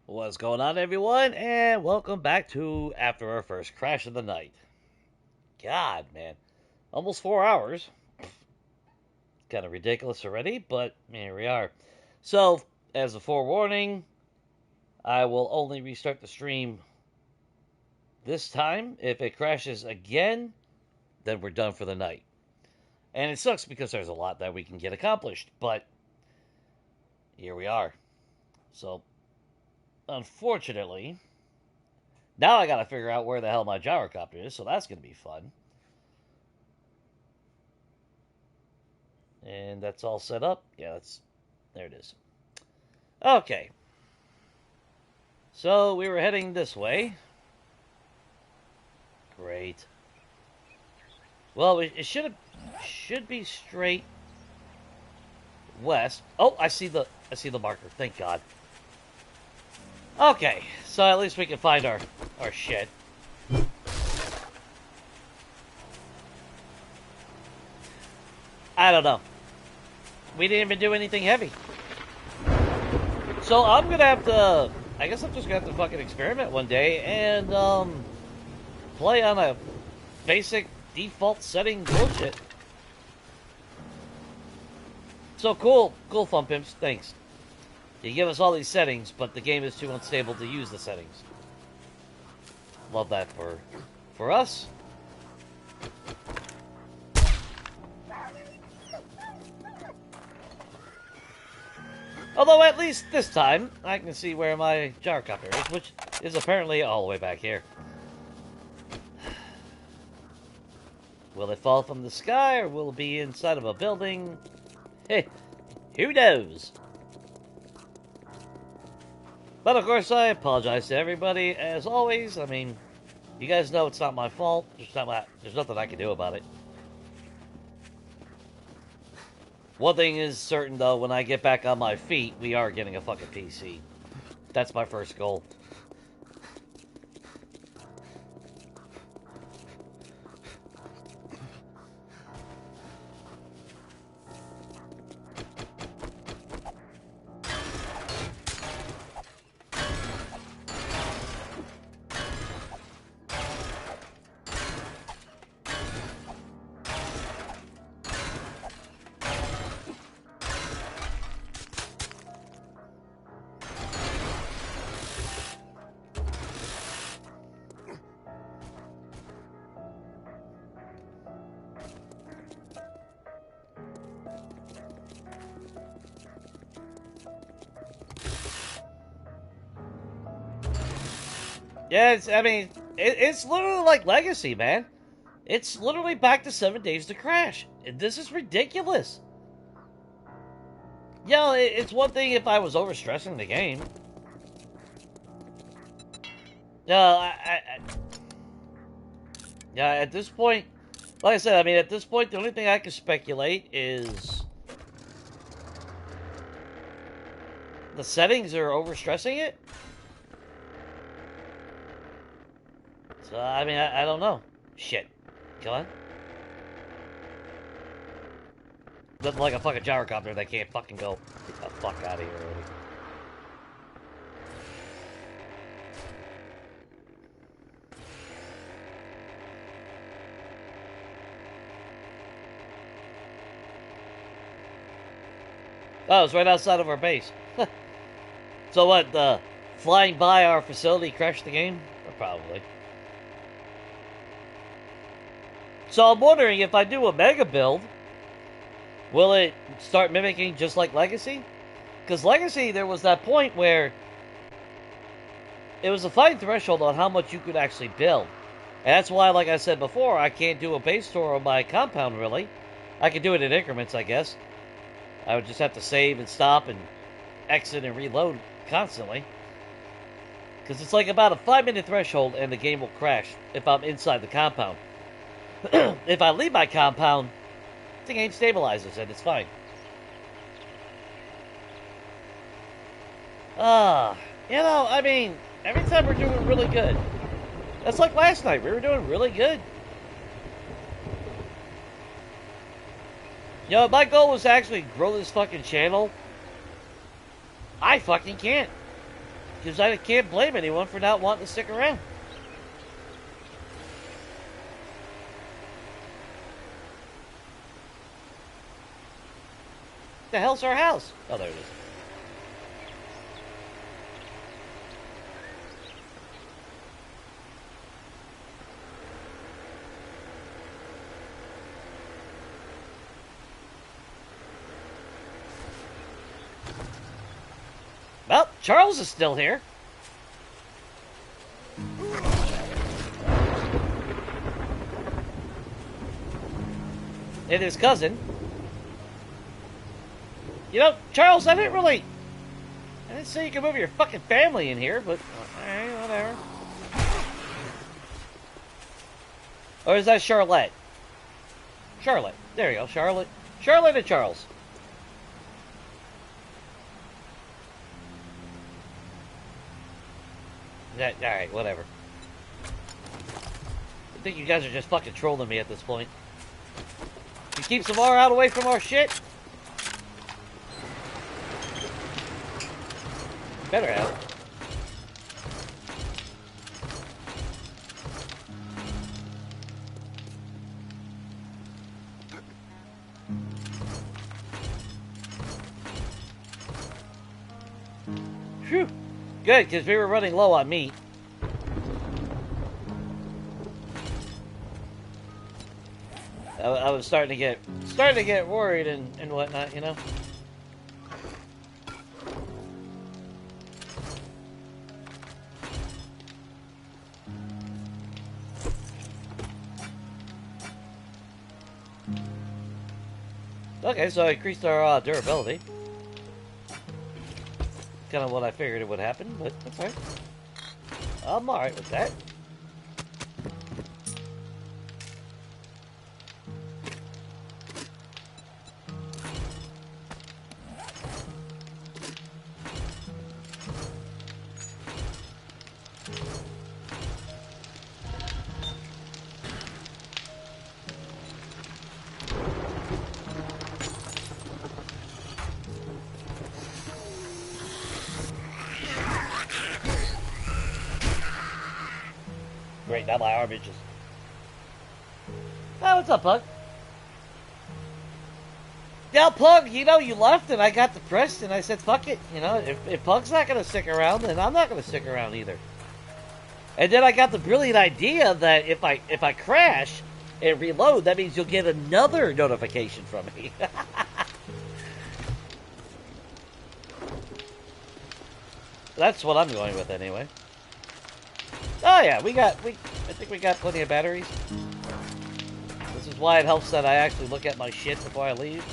What's going on, everyone? And welcome back to After Our First Crash of the Night. God, man. Almost 4 hours. Kind of ridiculous already, but here we are. So, as a forewarning, I will only restart the stream this time. If it crashes again, then we're done for the night. And it sucks because there's a lot that we can get accomplished, but here we are. So, unfortunately, now I gotta figure out where the hell my gyrocopter is, so that's gonna be fun. And that's all set up. Yeah, there it is. Okay. So we were heading this way. Great. Well, it should be straight west. Oh, I see the marker. Thank God. Okay, so at least we can find our shit. I don't know. We didn't even do anything heavy. So I'm gonna have to, I guess I'm just gonna have to fucking experiment one day and play on a basic default setting bullshit. So cool Fun Pimps, thanks. You give us all these settings, but the game is too unstable to use the settings. Love that for us. Although at least this time, I can see where my gyrocopter is, which is apparently all the way back here. Will it fall from the sky, or will it be inside of a building? Hey, who knows? But of course, I apologize to everybody, as always. I mean, you guys know it's not my fault. There's nothing I can do about it. One thing is certain, though, when I get back on my feet, we are getting a fucking PC. That's my first goal. Yeah, it's literally like Legacy, man. It's literally back to 7 days to crash. This is ridiculous. Yeah, it's one thing if I was overstressing the game. Yeah, yeah, at this point, like I said, at this point, the only thing I can speculate is the settings are overstressing it. So, I don't know. Shit. Come on. Nothing like a fucking gyrocopter that can't fucking go. Get the fuck out of here already. Oh, it's right outside of our base. So what, flying by our facility crashed the game? Probably. So I'm wondering if I do a mega build, will it start mimicking just like Legacy? Because Legacy, there was that point where it was a fine threshold on how much you could actually build. And that's why, like I said before, I can't do a base tour on my compound, really. I can do it in increments, I guess. I would just have to save and stop and exit and reload constantly. Because it's like about a 5-minute threshold and the game will crash if I'm inside the compound. If I leave my compound, the game stabilizes and it's fine. Every time we're doing really good. That's like last night. We were doing really good. My goal was to actually grow this fucking channel. I fucking can't. Because I can't blame anyone for not wanting to stick around. The hell's our house? Oh, there it is. Well, Charles is still here. And his cousin. You know, Charles, I didn't say you could move your fucking family in here, but whatever. Or is that Charlotte? Charlotte. There you go, Charlotte. Charlotte and Charles. Alright, whatever. I think you guys are just fucking trolling me at this point. You keep Samara out away from our shit? Better have. Phew. Good, because we were running low on meat. I was starting to get worried and whatnot, you know. Okay, so I increased our durability. Kind of what I figured it would happen, but that's right. I'm alright with that. Great, now my arm itches. Oh, what's up, Pug? Yeah, Pug, you know, you left and I got depressed and I said, fuck it. You know, if Pug's not going to stick around, then I'm not going to stick around either. And then I got the brilliant idea that if I crash and reload, that means you'll get another notification from me. That's what I'm going with anyway. Oh yeah, I think we got plenty of batteries. This is why it helps that I actually look at my shit before I leave.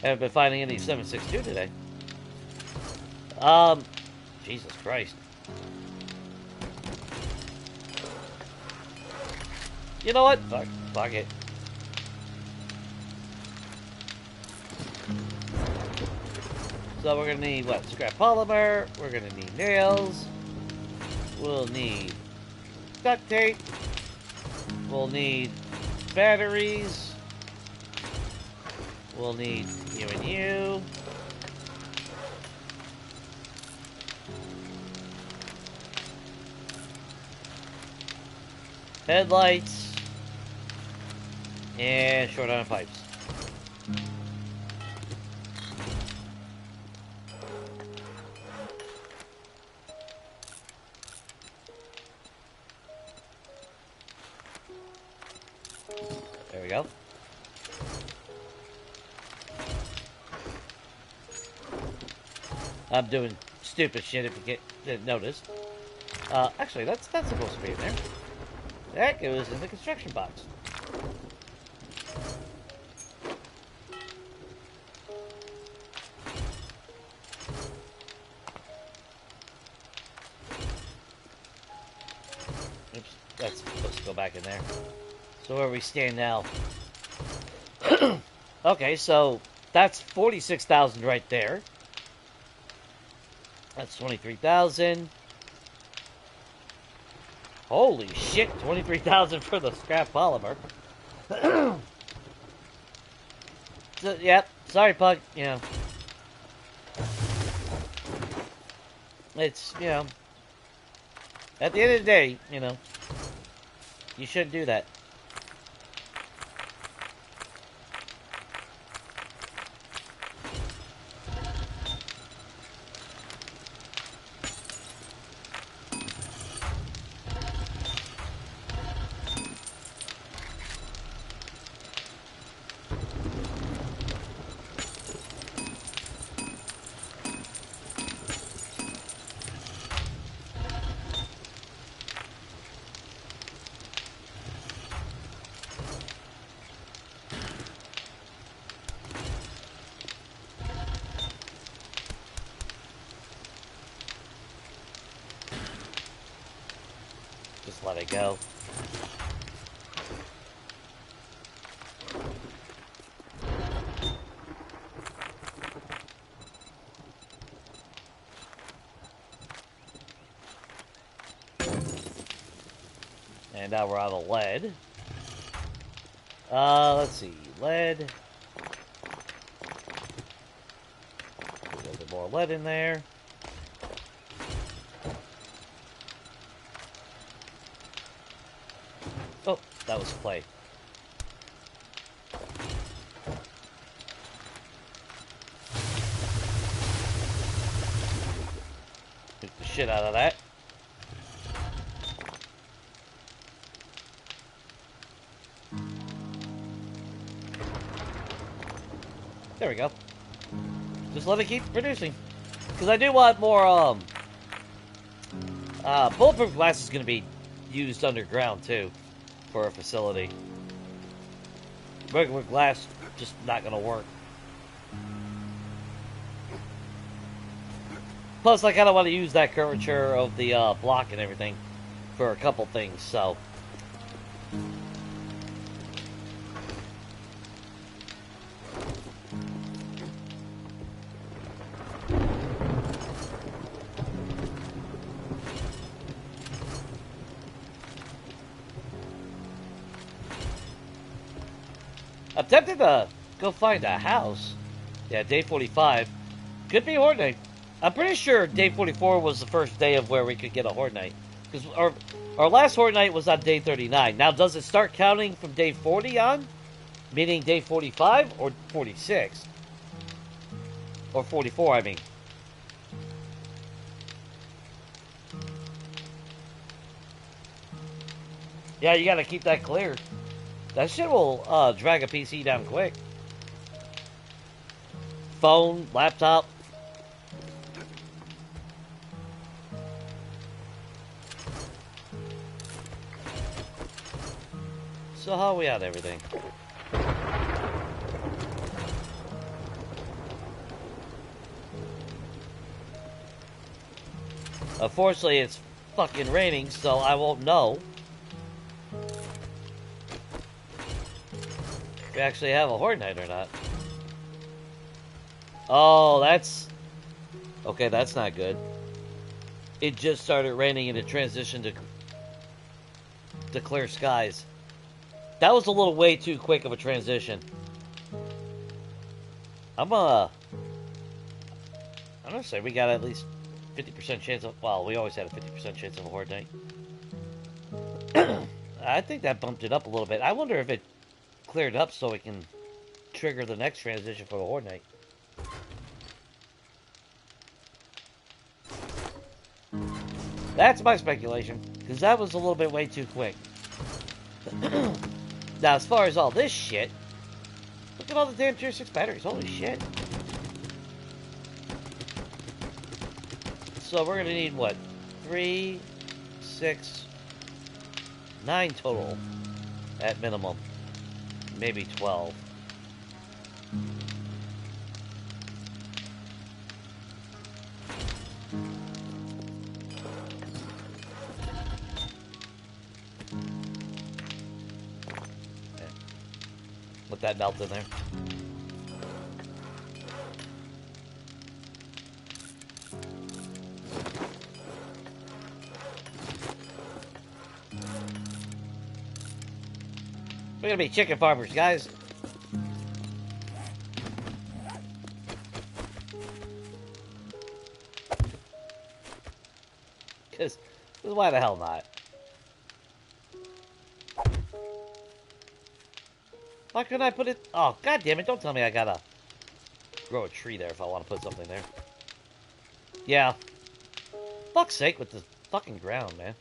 I haven't been finding any 7.62 today. Jesus Christ. You know what? Fuck it. So we're gonna need, what, scrap polymer, we're gonna need nails, we'll need duct tape, we'll need batteries, we'll need you and you, headlights, and short iron pipes. There we go. I'm doing stupid shit if you didn't notice. Actually, that's not supposed to be in there. That goes in the construction box. Oops, that's supposed to go back in there. So where we stand now. Okay, so that's 46,000 right there. That's 23,000. Holy shit, 23,000 for the scrap polymer. So, yep, sorry, Pug. You know, It's, at the end of the day, you shouldn't do that. Just let it go. And now we're out of lead. Let's see. Lead. A little bit more lead in there. Oh, that was clay. Took the shit out of that. There we go. Just let it keep producing. Because I do want more, bulletproof glass is going to be used underground, too. For a facility. Regular glass, just not going to work. Plus, I kind of want to use that curvature of the, block and everything for a couple things, so... I'm tempted to go find a house. Yeah, day 45. Could be Horde Night. I'm pretty sure day 44 was the first day of where we could get a Horde Night. Because our last Horde Night was on day 39. Now, does it start counting from day 40 on? Meaning day 45 or 46? Or 44, I mean. Yeah, you gotta keep that clear. That shit will drag a PC down quick. Phone, laptop. So how are we on everything? Unfortunately, it's fucking raining, so I won't know. We actually have a Horde Night or not. Oh, that's... Okay, that's not good. It just started raining and it transitioned to clear skies. That was a little way too quick of a transition. I'm gonna say we got at least 50% chance of... Well, we always had a 50% chance of a Horde Night. I think that bumped it up a little bit. I wonder if it cleared up so it can trigger the next transition for the Horde Night. That's my speculation, because that was a little bit way too quick. Now, as far as all this shit, look at all the damn Tier 6 batteries. Holy shit. So we're going to need, what? 3, 6, 9 total at minimum. Maybe 12. Let that melt in there. We're gonna be chicken farmers, guys. Because why the hell not? Why couldn't I put it? Oh, god damn it! Don't tell me I gotta grow a tree there if I want to put something there. Yeah. Fuck's sake with the fucking ground, man.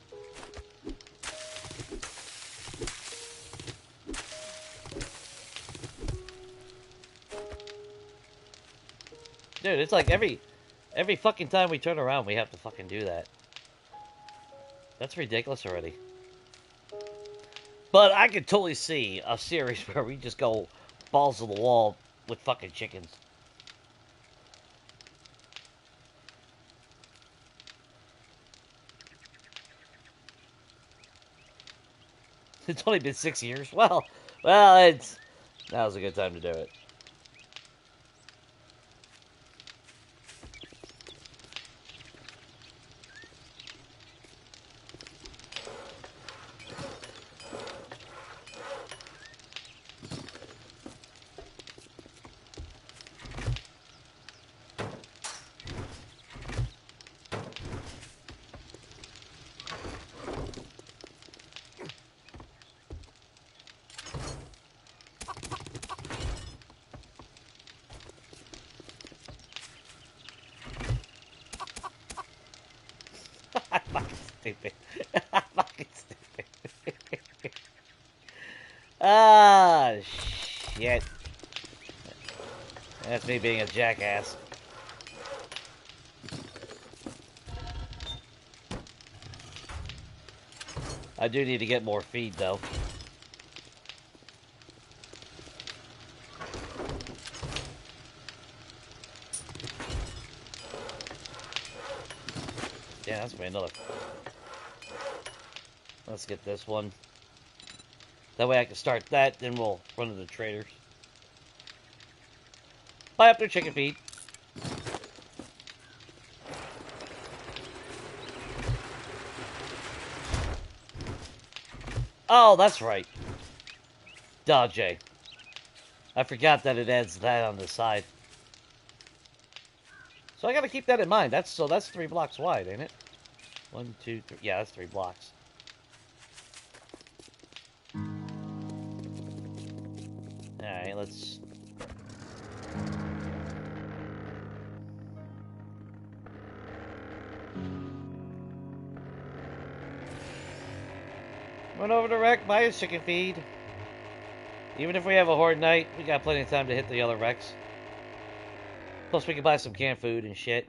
Dude, it's like every fucking time we turn around, we have to fucking do that. That's ridiculous already. But I could totally see a series where we just go balls to the wall with fucking chickens. It's only been 6 years. Well, it's now's a good time to do it. I'm fucking stupid. I'm fucking stupid. Ah, shit. That's me being a jackass. I do need to get more feed, though. Yeah, that's me another. Let's get this one. That way I can start that, then we'll run to the traders. Buy up their chicken feed. Oh, that's right. Duh, Jay. I forgot that it adds that on the side. So I gotta keep that in mind. That's 3 blocks wide, ain't it? 1, 2, 3. Yeah, that's 3 blocks. Alright, let's... Run over to Wreck, buy his chicken feed. Even if we have a horde night, we got plenty of time to hit the other wrecks. Plus we can buy some canned food and shit.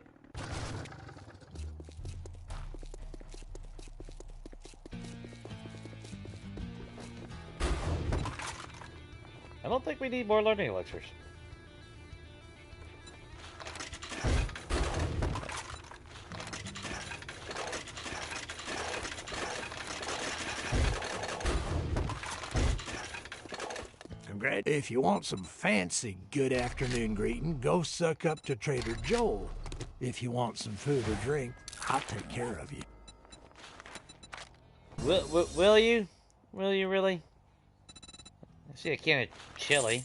I don't think we need more learning elixirs. If you want some fancy good afternoon greeting, go suck up to Trader Joel. If you want some food or drink, I'll take care of you. Will you? Will you really? I see a can of chili.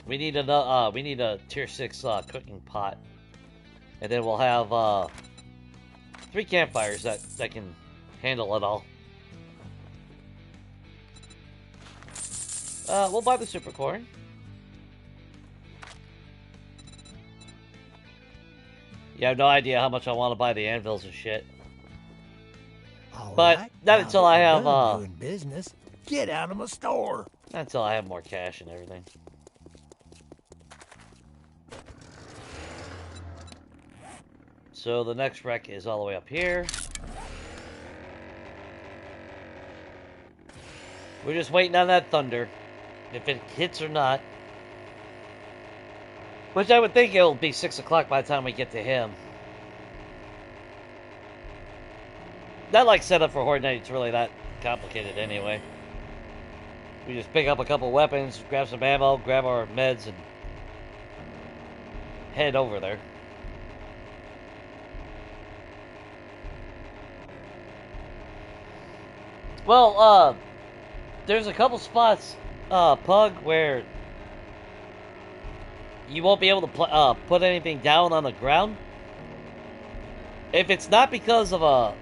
We need a tier 6 cooking pot, and then we'll have 3 campfires that can handle it all. We'll buy the super corn. You have no idea how much I want to buy the anvils and shit. But Right, not until I have doing business. Get out of my store. not until I have more cash and everything. So the next wreck is all the way up here. We're just waiting on that thunder. If it hits or not. Which I would think it'll be 6 o'clock by the time we get to him. That like setup for Horde Night, it's really not complicated anyway. We just pick up a couple weapons, grab some ammo, grab our meds, and head over there. Well, there's a couple spots, Pug, where you won't be able to put anything down on the ground. If it's not because of a,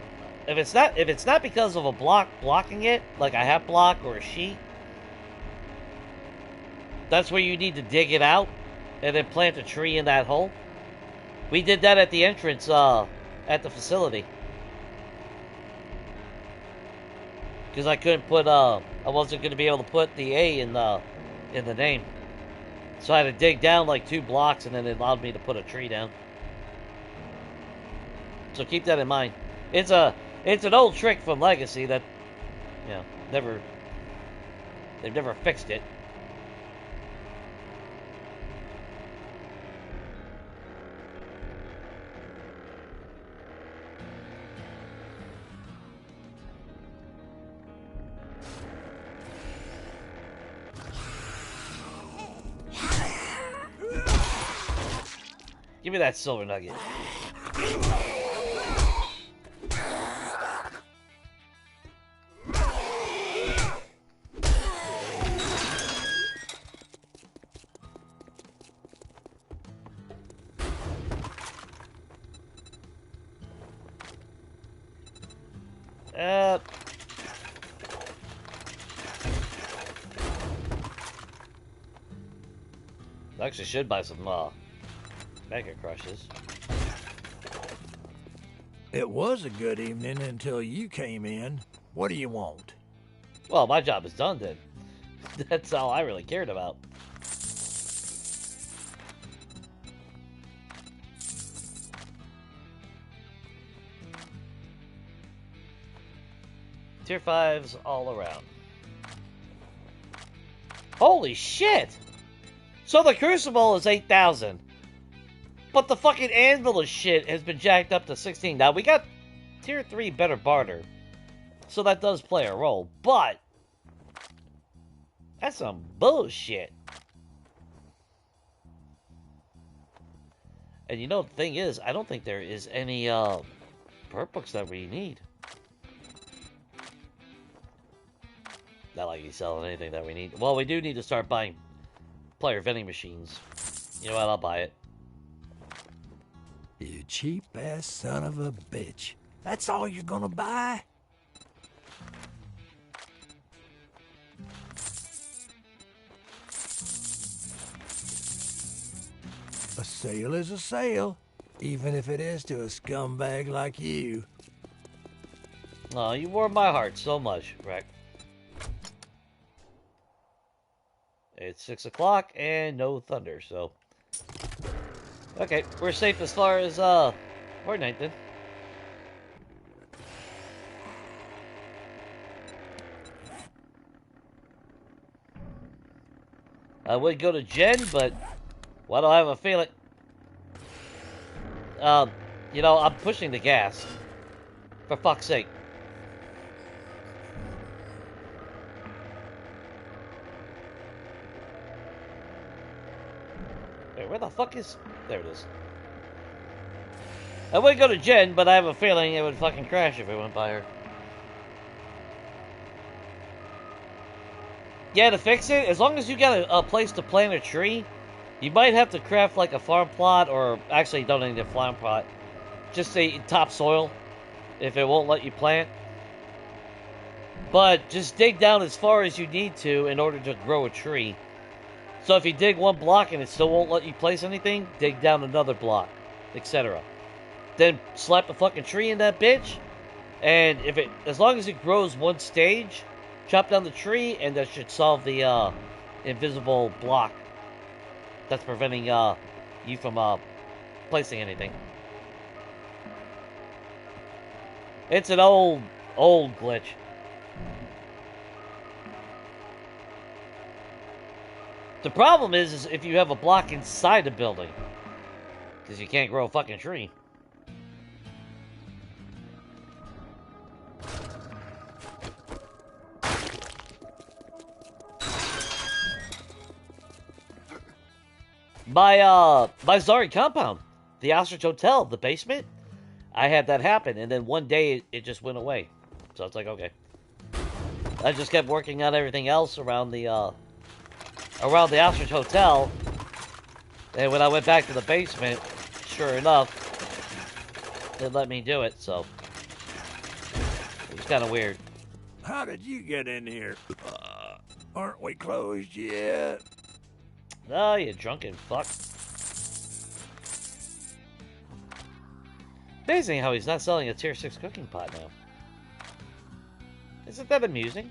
if it's not because of a block blocking it, like a half block or a sheet, that's where you need to dig it out and then plant a tree in that hole. We did that at the entrance at the facility. Because I couldn't put I wasn't going to be able to put the A in the name. So I had to dig down like 2 blocks and then it allowed me to put a tree down. So keep that in mind. It's an old trick from Legacy that, you know, they've never fixed it. Give me that silver nugget. I actually should buy some Mega Crushes. It was a good evening until you came in. What do you want? Well, my job is done then. That's all I really cared about. Tier 5s all around. Holy shit! So the Crucible is 8,000. But the fucking Anvil of shit has been jacked up to 16. Now, we got Tier 3 better barter. So that does play a role. But that's some bullshit. And you know, the thing is, I don't think there is any perk books that we need. Not like he's selling anything that we need. Well, we do need to start buying player vending machines. You know what? I'll buy it. You cheap-ass son of a bitch. That's all you're gonna buy? A sale is a sale, even if it is to a scumbag like you. Oh, you warmed my heart so much, Rex. It's 6 o'clock and no thunder, so... Okay, we're safe as far as, Fortnite then. I would go to Jen, but... why do I have a feeling... you know, I'm pushing the gas. For fuck's sake. Wait, where the fuck is... there it is. I would go to Jen, but I have a feeling it would fucking crash if we went by her. Yeah, to fix it, as long as you got a place to plant a tree, you might have to craft like a farm plot, or actually don't need a farm plot. Just a topsoil, if it won't let you plant. But just dig down as far as you need to in order to grow a tree. So if you dig 1 block and it still won't let you place anything, dig down another block, etc. Then slap a fucking tree in that bitch, and if it, as long as it grows 1 stage, chop down the tree, and that should solve the invisible block that's preventing you from placing anything. It's an old glitch. The problem is if you have a block inside a building, because you can't grow a fucking tree. My ZARI compound, the Ostrich Hotel, the basement, I had that happen, and then one day it just went away. So it's like, okay. I just kept working on everything else around the Ostrich Hotel, And when I went back to the basement, sure enough, it let me do it, so it was kind of weird. How did you get in here? Aren't we closed yet? Oh, you drunken fuck. Amazing how he's not selling a tier 6 cooking pot now. Isn't that amusing?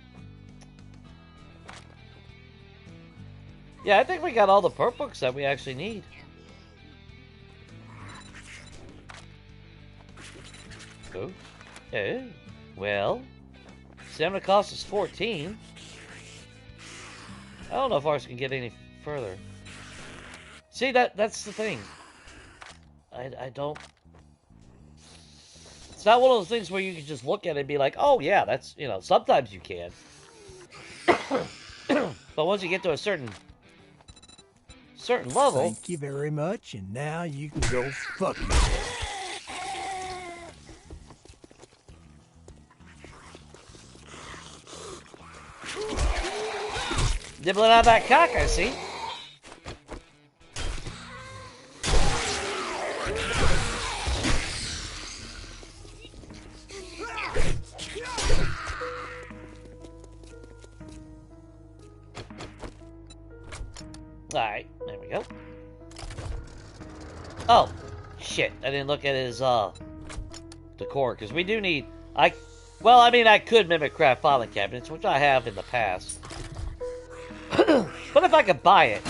Yeah, I think we got all the perk books that we actually need. Oh. Oh. Well. Stamina cost is 14. I don't know if ours can get any further. See, that's the thing. I don't... It's not one of those things where you can just look at it and be like, oh yeah, that's, you know, sometimes you can. But once you get to a certain level... Thank you very much, and now you can go fuck yourself. Nibbling on that cock, I see. Alright, there we go. Oh, shit. I didn't look at his, decor, because we do need... Well, I mean, I could mimic craft filing cabinets, which I have in the past. But if I could buy it,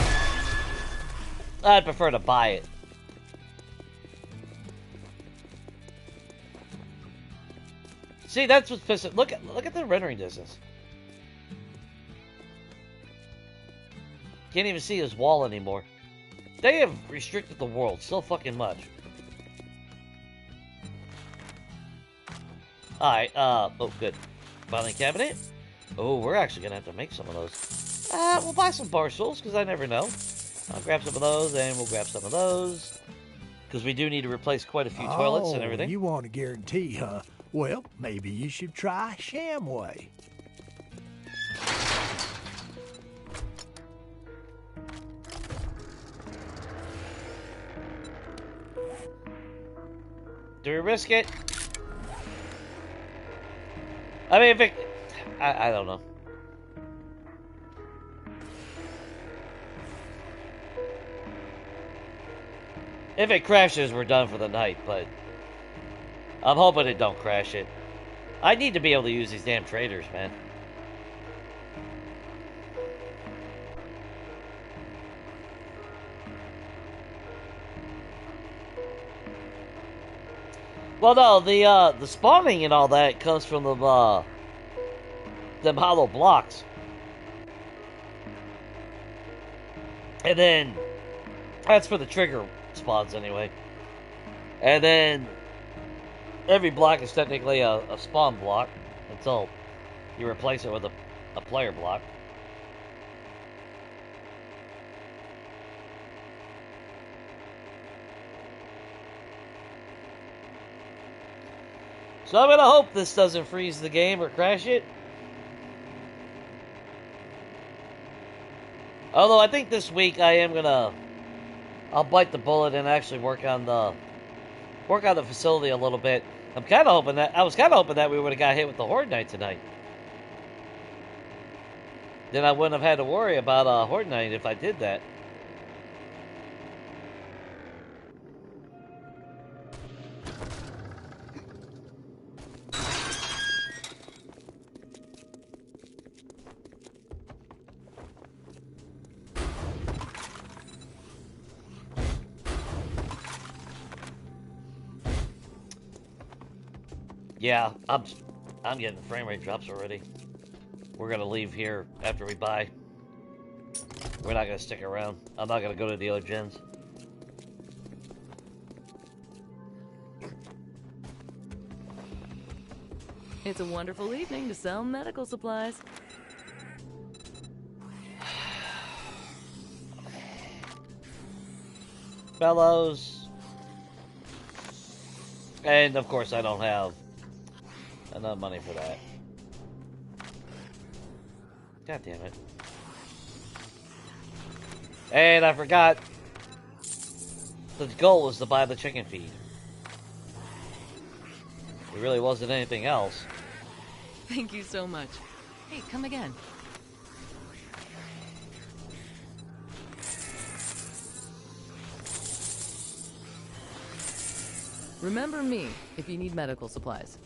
I'd prefer to buy it. See, that's what's pissing. Look at the rendering distance. Can't even see his wall anymore. They have restricted the world so fucking much. Alright, oh, good. Filing cabinet. Oh, we're actually gonna have to make some of those. We'll buy some bar stools, because I never know. I'll grab some of those, and we'll grab some of those. Because we do need to replace quite a few toilets and everything. You want a guarantee, huh? Well, maybe you should try Shamway. Do we risk it? I mean, if it... I don't know. If it crashes, we're done for the night, but... I'm hoping it don't crash it. I need to be able to use these damn traders, man. Well, no, the spawning and all that comes from them hollow blocks. And then, that's for the trigger spawns anyway. And then, every block is technically a spawn block until you replace it with a player block. So I'm gonna hope this doesn't freeze the game or crash it. Although I think this week I am gonna... I'll bite the bullet and actually work on the facility a little bit. I was kind of hoping that we would have got hit with the Horde Night tonight. Then I wouldn't have had to worry about Horde Night if I did that. Yeah, I'm getting frame rate drops already. We're gonna leave here after we buy. We're not gonna stick around. I'm not gonna go to the other gens. It's a wonderful evening to sell medical supplies. Fellows. And of course I don't have enough money for that. God damn it. And I forgot The goal was to buy the chicken feed. It really wasn't anything else. Thank you so much. Hey, come again. Remember me if you need medical supplies.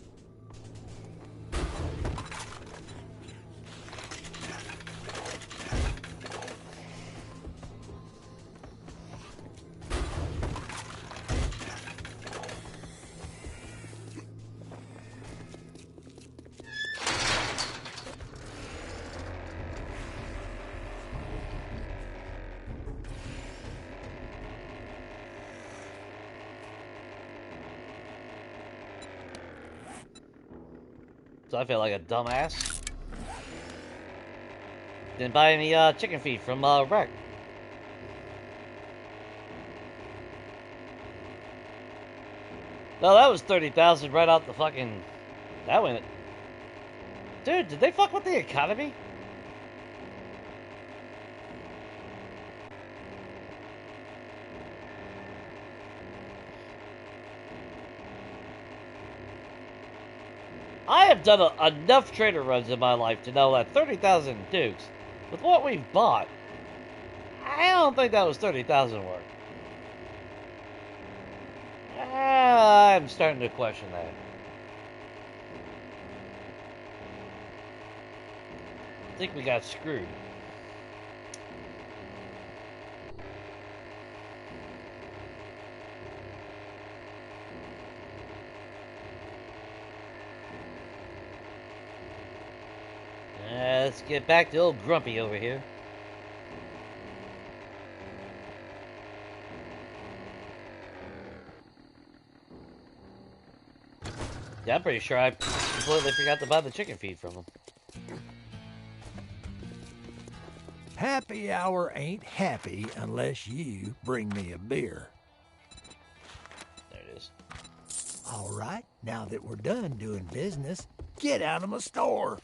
So I feel like a dumbass. Didn't buy any chicken feed from Rec. No, that was 30,000 right out the fucking... That went... Dude, did they fuck with the economy? I have done enough trader runs in my life to know that 30,000 Dukes, with what we've bought, I don't think that was 30,000 worth. I'm starting to question that. I think we got screwed. Let's get back to old Grumpy over here. Yeah, I'm pretty sure I completely forgot to buy the chicken feed from him. Happy hour ain't happy unless you bring me a beer. There it is. All right, now that we're done doing business, get out of my store.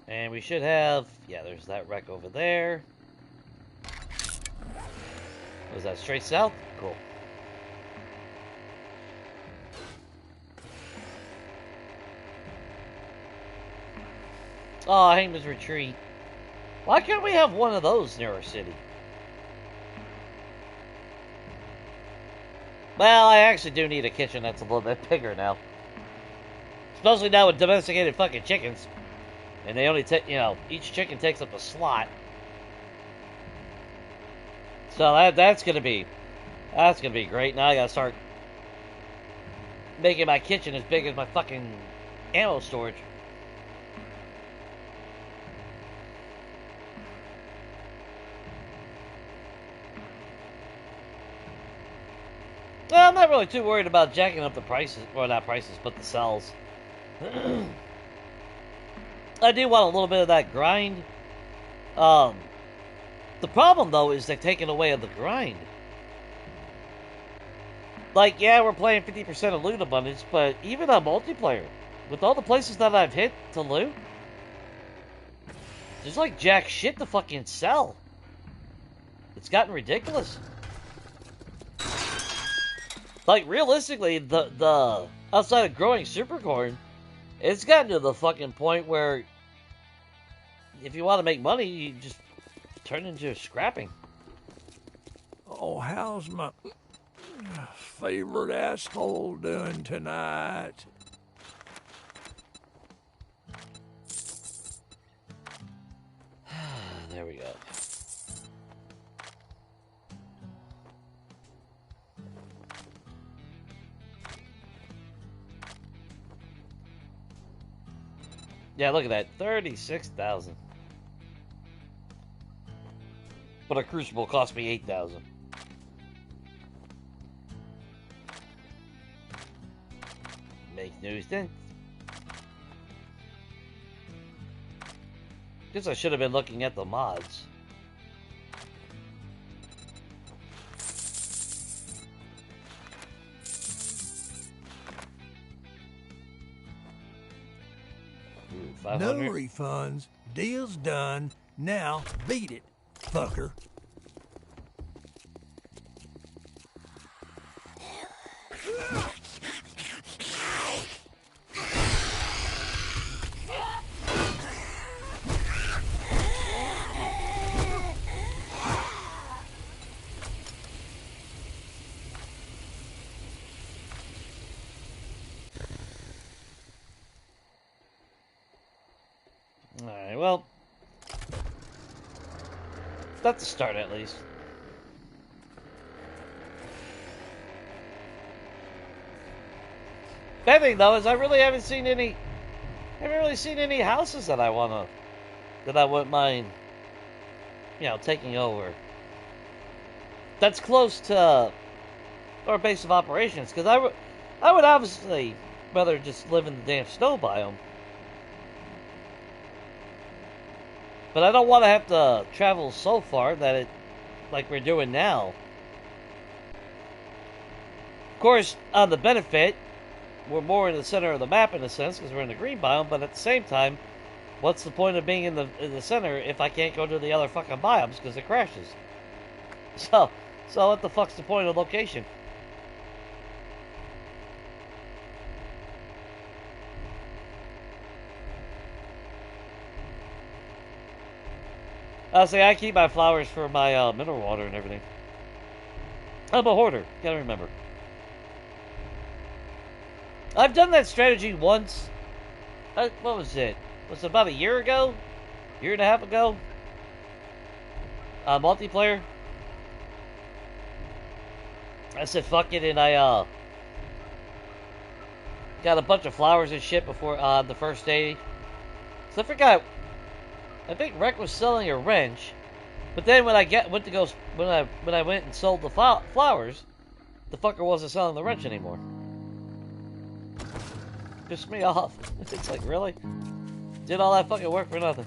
And we should have... Yeah, there's that wreck over there. Was that straight south? Cool. Oh, Hangman's Retreat. Why can't we have one of those near our city? Well, I actually do need a kitchen that's a little bit bigger now. Especially now with domesticated fucking chickens. And they only take, you know, each chicken takes up a slot. So that's gonna be great. Now I gotta start making my kitchen as big as my fucking ammo storage. Well, I'm not really too worried about jacking up the prices. Well, not prices, but the sells. I do want a little bit of that grind. The problem, though, is they're taking away the grind. Like, yeah, we're playing 50% of loot abundance, but even on multiplayer, with all the places that I've hit to loot, there's like jack shit to fucking sell. It's gotten ridiculous. Like, realistically, the outside of growing supercorn, it's gotten to the fucking point where if you want to make money, you just turn into scrapping. Oh, how's my favorite asshole doing tonight? There we go. Yeah, look at that. 36,000. But a crucible cost me 8,000. Make news then. Guess I should have been looking at the mods. No refunds. Deal's done. Now beat it, fucker. well, that's the start at least. Bad thing though is I really haven't seen any houses that I wouldn't mind, you know, taking over. That's close to our base of operations, because I would obviously rather just live in the damn snow biome. But I don't want to have to travel so far that it, like we're doing now. Of course, on the benefit, we're more in the center of the map in a sense because we're in the green biome. But at the same time, what's the point of being in the center if I can't go to the other fucking biomes because it crashes? So what the fuck's the point of location? See, I keep my flowers for my mineral water and everything. I'm a hoarder. Gotta remember. I've done that strategy once. What was it? Was it about a year ago? Year and a half ago? Multiplayer. I said fuck it, and I got a bunch of flowers and shit before the first day. So I forgot. I think Rec was selling a wrench, but then when I went and sold the flowers, the fucker wasn't selling the wrench anymore. Pissed me off. It's like, really? Did all that fucking work for nothing?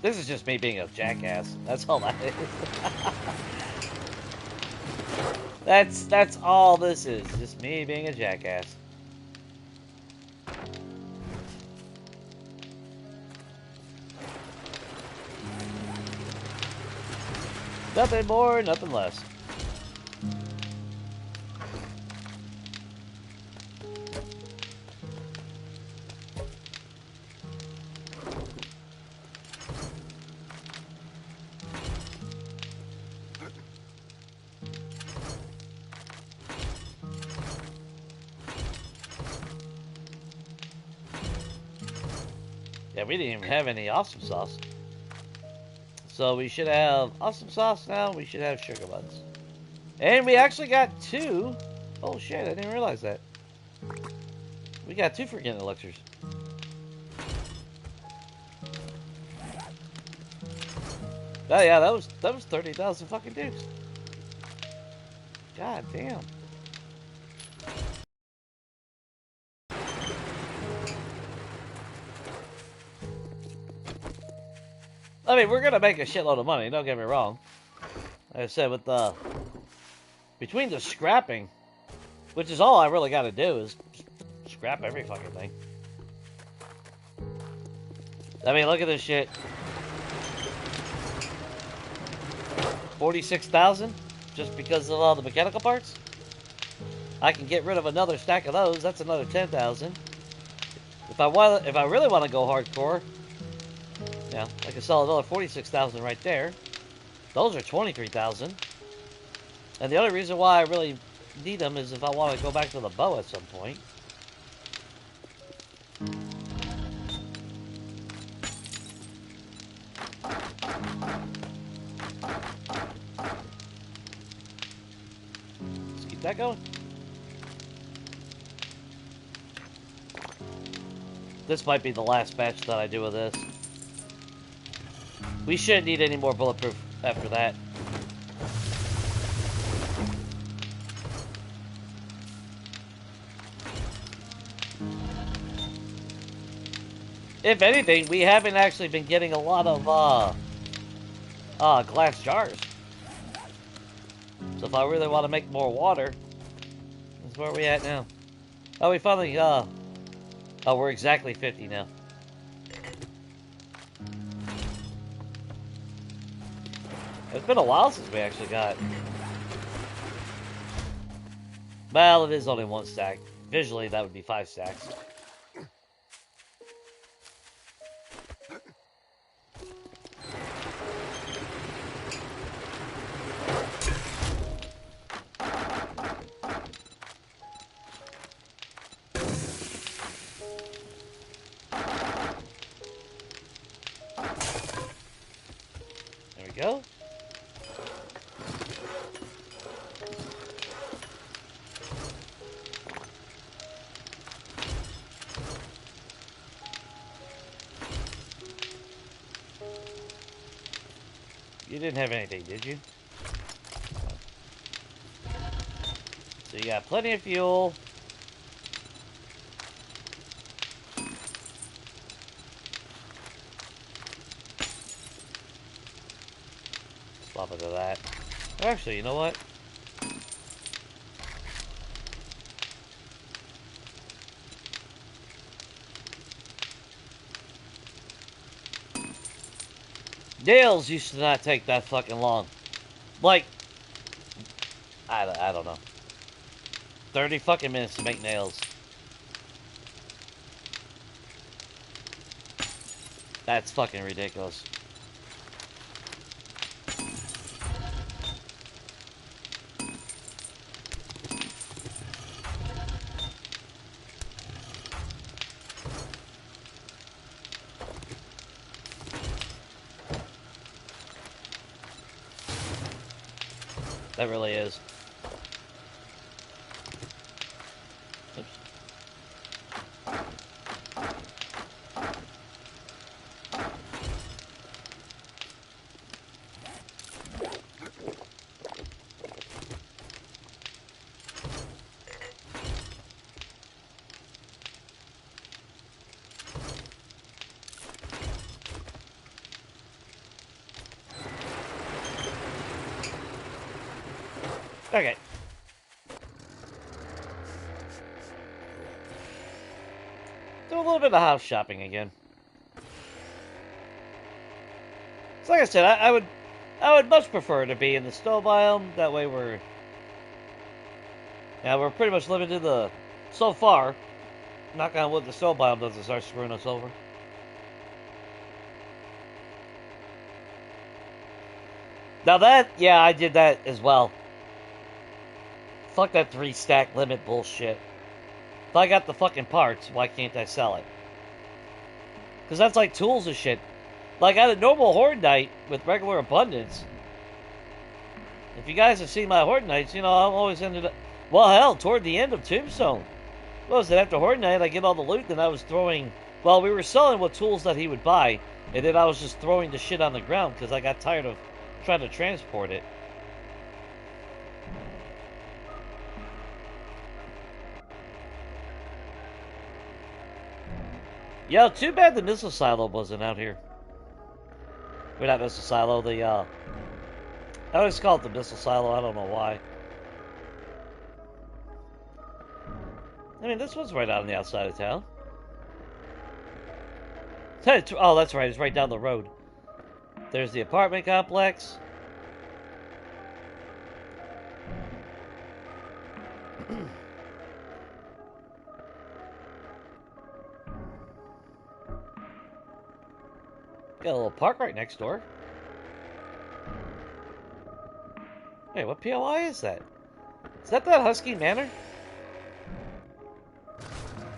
This is just me being a jackass. That's all that is. That's all this is. Just me being a jackass. Nothing more, nothing less. Yeah, we didn't even have any awesome sauce. So we should have awesome sauce now. We should have sugar buds. And we actually got 2. Oh shit, I didn't realize that. We got 2 freaking elixirs. Oh yeah, that was 30,000 fucking dudes. God damn. I mean, we're gonna make a shitload of money, don't get me wrong. Like I said, with between the scrapping, which is all I really gotta do is scrap every fucking thing. I mean, look at this shit. 46,000 just because of all the mechanical parts. I can get rid of another stack of those. That's another 10,000. If I really want to go hardcore, yeah, I can sell another 46,000 right there. Those are 23,000. And the only reason why I really need them is if I want to go back to the bow at some point. Let's keep that going. This might be the last batch that I do with this. We shouldn't need any more bulletproof after that. If anything, we haven't actually been getting a lot of glass jars. So if I really want to make more water, that's where we at now. Oh, we finally oh, we're exactly 50 now. It's been a while since we actually got Well, it is only 1 stack. Visually, that would be 5 stacks. There we go. You didn't have anything, did you? So you got plenty of fuel. Swap into that. Actually, you know what? Nails used to not take that fucking long. Like, I don't know. 30 fucking minutes to make nails. That's fucking ridiculous. That really is. Oops. Okay. Do a little bit of house shopping again. So like I said, I would much prefer to be in the snow biome. That way we're pretty much limited to the so far. Knock on wood, the snow biome doesn't start screwing us over. Now that, yeah, I did that as well. Fuck that 3-stack limit bullshit. If I got the fucking parts, why can't I sell it? Because that's like tools and shit. Like, at a normal Horde Night with regular abundance, if you guys have seen my Horde Nights, you know, I'm always ended up... Well, hell, toward the end of Tombstone. What was it? After Horde Night, I get all the loot, and I was throwing... Well, we were selling what tools that he would buy, and then I was just throwing the shit on the ground because I got tired of trying to transport it. Yo, too bad the missile silo wasn't out here. We're not missile silo, the, I always call it the missile silo, I don't know why. I mean, this one's right out on the outside of town. Oh, that's right, it's right down the road. There's the apartment complex. Got a little park right next door. Hey, what POI is that? Is that Husky Manor?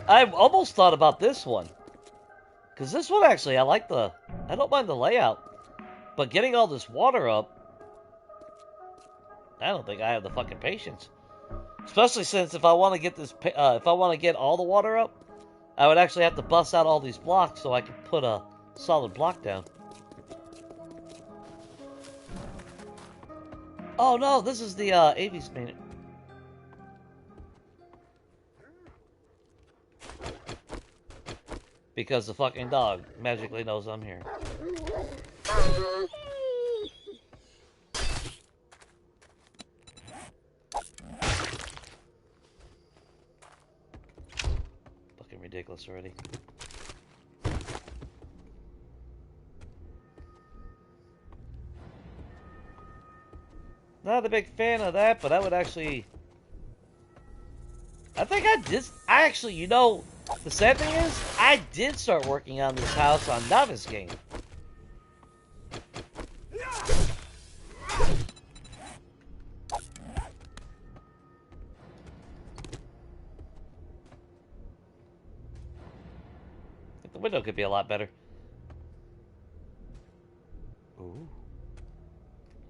I almost thought about this one. Because this one actually, I don't mind the layout. But getting all this water up, I don't think I have the fucking patience. Especially since if I want to get this, if I want to get all the water up, I would actually have to bust out all these blocks so I could put a solid block down. Oh no, this is the Avi's Manor. Because the fucking dog magically knows I'm here. Fucking ridiculous already. Not a big fan of that, but I would actually I think I did. I actually, you know, the sad thing is, I did start working on this house on Novice Game. The window could be a lot better. Ooh.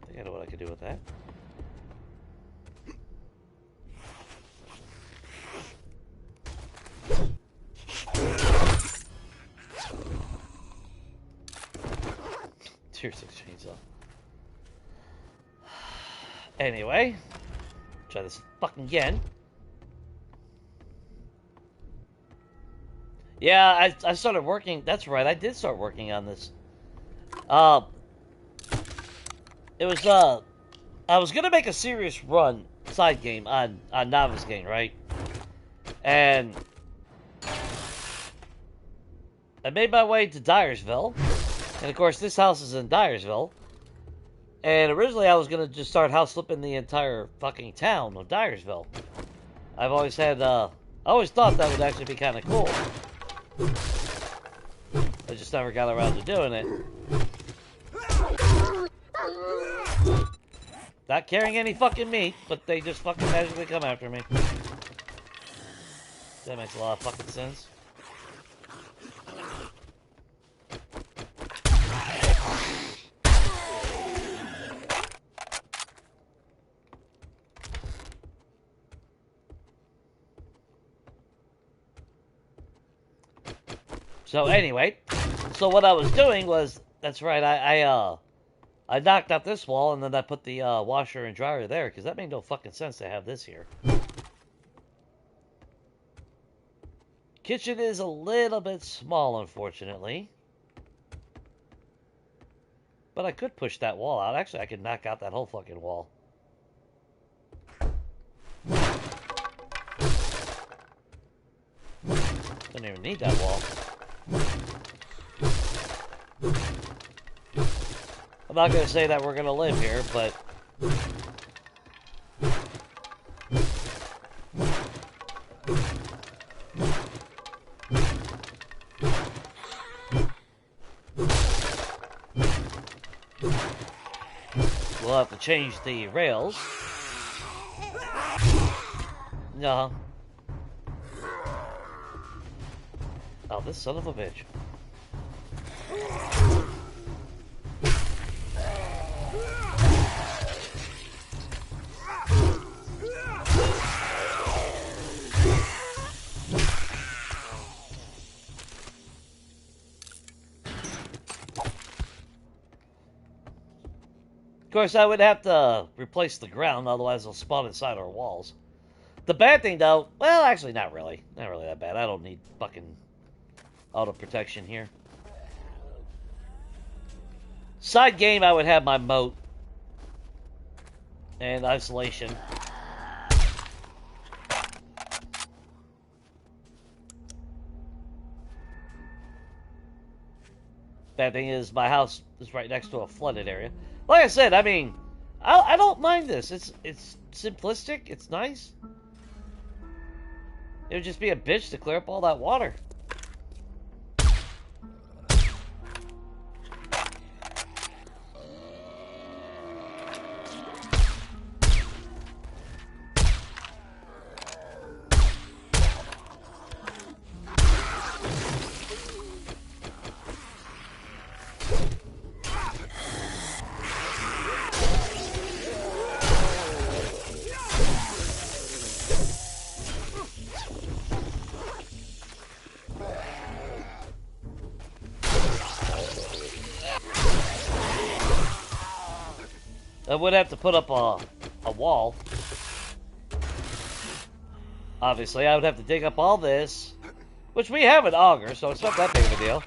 I think I know what I could do with that. Tier 6 chainsaw. Anyway, try this fucking again. Yeah, I started working. That's right, I did start working on this. It was I was gonna make a serious run side game on Novice Game, right? And I made my way to Dyersville. And of course, this house is in Dyersville. And originally, I was gonna just start house flipping the entire fucking town of Dyersville. I've always had, I always thought that would actually be kind of cool. I just never got around to doing it. Not carrying any fucking meat, but they just fucking magically come after me. That makes a lot of fucking sense. So anyway, so what I was doing was, that's right, I knocked out this wall and then I put the washer and dryer there because that made no fucking sense to have this here. Kitchen is a little bit small, unfortunately. But I could push that wall out. Actually, I could knock out that whole fucking wall. Don't even need that wall. I'm not going to say that we're going to live here, but... we'll have to change the rails. No. Oh, this son of a bitch. Of course, I would have to replace the ground, otherwise they'll spawn inside our walls. The bad thing, though, well, actually, not really. Not really that bad. I don't need fucking auto protection here. Side game, I would have my moat and isolation. Bad thing is, my house is right next to a flooded area. Like I said, I mean, I don't mind this. It's simplistic. It's nice. It would just be a bitch to clear up all that water. I would have to put up a wall. Obviously, I would have to dig up all this, which we have an auger, so it's not that big of a deal.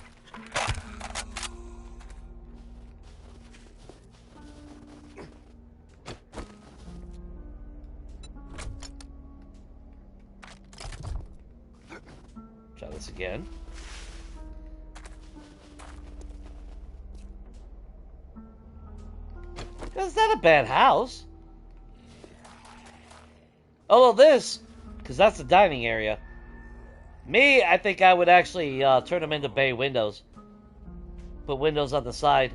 Try this again. It's not a bad house. Although this Because that's the dining area. Me, I think I would actually turn them into bay windows. Put windows on the side.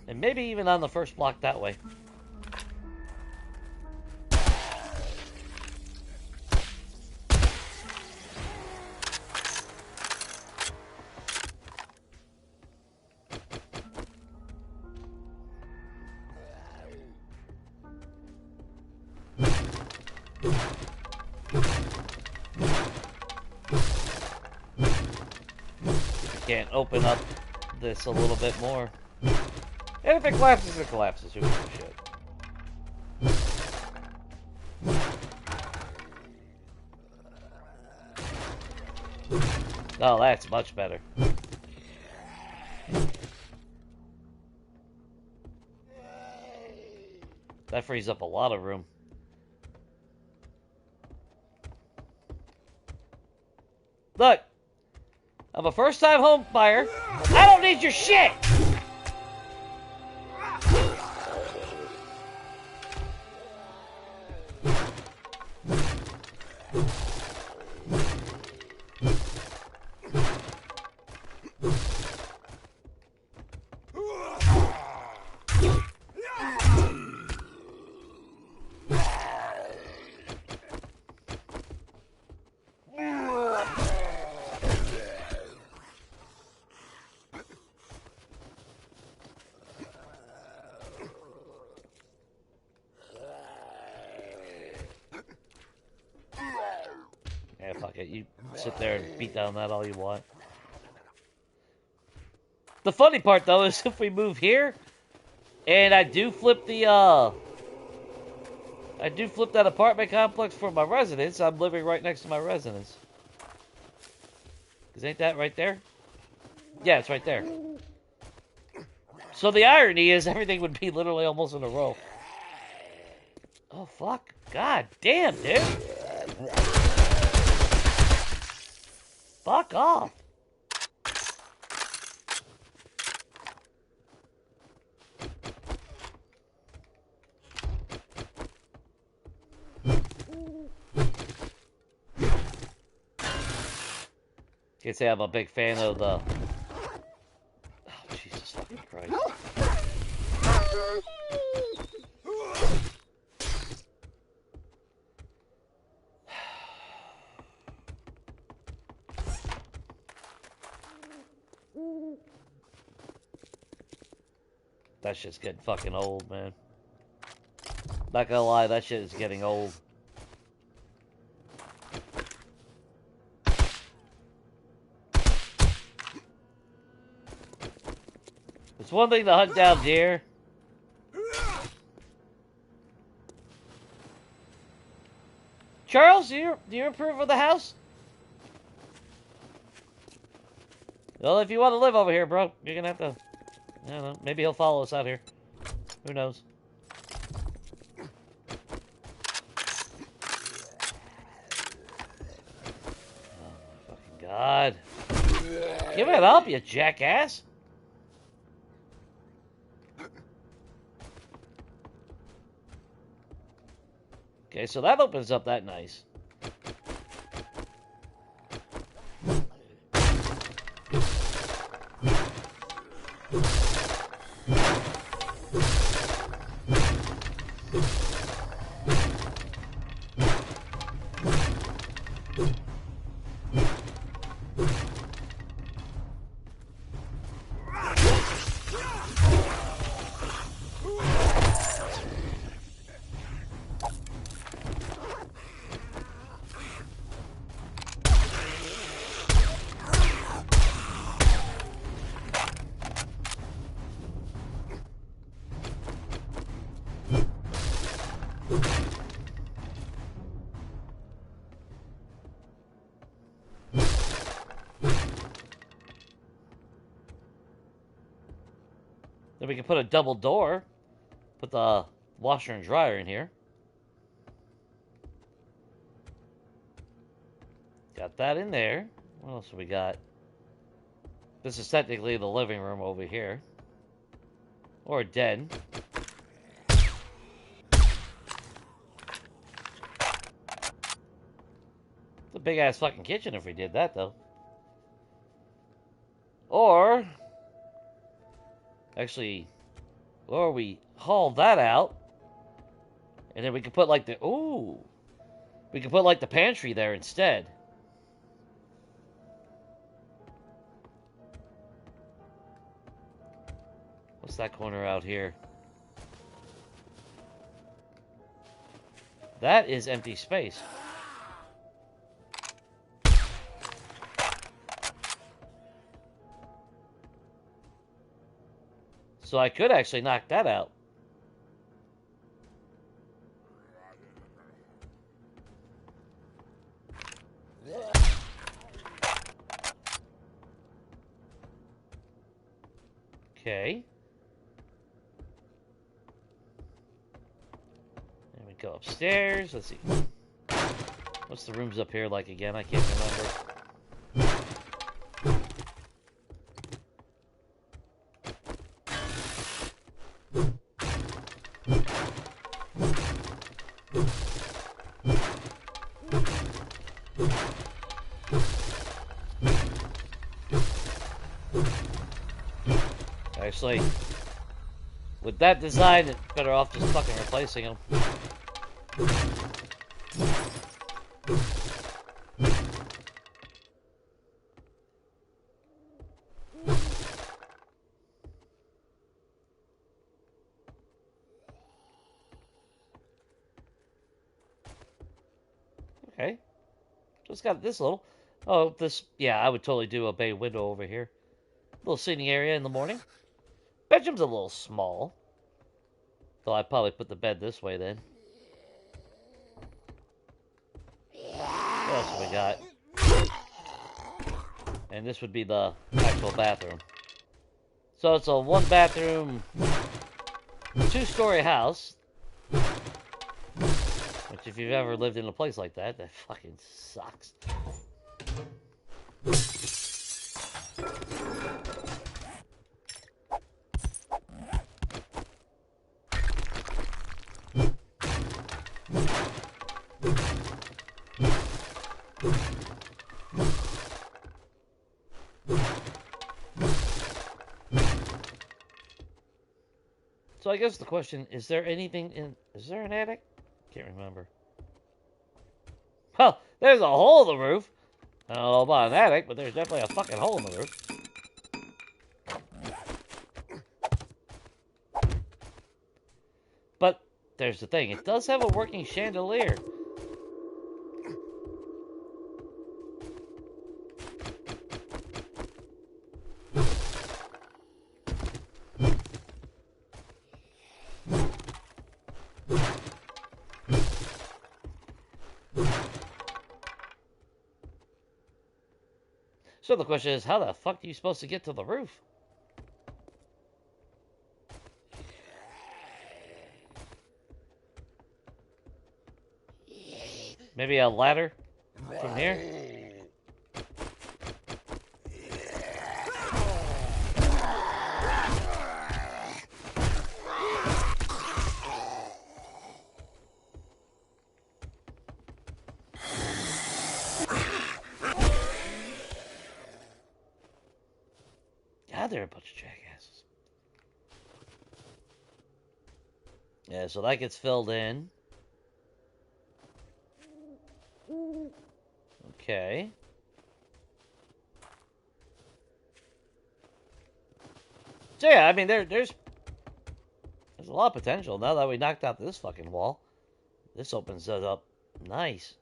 And maybe even on the first block that way. Can't open up this a little bit more. And if it collapses, it collapses. Who gives a shit? Oh, that's much better. That frees up a lot of room. Look! I'm a first-time home buyer. I don't need your shit! Yeah, fuck it. You sit there and beat down that all you want. The funny part, though, is if we move here, and I do flip the, I do flip that apartment complex for my residence, I'm living right next to my residence. Because ain't that right there? Yeah, it's right there. So the irony is everything would be literally almost in a row. Oh, fuck. God damn, dude. Fuck off. Can't say I'm a big fan of the... Oh, Jesus fucking Christ. That shit's getting fucking old, man. Not gonna lie, that shit is getting old. It's one thing to hunt down deer. Charles, do you approve of the house? Well, if you want to live over here, bro, you're gonna have to... I don't know. Maybe he'll follow us out here. Who knows? Oh my fucking God. Give it up, you jackass. Okay, so that opens up that nice. Then we can put a double door. Put the washer and dryer in here. Got that in there. What else have we got? This is technically the living room over here. Or a den. big ass fucking kitchen if we did that though. Or actually, or we haul that out, and then we could put like the we could put like the pantry there instead. What's that corner out here? That is empty space. So I could actually knock that out. Okay. Then we go upstairs. Let's see. What's the rooms up here like again? I can't remember. Actually, with that design, it's better off just fucking replacing them. Okay. Just got this little... Oh, this... Yeah, I would totally do a bay window over here. Little seating area in the morning. Bedroom's a little small. Though I'd probably put the bed this way then. What else have we got? And this would be the actual bathroom. So it's a 1-bathroom, 2-story house. Which if you've ever lived in a place like that, that fucking sucks. So I guess the question, is there anything in... Is there an attic? Can't remember. Well, there's a hole in the roof. I don't know about an attic, but there's definitely a fucking hole in the roof. But there's the thing. It does have a working chandelier. So the question is, how the fuck are you supposed to get to the roof? Maybe a ladder from here? God, they're a bunch of jackasses. Yeah, so that gets filled in. Okay. So yeah, I mean, there's a lot of potential now that we knocked out this fucking wall. This opens it up nice.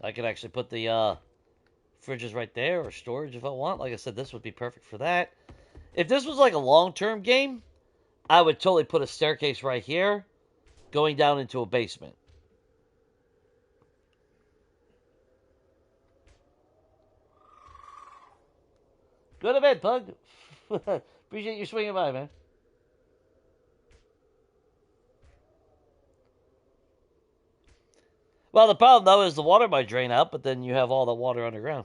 I could actually put the fridges right there or storage if I want. Like I said, this would be perfect for that. If this was like a long-term game, I would totally put a staircase right here going down into a basement. Go to bed, Pug. Appreciate you swinging by, man. Well, the problem, though, is the water might drain out, but then you have all the water underground.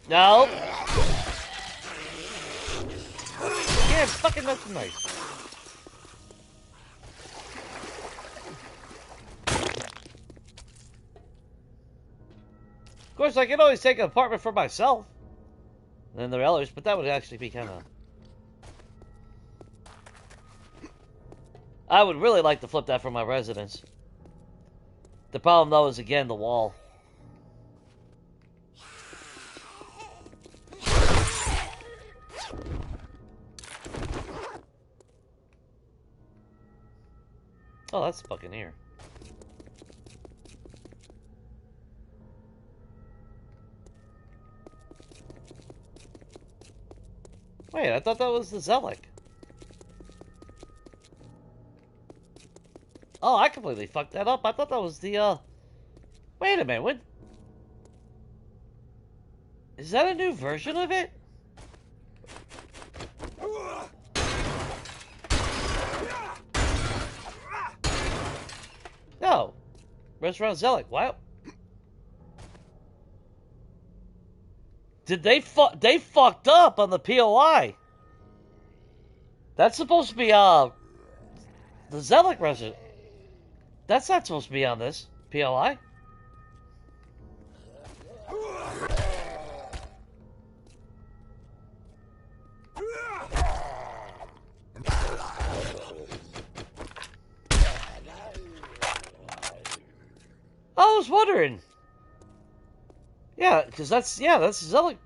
No. Yeah, fucking that's nice. Of course, I can always take an apartment for myself. And then the others, but that would actually be kind of... I would really like to flip that for my residence. The problem, though, is, again, the wall. Oh, that's fucking here. Wait, I thought that was the Zelik. Oh, I completely fucked that up. I thought that was the, Wait a minute, what? Is that a new version of it? No. Restaurant Zelik, wow. Did they fucked up on the POI. That's supposed to be, the Zelik restaurant. That's not supposed to be on this POI. I was wondering. Yeah, because that's Zelik.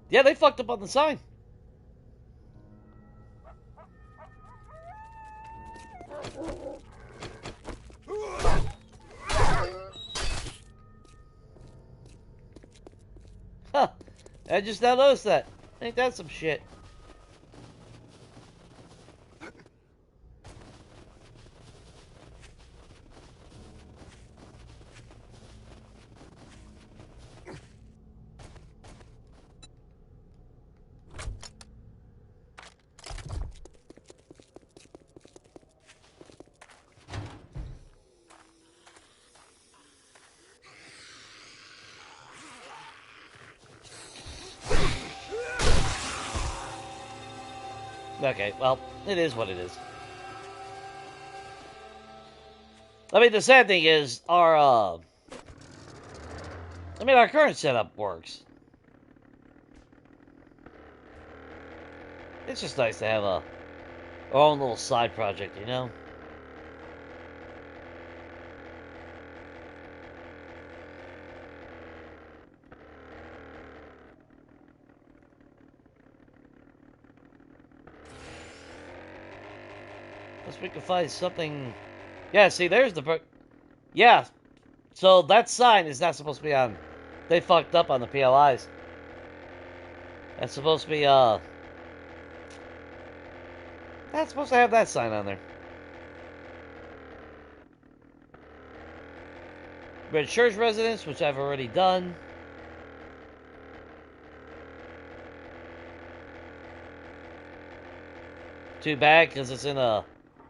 Yeah, they fucked up on the sign. Huh. I just now noticed that. Ain't that some shit? Okay, well, it is what it is. I mean, the sad thing is, our current setup works. It's just nice to have our own little side project, you know? Unless we can find something... Yeah, see, there's the... Yeah, so that sign is not supposed to be on... They fucked up on the PLIs. That's supposed to be, That's supposed to have that sign on there. Red Church Residence, which I've already done. Too bad, because it's in a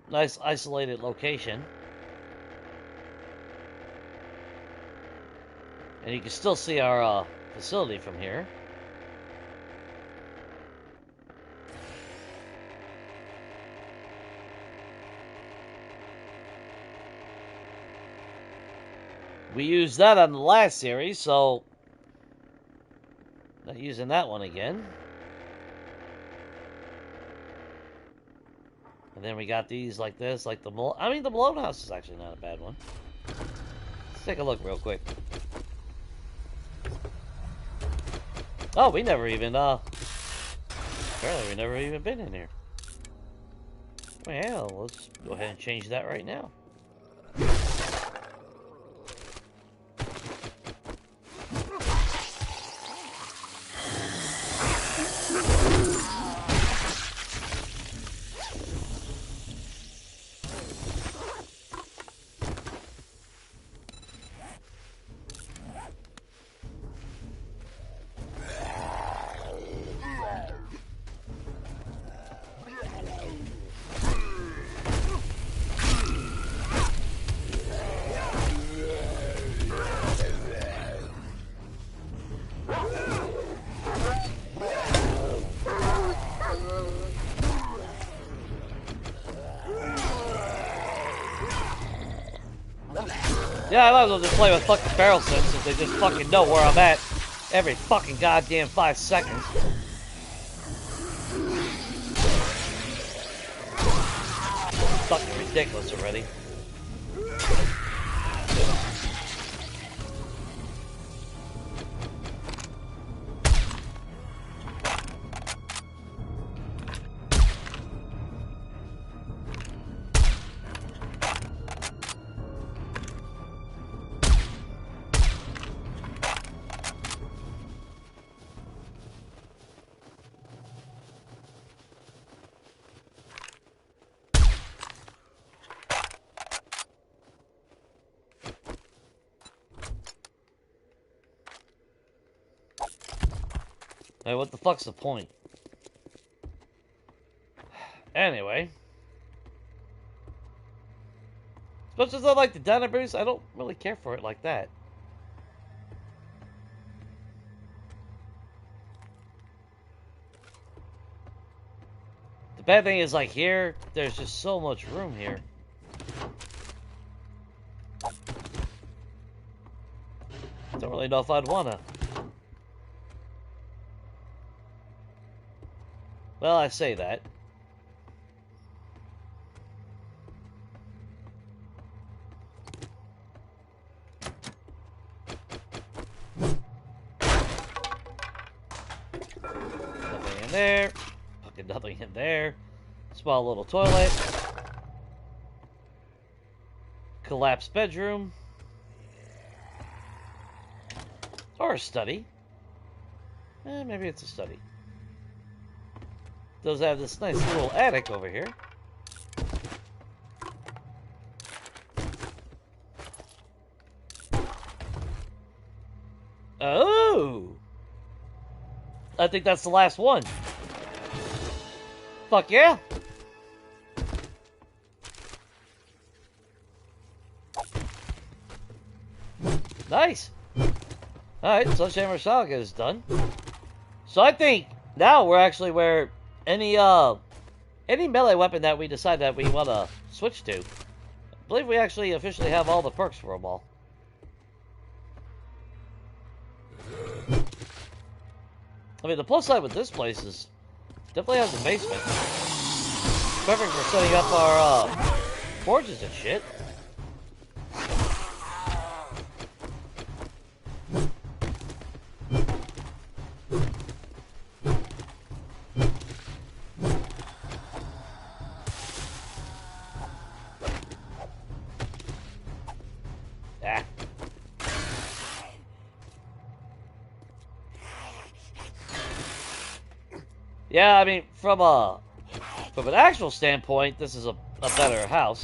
nice isolated location. And you can still see our facility from here. We used that on the last series, so not using that one again. And then we got these like this, like the the Malone House is actually not a bad one. Let's take a look real quick. Oh, we never even apparently we never even been in here. Well, let's go ahead and change that right now. Yeah, I might as well just play with fucking barrel sims since they just fucking know where I'm at every fucking goddamn 5 seconds. Fucking ridiculous already. Hey, what the fuck's the point? Anyway. As much as I like the Dino Bruce, I don't really care for it like that. The bad thing is, like, here, there's just so much room here. Don't really know if I'd wanna. Well, I say that. Nothing in there. Fucking nothing in there. Small little toilet. Collapsed bedroom. Or a study. Maybe it's a study. Does have this nice little attic over here. Oh! I think that's the last one. Fuck yeah! Nice! Alright, Sledgehammer Saga is done. So I think now we're actually where any melee weapon that we decide that we want to switch to. I believe we actually officially have all the perks for them all. I mean, the plus side with this place is definitely has a basement. Perfect for setting up our forges and shit. Yeah, I mean, from an actual standpoint, this is a better house.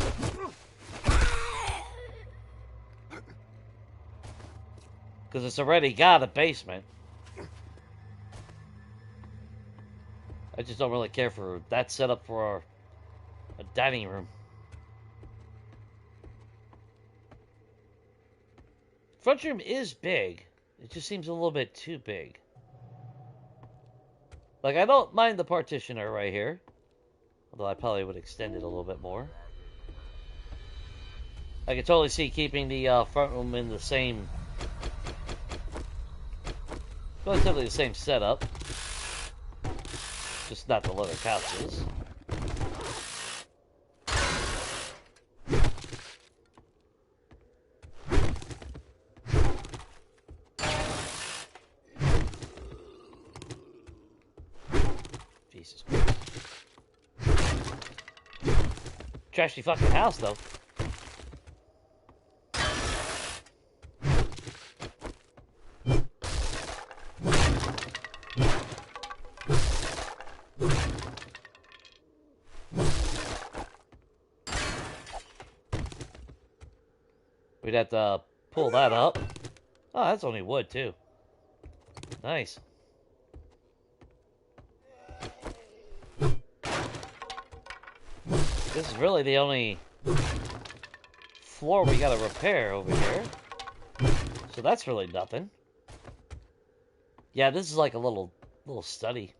Because it's already got a basement. I just don't really care for that setup for a dining room. Front room is big. It just seems a little bit too big. Like, I don't mind the partitioner right here. Although I probably would extend it a little bit more. I could totally see keeping the front room in the same... relatively the same setup. Just not the leather couches. Jesus Christ. Trashy fucking house, though. We'd have to pull that up. Oh, that's only wood, too. Nice. This is really the only floor we gotta repair over here. So that's really nothing. Yeah, this is like a little study.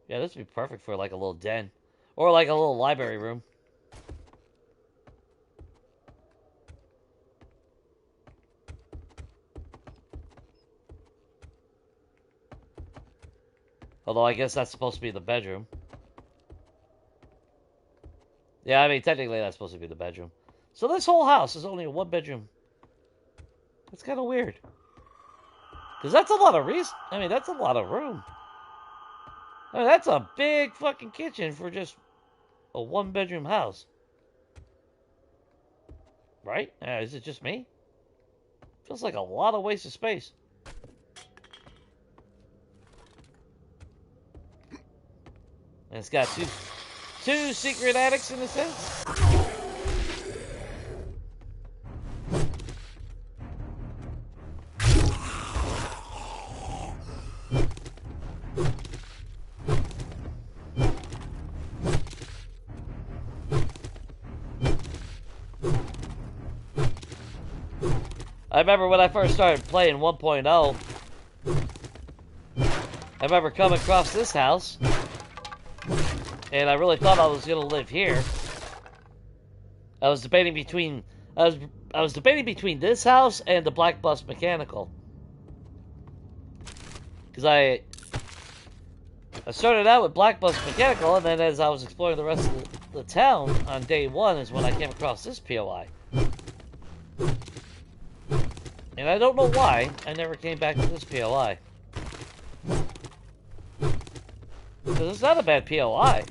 Yeah, this would be perfect for like a little den. Or like a little library room. Although I guess that's supposed to be the bedroom. Yeah, I mean, technically that's supposed to be the bedroom. So this whole house is only a one-bedroom. That's kind of weird. Because that's a lot of I mean, that's a lot of room. I mean, that's a big fucking kitchen for just a one-bedroom house. Right? Is it just me? Feels like a lot of wasted space. And it's got two secret attics in a sense. I remember when I first started playing 1.0, I remember coming across this house, and I really thought I was gonna live here. I was debating between I was debating between this house and the Black Bus Mechanical, because I started out with Black Bus Mechanical, and then as I was exploring the rest of the town on day one is when I came across this POI. And I don't know why I never came back to this POI. Because it's not a bad POI.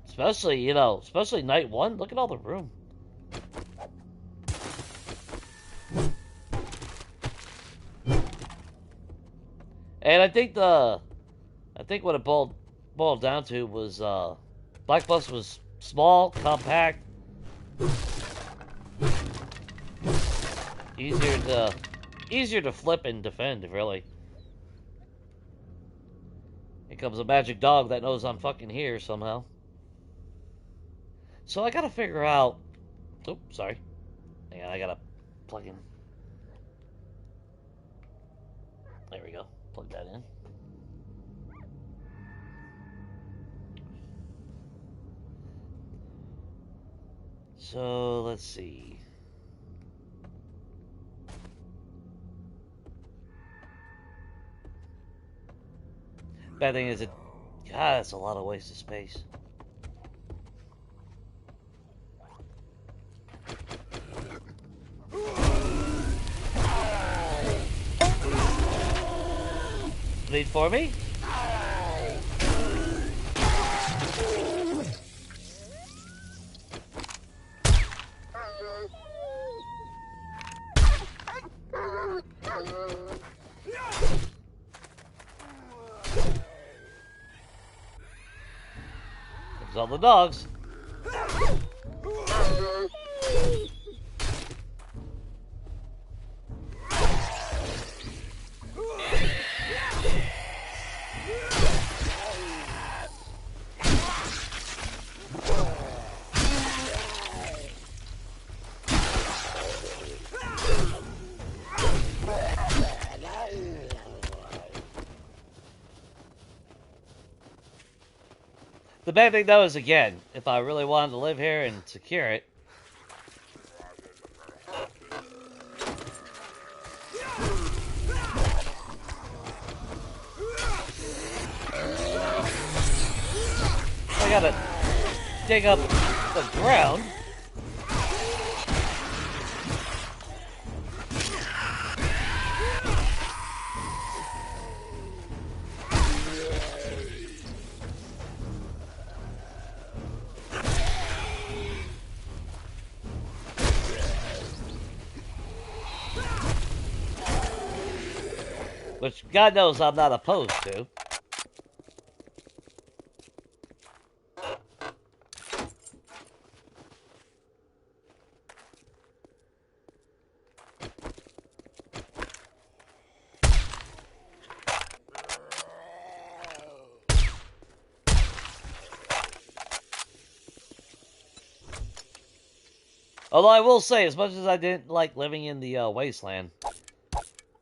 Especially, you know, especially night one. Look at all the room. And I think what it boiled down to was Black Bus was small, compact, easier to flip and defend, really. Here comes a magic dog that knows I'm fucking here somehow. So I gotta figure out. Oops, sorry. Hang on, I gotta plug in. There we go. Plug that in. So let's see. Bad thing is, God, that's a lot of wasted space. Lead for me? There's all the dogs. The bad thing, though, is, again, if I really wanted to live here and secure it, I gotta dig up the ground. Which, God knows, I'm not opposed to. Although I will say, as much as I didn't like living in the wasteland,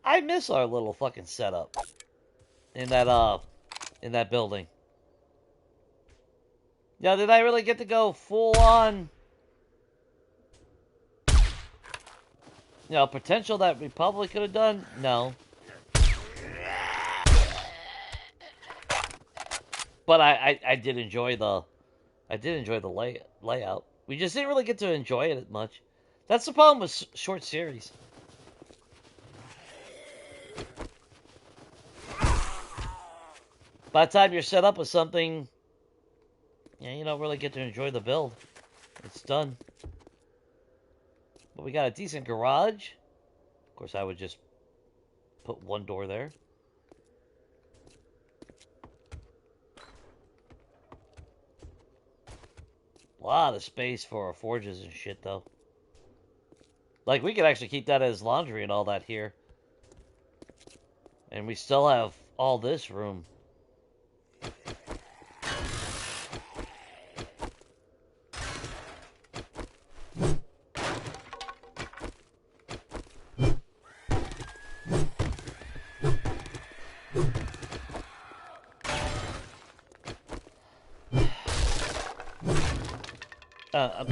I miss our little fucking setup in that building. Now, did I really get to go full on? You you know, potential that we probably could have done. No. But I did enjoy the layout. We just didn't really get to enjoy it much. That's the problem with short series. By the time you're set up with something, yeah, you don't really get to enjoy the build. It's done. But we got a decent garage. Of course, I would just put one door there. A lot of space for forges and shit, though. Like, we could actually keep that as laundry and all that here. And we still have all this room. I'm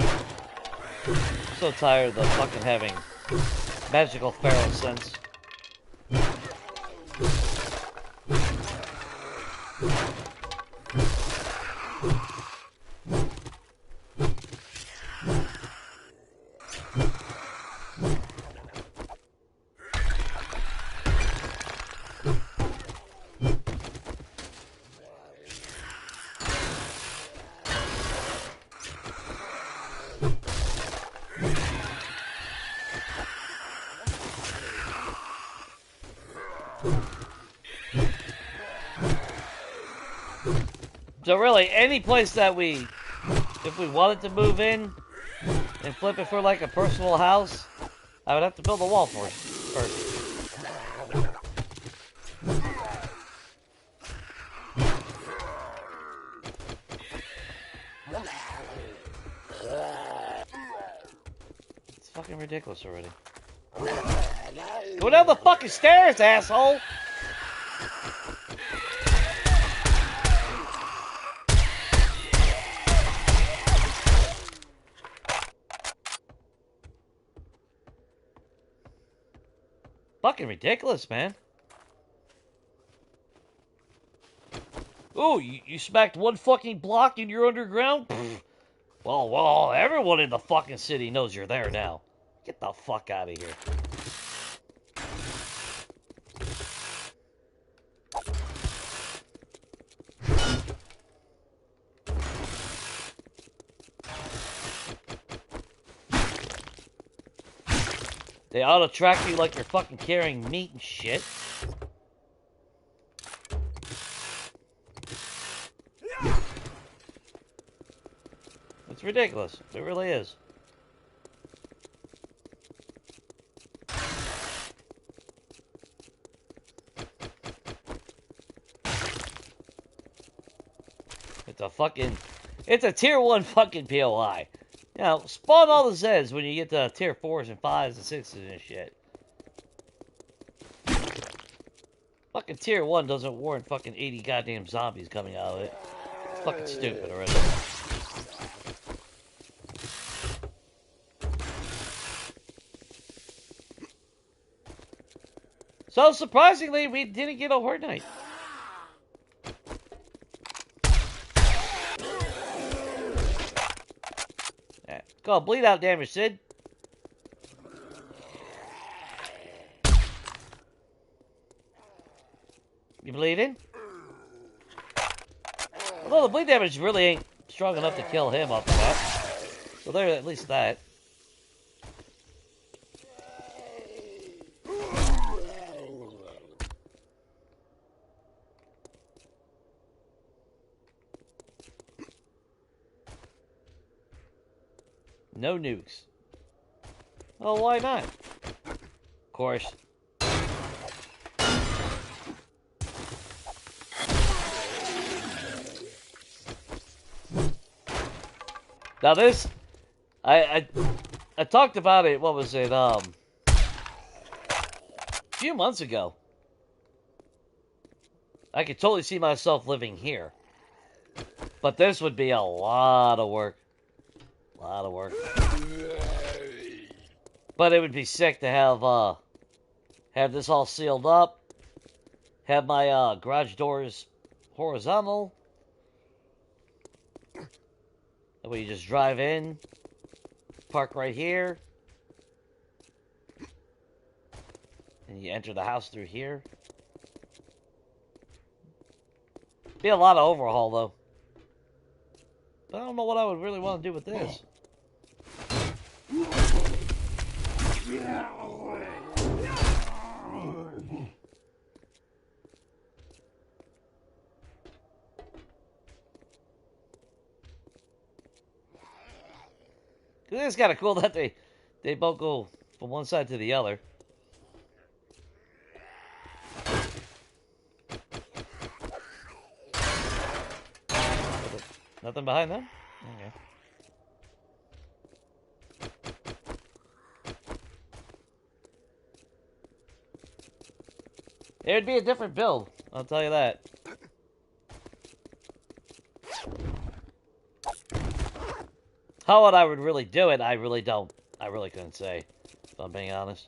so tired of the fucking having magical feral sense. So really, any place that if we wanted to move in and flip it for like a personal house, I would have to build a wall for it first. It's fucking ridiculous already. Go down the fucking stairs, asshole! Fucking ridiculous, man. Oh, you smacked one fucking block and you're underground? Well, everyone in the fucking city knows you're there now. Get the fuck out of here. They auto-track you like you're fucking carrying meat and shit. It's ridiculous. It really is. It's a tier 1 fucking POI. You know, spawn all the Zeds when you get to tier 4s and 5s and 6s and shit. Fucking tier 1 doesn't warrant fucking 80 goddamn zombies coming out of it. It's fucking stupid already. So surprisingly, we didn't get a Horde Night. Go on, bleed out damage, Sid. You bleeding? Although the bleed damage really ain't strong enough to kill him off the bat. So there's at least that. No nukes. Well, why not? Of course. Now this, I talked about it, what was it, a few months ago. I could totally see myself living here. But this would be a lot of work. A lot of work. But it would be sick to have this all sealed up, have my garage doors horizontal. That way you just drive in, park right here, and you enter the house through here. Be a lot of overhaul though. But I don't know what I would really want to do with this. It's kind of cool that they both go from one side to the other. Nothing behind them? Okay. It would be a different build, I'll tell you that. How I would really do it, I really don't. I really couldn't say, if I'm being honest.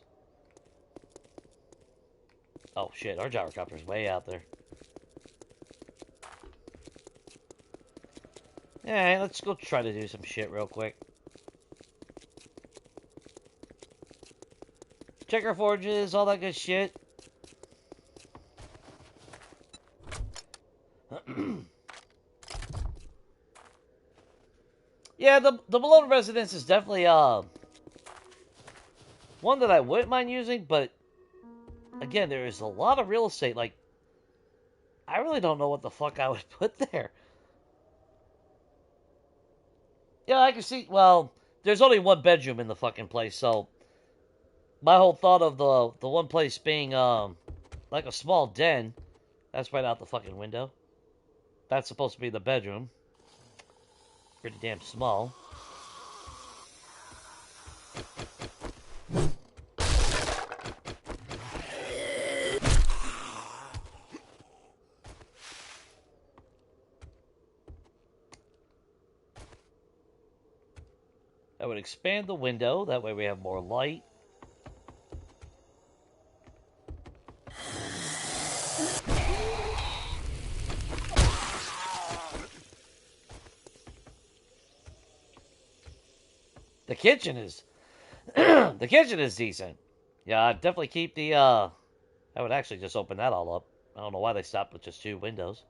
Oh shit, our gyrocopter's way out there. Alright, let's go try to do some shit real quick. Check our forges, all that good shit. Yeah, the below residence is definitely one that I wouldn't mind using, but again, there is a lot of real estate. Like, I really don't know what the fuck I would put there. Yeah, I can see. Well, there's only one bedroom in the fucking place, so my whole thought of the one place being like a small den, that's right out the fucking window. That's supposed to be the bedroom. Pretty damn small. I would expand the window, that way we have more light. The kitchen is the kitchen is decent. Yeah, I'd definitely keep the I would actually just open that all up. I don't know why they stopped with just 2 windows.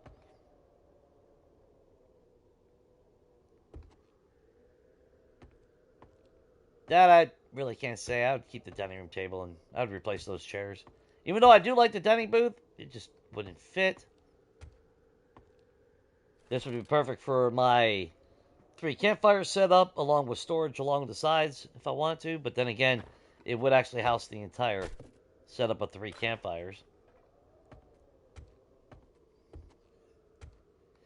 That I really can't say. I would keep the dining room table and I would replace those chairs. Even though I do like the dining booth, it just wouldn't fit. This would be perfect for my 3 campfires set up, along with storage along the sides if I want to. But then again, it would actually house the entire setup of 3 campfires.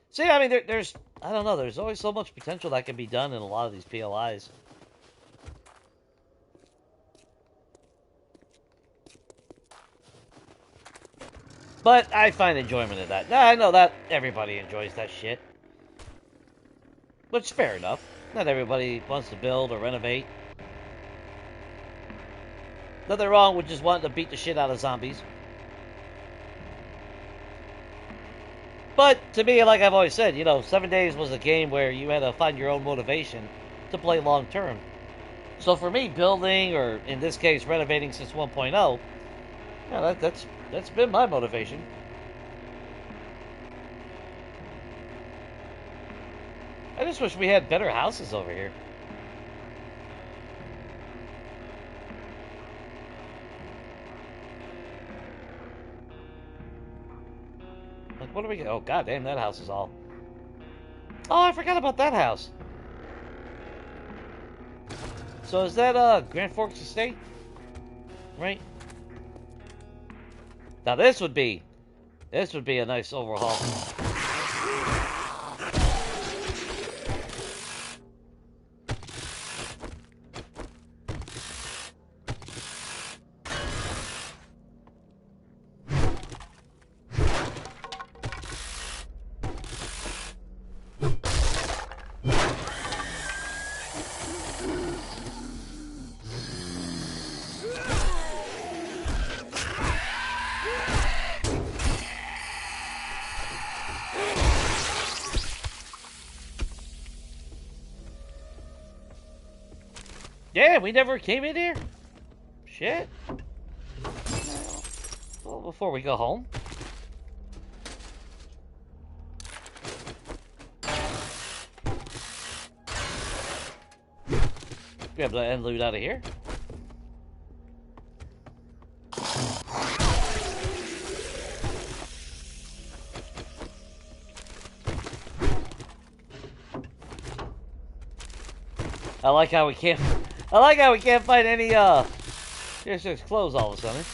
See, I mean, there's, I don't know, there's always so much potential that can be done in a lot of these PLIs. But I find enjoyment in that. I know that everybody enjoys that shit. Which is fair enough. Not everybody wants to build or renovate. Nothing wrong with just wanting to beat the shit out of zombies. But to me, like I've always said, you know, 7 Days was a game where you had to find your own motivation to play long term. So for me, building, or in this case, renovating since 1.0, yeah, that's been my motivation. I just wish we had better houses over here. Like, what do we get? Oh, goddamn, that house is all... Oh, I forgot about that house. So is that, Grand Forks Estate? Right? Now this would be a nice overhaul. Damn, we never came in here? Shit. Well, before we go home. Grab the end loot out of here. I like how we can't find any tier 6 clothes all of a sudden.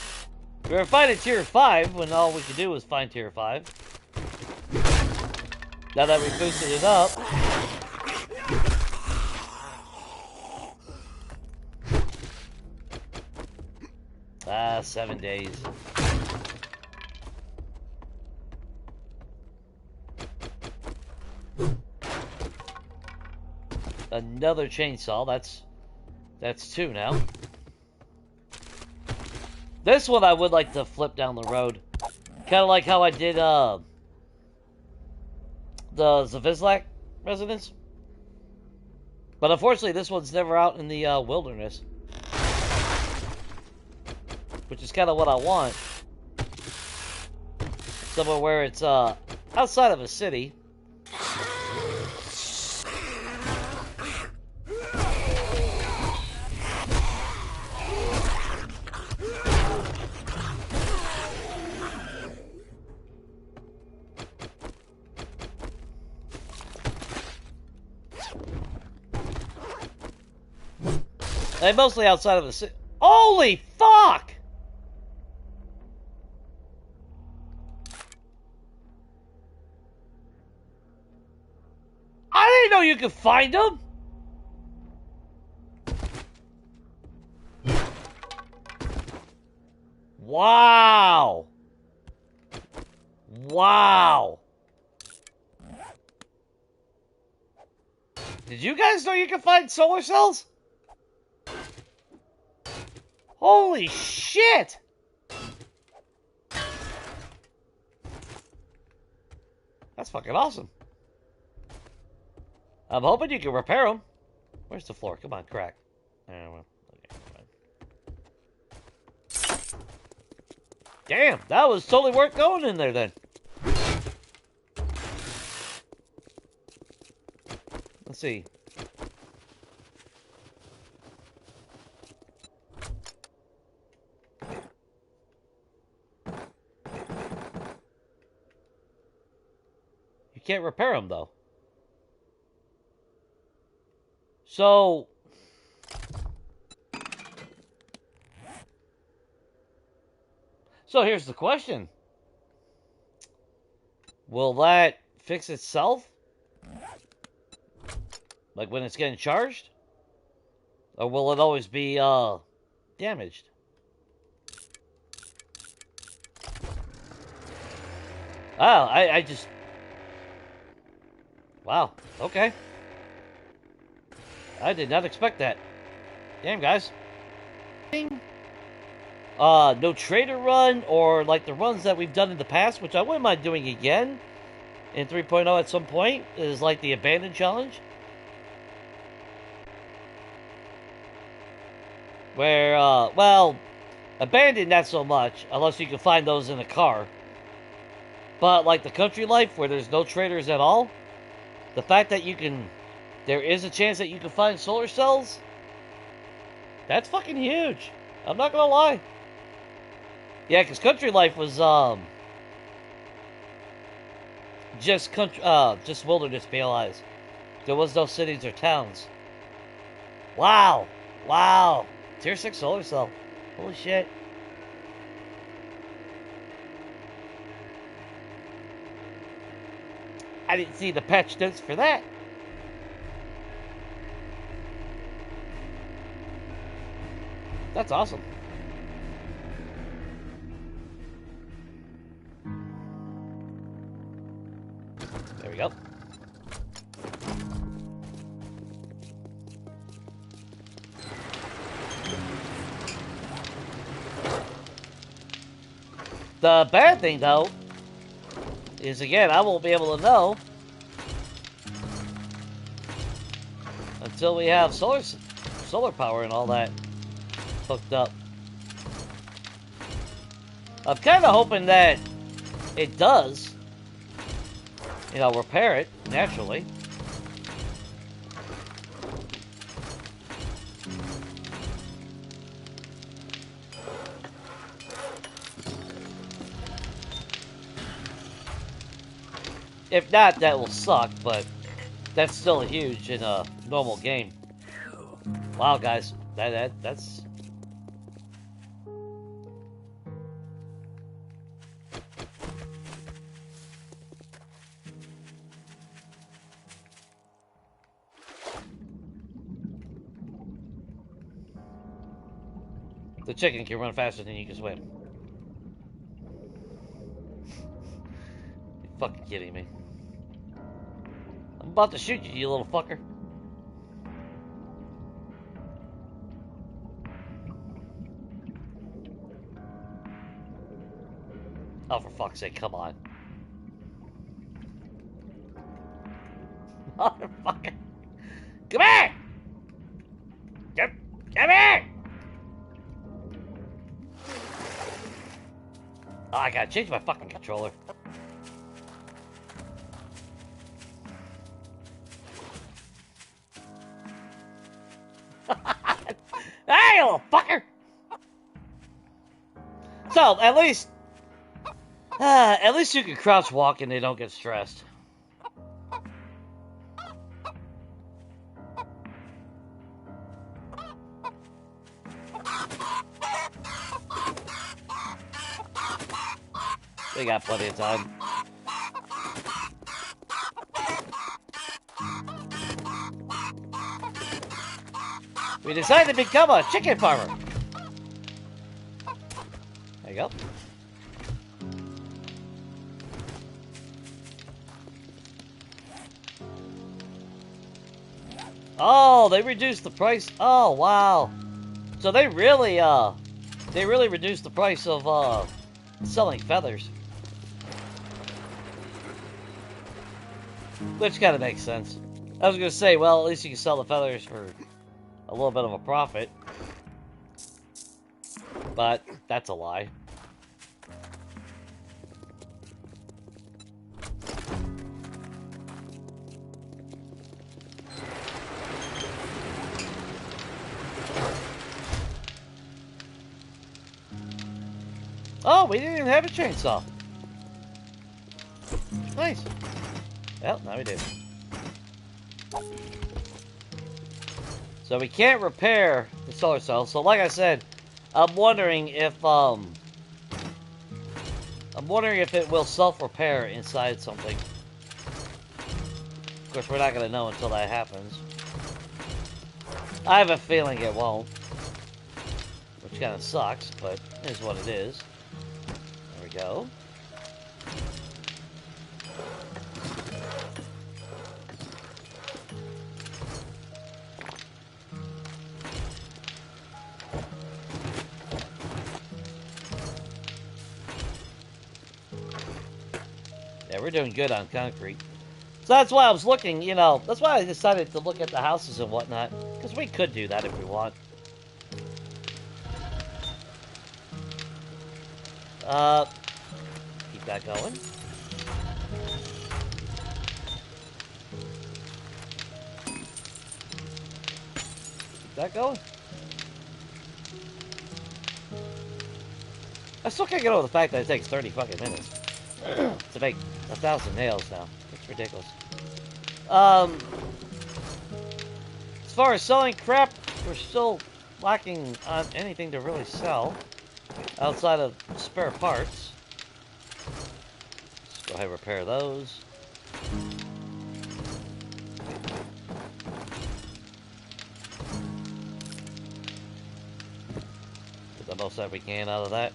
We were finding tier 5 when all we could do was find tier 5. Now that we boosted it up. Ah, 7 days. Another chainsaw. That's 2 now. This one I would like to flip down the road. Kind of like how I did the Zavizlak residence. But unfortunately this one's never out in the wilderness. Which is kind of what I want. Somewhere where it's outside of a city. And mostly outside of the city. Holy fuck! I didn't know you could find them! Wow! Wow! Did you guys know you could find solar cells? Holy shit! That's fucking awesome. I'm hoping you can repair them. Where's the floor? Come on, crack. Well, okay, damn, that was totally worth going in there then. Let's see. You can't repair them though. So here's the question. Will that fix itself? Like when it's getting charged? Or will it always be damaged? Oh, I just... Wow, okay. I did not expect that. Damn, guys. No trader run, or like the runs that we've done in the past, which I wouldn't mind doing again in 3.0 at some point, is like the Abandoned Challenge. Where, well, Abandoned not so much, unless you can find those in a car. But like the Country Life, where there's no traders at all, the fact that you can... There is a chance that you can find solar cells. That's fucking huge. I'm not gonna lie. Yeah, because Country Life was just wilderness BLIs. There was no cities or towns. Wow, wow. Tier 6 solar cell. Holy shit. I didn't see the patch notes for that. That's awesome. There we go. The bad thing, though, is again, I won't be able to know until we have solar solar power and all that hooked up. I'm kind of hoping that it does, you know, repair it naturally. If not, that will suck, but that's still huge in a normal game. Wow, guys, that's... The chicken can run faster than you can swim. You're fucking kidding me. I'm about to shoot you, you little fucker. Oh, for fuck's sake, come on. Motherfucker. Come here! Come here! Oh, I gotta change my fucking controller. Hey, you little fucker! So, at least you can crouch walk and they don't get stressed. We got plenty of time. We decided to become a chicken farmer. There you go. Oh, they reduced the price. Oh, wow. So they really reduced the price of selling feathers. Which kind of makes sense. I was going to say, well, at least you can sell the feathers for a little bit of a profit. But that's a lie. Oh, we didn't even have a chainsaw. Nice. Well, now we do. So we can't repair the solar cell. So like I said, I'm wondering if it will self-repair inside something. Of course, we're not going to know until that happens. I have a feeling it won't. Which kind of sucks, but it is what it is. There we go. Yeah, we're doing good on concrete. So that's why I was looking, you know, that's why I decided to look at the houses and whatnot. Because we could do that if we want. Keep that going. Keep that going. I still can't get over the fact that it takes 30 fucking minutes to make 1,000 nails now. It's ridiculous. As far as selling crap, we're still lacking on anything to really sell outside of spare parts. Let's go ahead and repair those. Get the most that we can out of that.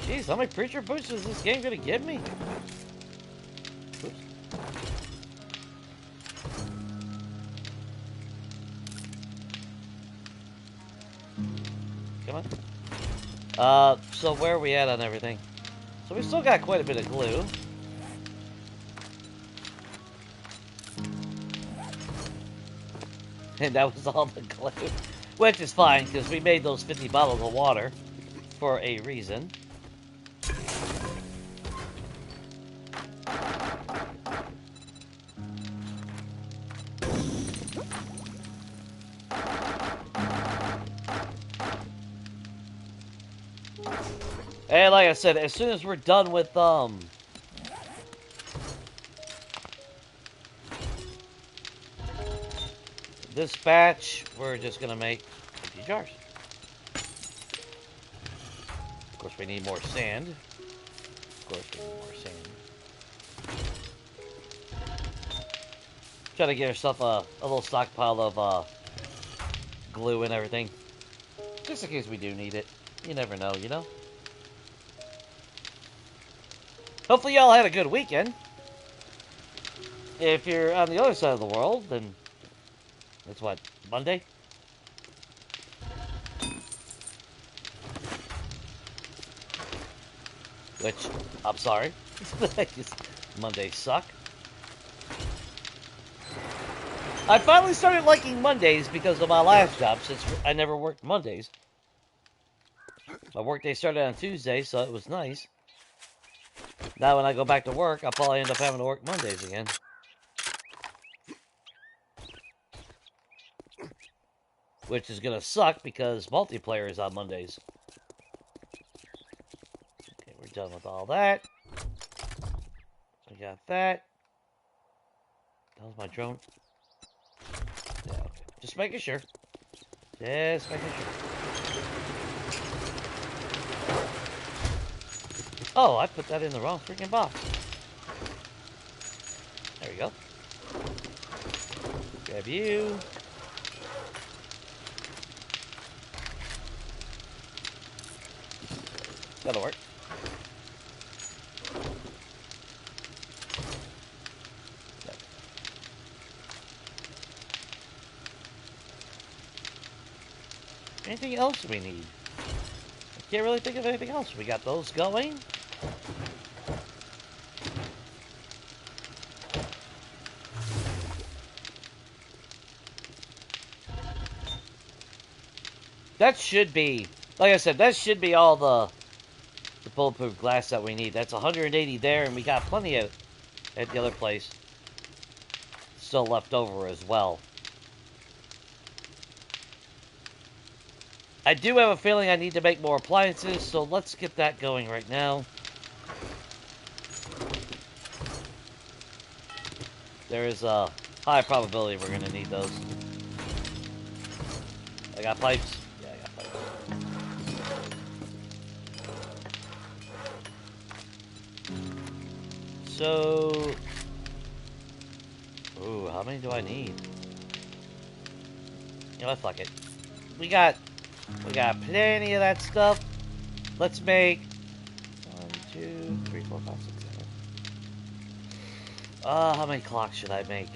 Jeez, how many preacher boots is this game gonna give me? Oops. Come on. So where are we at on everything? So we still got quite a bit of glue. And that was all the glue. Which is fine, because we made those 50 bottles of water for a reason. And like I said, as soon as we're done with, this batch, we're just gonna make empty jars. Of course, we need more sand. Of course, we need more sand. Try to get ourselves a little stockpile of glue and everything, just in case we do need it. You never know, you know. Hopefully, y'all had a good weekend. If you're on the other side of the world, then it's what, Monday? Which, I'm sorry. Mondays suck. I finally started liking Mondays because of my last job, since I never worked Mondays. My workday started on Tuesday, so it was nice. Now when I go back to work, I'll probably end up having to work Mondays again. Which is gonna suck because multiplayer is on Mondays. Okay, we're done with all that. We got that. That was my drone. Yeah, okay. Just making sure. Just making sure. Oh, I put that in the wrong freaking box. There we go. Grab you. That'll work. Anything else we need? I can't really think of anything else. We got those going. That should be, like I said, that should be all the bulletproof glass that we need. That's 180 there, and we got plenty of at the other place still left over as well. I do have a feeling I need to make more appliances, so let's get that going right now. There is a high probability we're going to need those. I got pipes. Yeah, I got pipes. So... Ooh, how many do I need? You know what, fuck it. We got plenty of that stuff. Let's make 1, 2, 3, 4, 5, 6, 7. How many clocks should I make?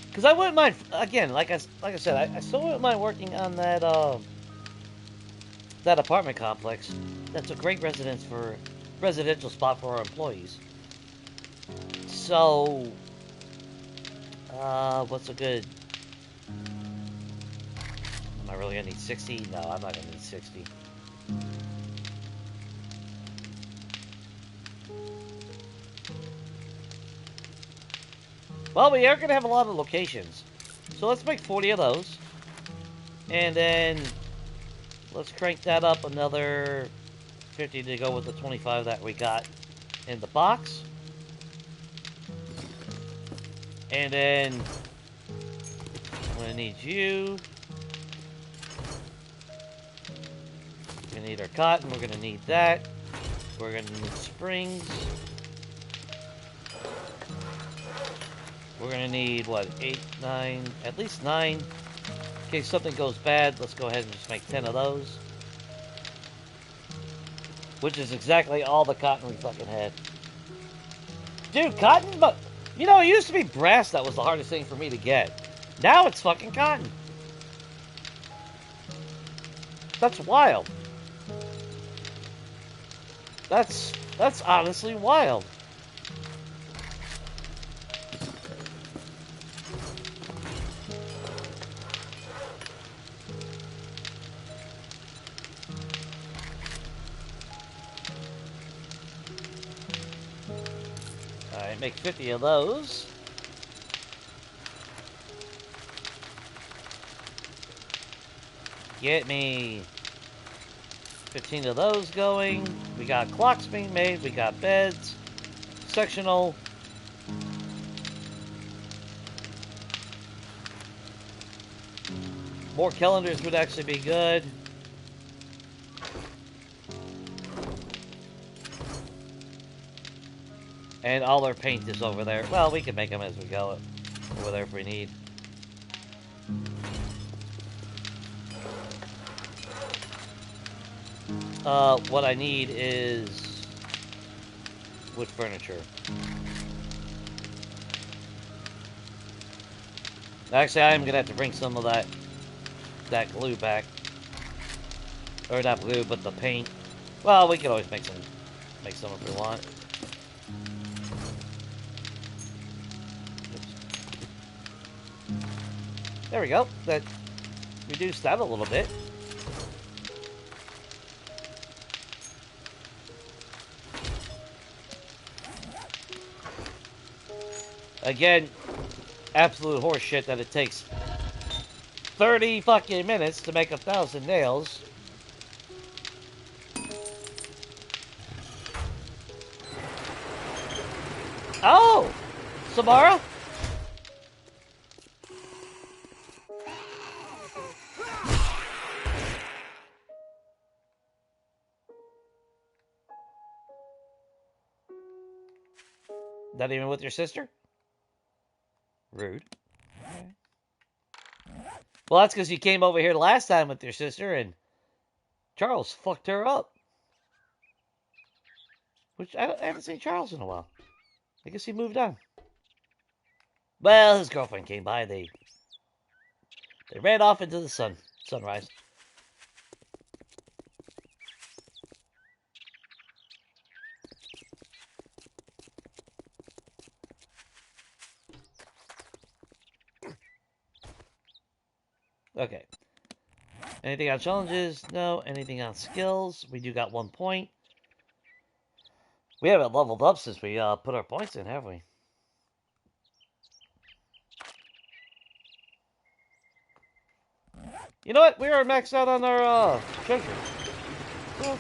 Because I wouldn't mind, again, like I said, I still wouldn't mind working on that that apartment complex. That's a great residential spot for our employees. So, what's a good? Am I really gonna need 60? No, I'm not gonna need 60. Well, we are gonna have a lot of locations, so let's make 40 of those, and then let's crank that up another 50 to go with the 25 that we got in the box. And then I'm gonna need you. We're gonna need our cotton. We're gonna need that. We're gonna need springs. We're gonna need what, 8, 9, at least 9. In case something goes bad, let's go ahead and just make 10 of those. Which is exactly all the cotton we fucking had. Dude, cotton, but you know, it used to be brass that was the hardest thing for me to get. Now it's fucking cotton. That's wild. That's honestly wild. Can't make 50 of those. Get me 15 of those going. We got clocks being made. We got beds. Sectional. More calendars would actually be good. And all our paint is over there. Well, we can make them as we go over there if we need. What I need is wood furniture. Actually, I am gonna have to bring some of that glue back, or not glue, but the paint. Well, we can always make some if we want. Oops. There we go. That reduced that a little bit. Again, absolute horseshit that it takes 30 fucking minutes to make 1,000 nails. Oh! Samara? Not even with your sister? Rude. Okay. Well, that's because you came over here last time with your sister and Charles fucked her up. Which, I haven't seen Charles in a while. I guess he moved on. Well, his girlfriend came by. They ran off into the sunrise. Okay. Anything on challenges? No. Anything on skills? We do got 1 point. We haven't leveled up since we put our points in, have we? You know what? We are maxed out on our treasure. Well,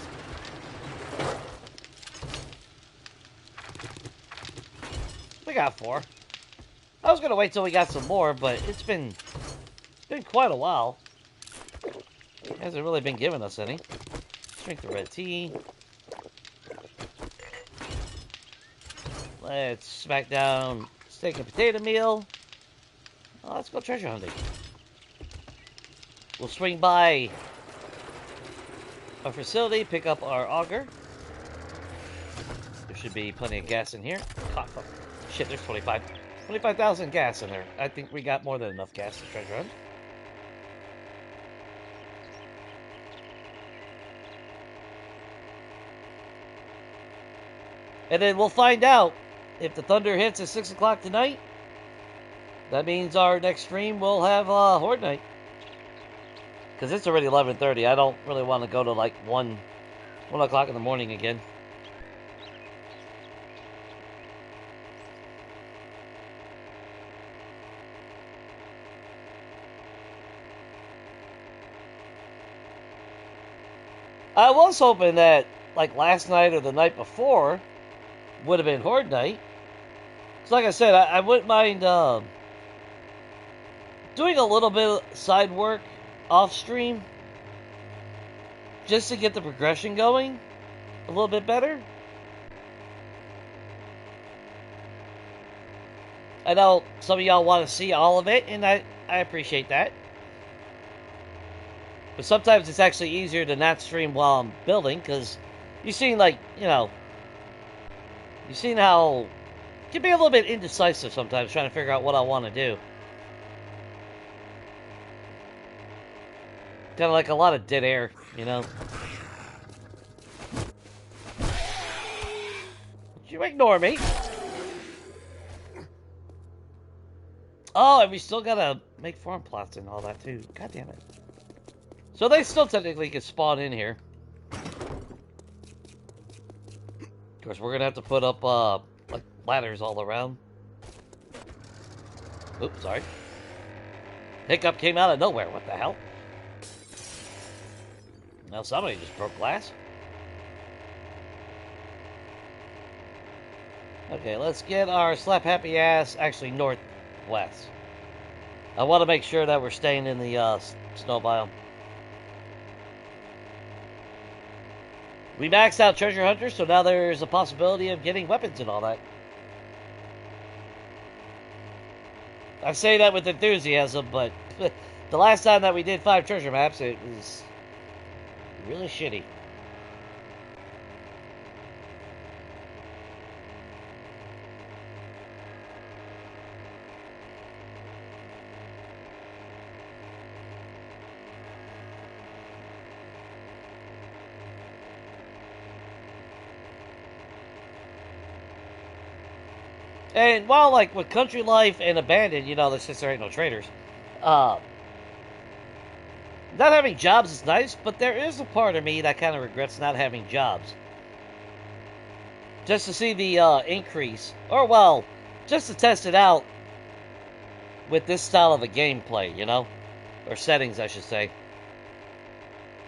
we got 4. I was gonna wait till we got some more, but it's been quite a while. It hasn't really been giving us any. Let's drink the red tea. Let's smack down steak and potato meal. Oh, let's go treasure hunting. We'll swing by our facility, pick up our auger. There should be plenty of gas in here. Oh, fuck. Shit, there's 25,000 gas in there. I think we got more than enough gas to treasure hunt. And then we'll find out if the thunder hits at 6 o'clock tonight. That means our next stream will have Horde Night. Because it's already 11:30. I don't really want to go to like 1 o'clock in the morning again. I was hoping that like last night or the night before would have been Horde Night. Because like I said, I wouldn't mind doing a little bit of side work off stream just to get the progression going a little bit better. I know some of y'all want to see all of it, and I appreciate that. But sometimes it's actually easier to not stream while I'm building, because you've seen, like, you know, you've seen how it can be a little bit indecisive sometimes trying to figure out what I want to do. Kind of like a lot of dead air, you know? Did you ignore me? Oh, and we still gotta make farm plots and all that too. God damn it. So they still technically could spawn in here. Of course, we're gonna have to put up, like ladders all around. Oops, sorry. Hiccup came out of nowhere. What the hell? Now somebody just broke glass. Okay, let's get our slap happy ass actually northwest. I want to make sure that we're staying in the snow biome. We maxed out treasure hunters, so now there's a possibility of getting weapons and all that. I say that with enthusiasm, but the last time that we did 5 treasure maps, it was really shitty. And while, like, with Country Life and Abandoned, you know, since there ain't no traders, not having jobs is nice, but there is a part of me that kind of regrets not having jobs. Just to see the increase, or, well, just to test it out with this style of a gameplay, you know? Or settings, I should say.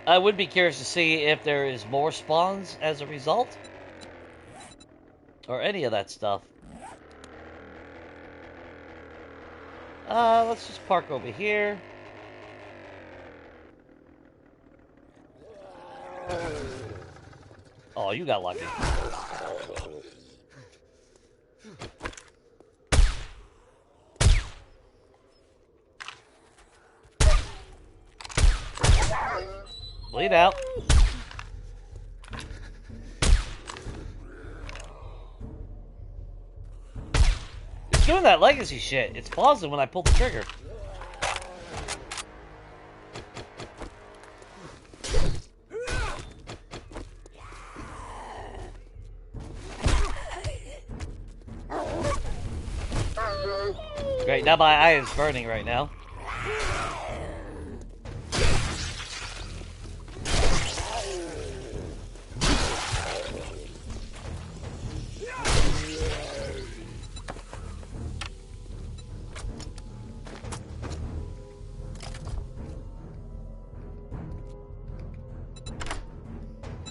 I would be curious to see if there is more spawns as a result. Or any of that stuff. Let's just park over here. Oh, you got lucky. Bleed out. It's doing that legacy shit. It's pausing when I pull the trigger. Great, now my eye is burning right now.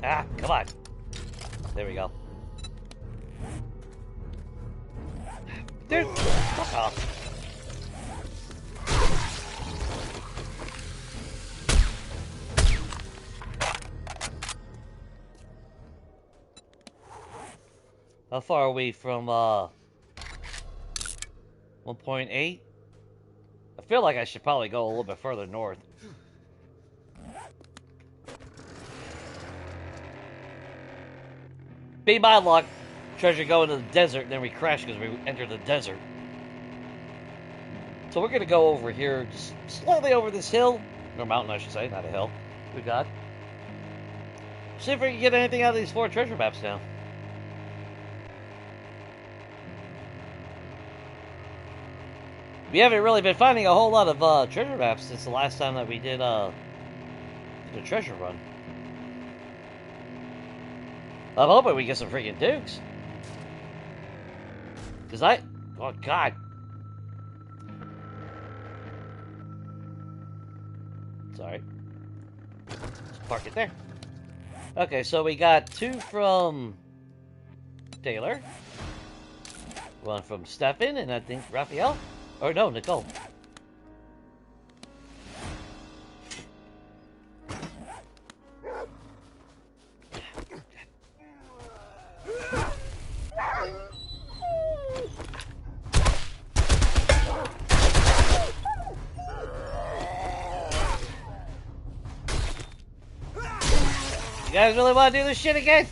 Ah, come on. There we go. Dude, fuck off. How far are we from 1.8? I feel like I should probably go a little bit further north. Be my luck, treasure go into the desert, and then we crash because we entered the desert. So we're gonna go over here, just slightly over this hill, or mountain I should say, not a hill. We got. See if we can get anything out of these 4 treasure maps now. We haven't really been finding a whole lot of treasure maps since the last time that we did the treasure run. I'm hoping we get some freaking dukes. Cause oh god. Sorry. Just park it there. Okay, so we got 2 from Taylor. 1 from Stefan, and I think Raphael. Or no, Nicole. You guys really want to do this shit again?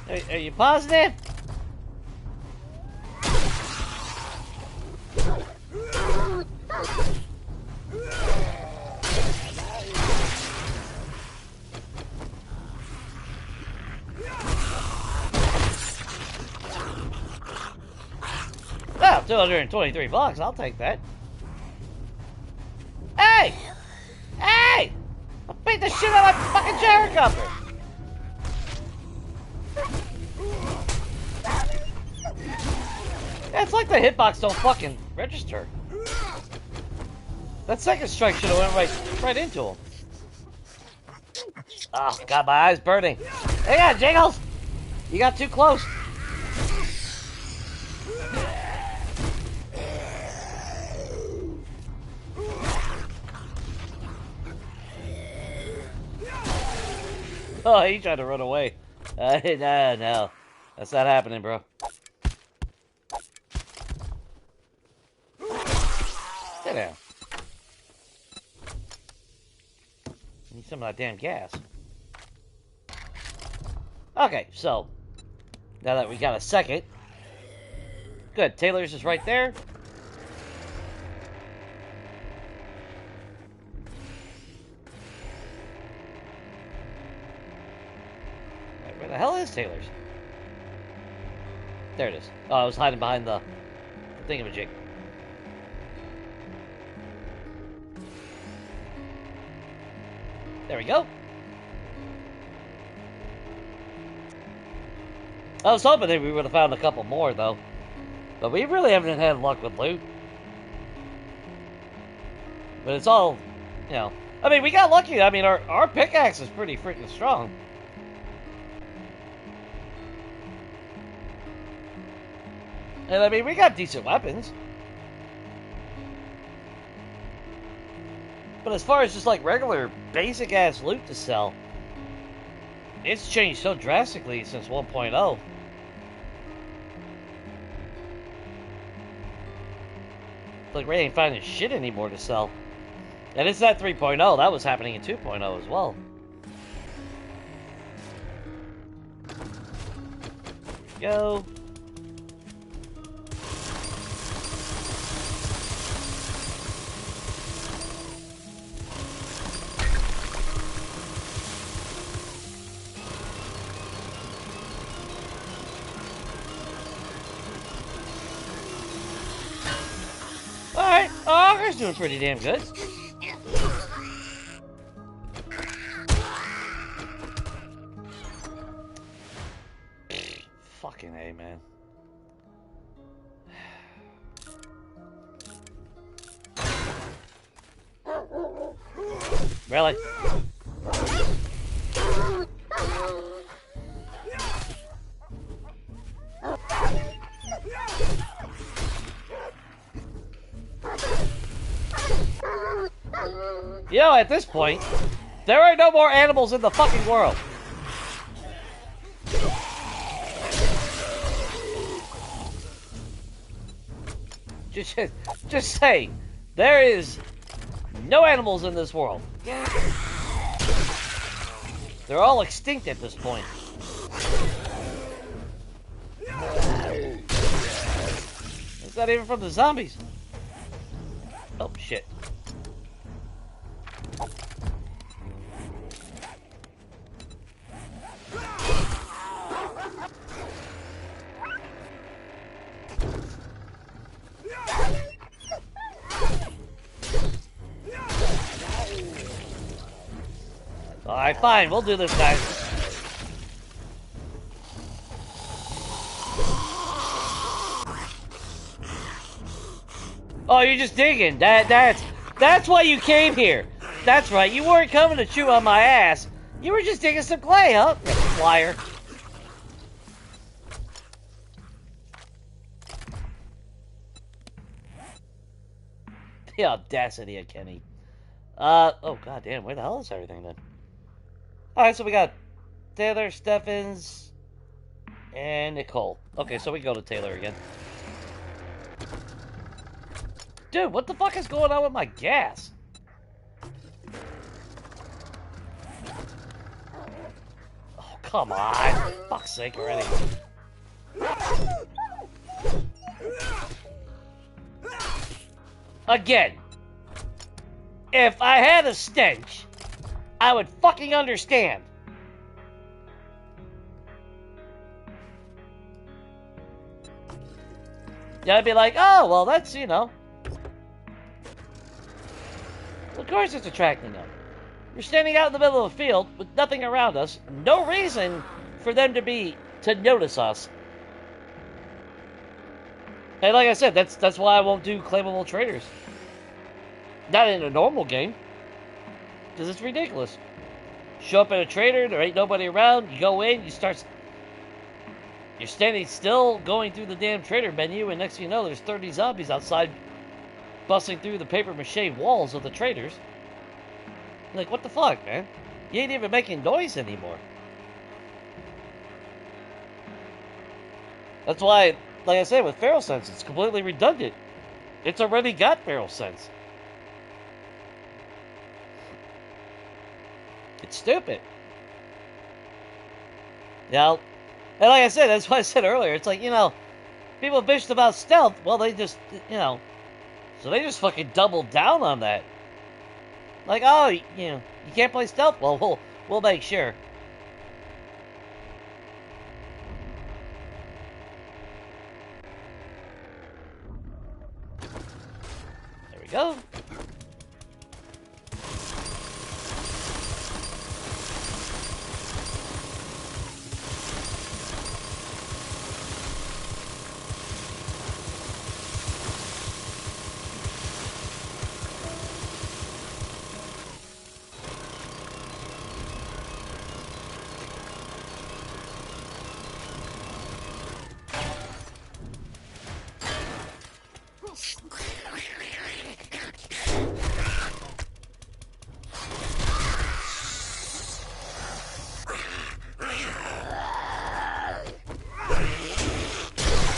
Are you positive? Well, $223, I'll take that. Hey! Hey! I beat the shit out of my fucking Jericho! It's like the hitbox don't fucking register. That second strike should have went right into him. Oh, God, my eyes burning. Hang on, Jiggles! You got too close. Oh, he tried to run away. No. That's not happening, bro. Sit down. Need some of that damn gas. Okay, so now that we got a second. Good, Taylor's is right there. Where the hell is Taylor's? There it is. Oh, I was hiding behind the thingamajig. There we go. I was hoping that we would have found a couple more, though. But we really haven't had luck with loot. But it's all, you know... I mean, we got lucky. I mean, our pickaxe is pretty freaking strong. And, I mean, we got decent weapons. But as far as just, like, regular, basic-ass loot to sell, it's changed so drastically since 1.0. Like, we ain't finding shit anymore to sell. And it's not 3.0. That was happening in 2.0 as well. Here we go. Alright, Auger's doing pretty damn good. Fucking A, man. Really? You know, at this point, there are no more animals in the fucking world. Just say, there is no animals in this world. They're all extinct at this point. It's not even from the zombies. Oh, shit. Alright, fine. We'll do this, guys. Oh, you're just digging. That's why you came here. That's right. You weren't coming to chew on my ass. You were just digging some clay, huh? Liar. The audacity of Kenny. Oh, goddamn. Where the hell is everything, then? Alright, so we got Taylor, Steffens, and Nicole. Okay, so we go to Taylor again. Dude, what the fuck is going on with my gas? Oh, come on. Fuck's sake already. Again. If I had a stench, I would fucking understand. Yeah, I'd be like, oh, well, that's, you know. Of course it's attracting them. We're standing out in the middle of a field with nothing around us. No reason for them to notice us. And like I said, that's why I won't do claimable traders. Not in a normal game. Because it's ridiculous. Show up at a trader, there ain't nobody around, you go in, you're standing still going through the damn trader menu, and next thing you know, there's 30 zombies outside busting through the paper mache walls of the traders. Like, what the fuck, man? You ain't even making noise anymore. That's why, like I said, with Feral Sense, it's completely redundant. It's already got Feral Sense. It's stupid. You know? And like I said, that's what I said earlier. It's like, you know, people bitched about stealth. Well, they just, you know, so they just fucking doubled down on that. Like, oh, you know, you can't play stealth? Well, we'll make sure. There we go.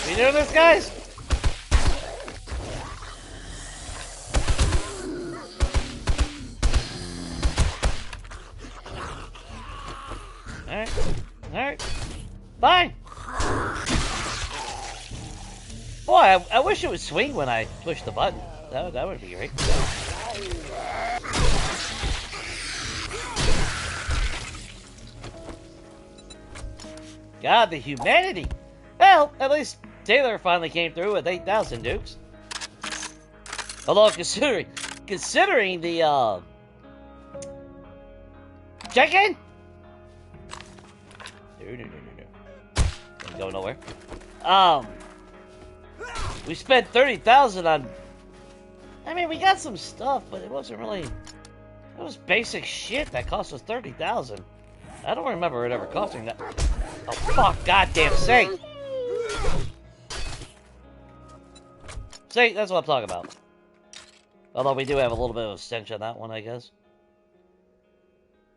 You doing this, guys? Alright. Alright. Fine. Boy, I wish it would swing when I push the button. That would be great. God, the humanity. Well, at least Taylor finally came through with 8,000 dukes. Although, considering the, check-in? No. Didn't go nowhere. We spent 30,000 on, I mean, we got some stuff, but it wasn't really, it was basic shit that cost us 30,000. I don't remember it ever costing that. Oh, fuck, goddamn sake. See, that's what I'm talking about. Although we do have a little bit of a stench on that one, I guess.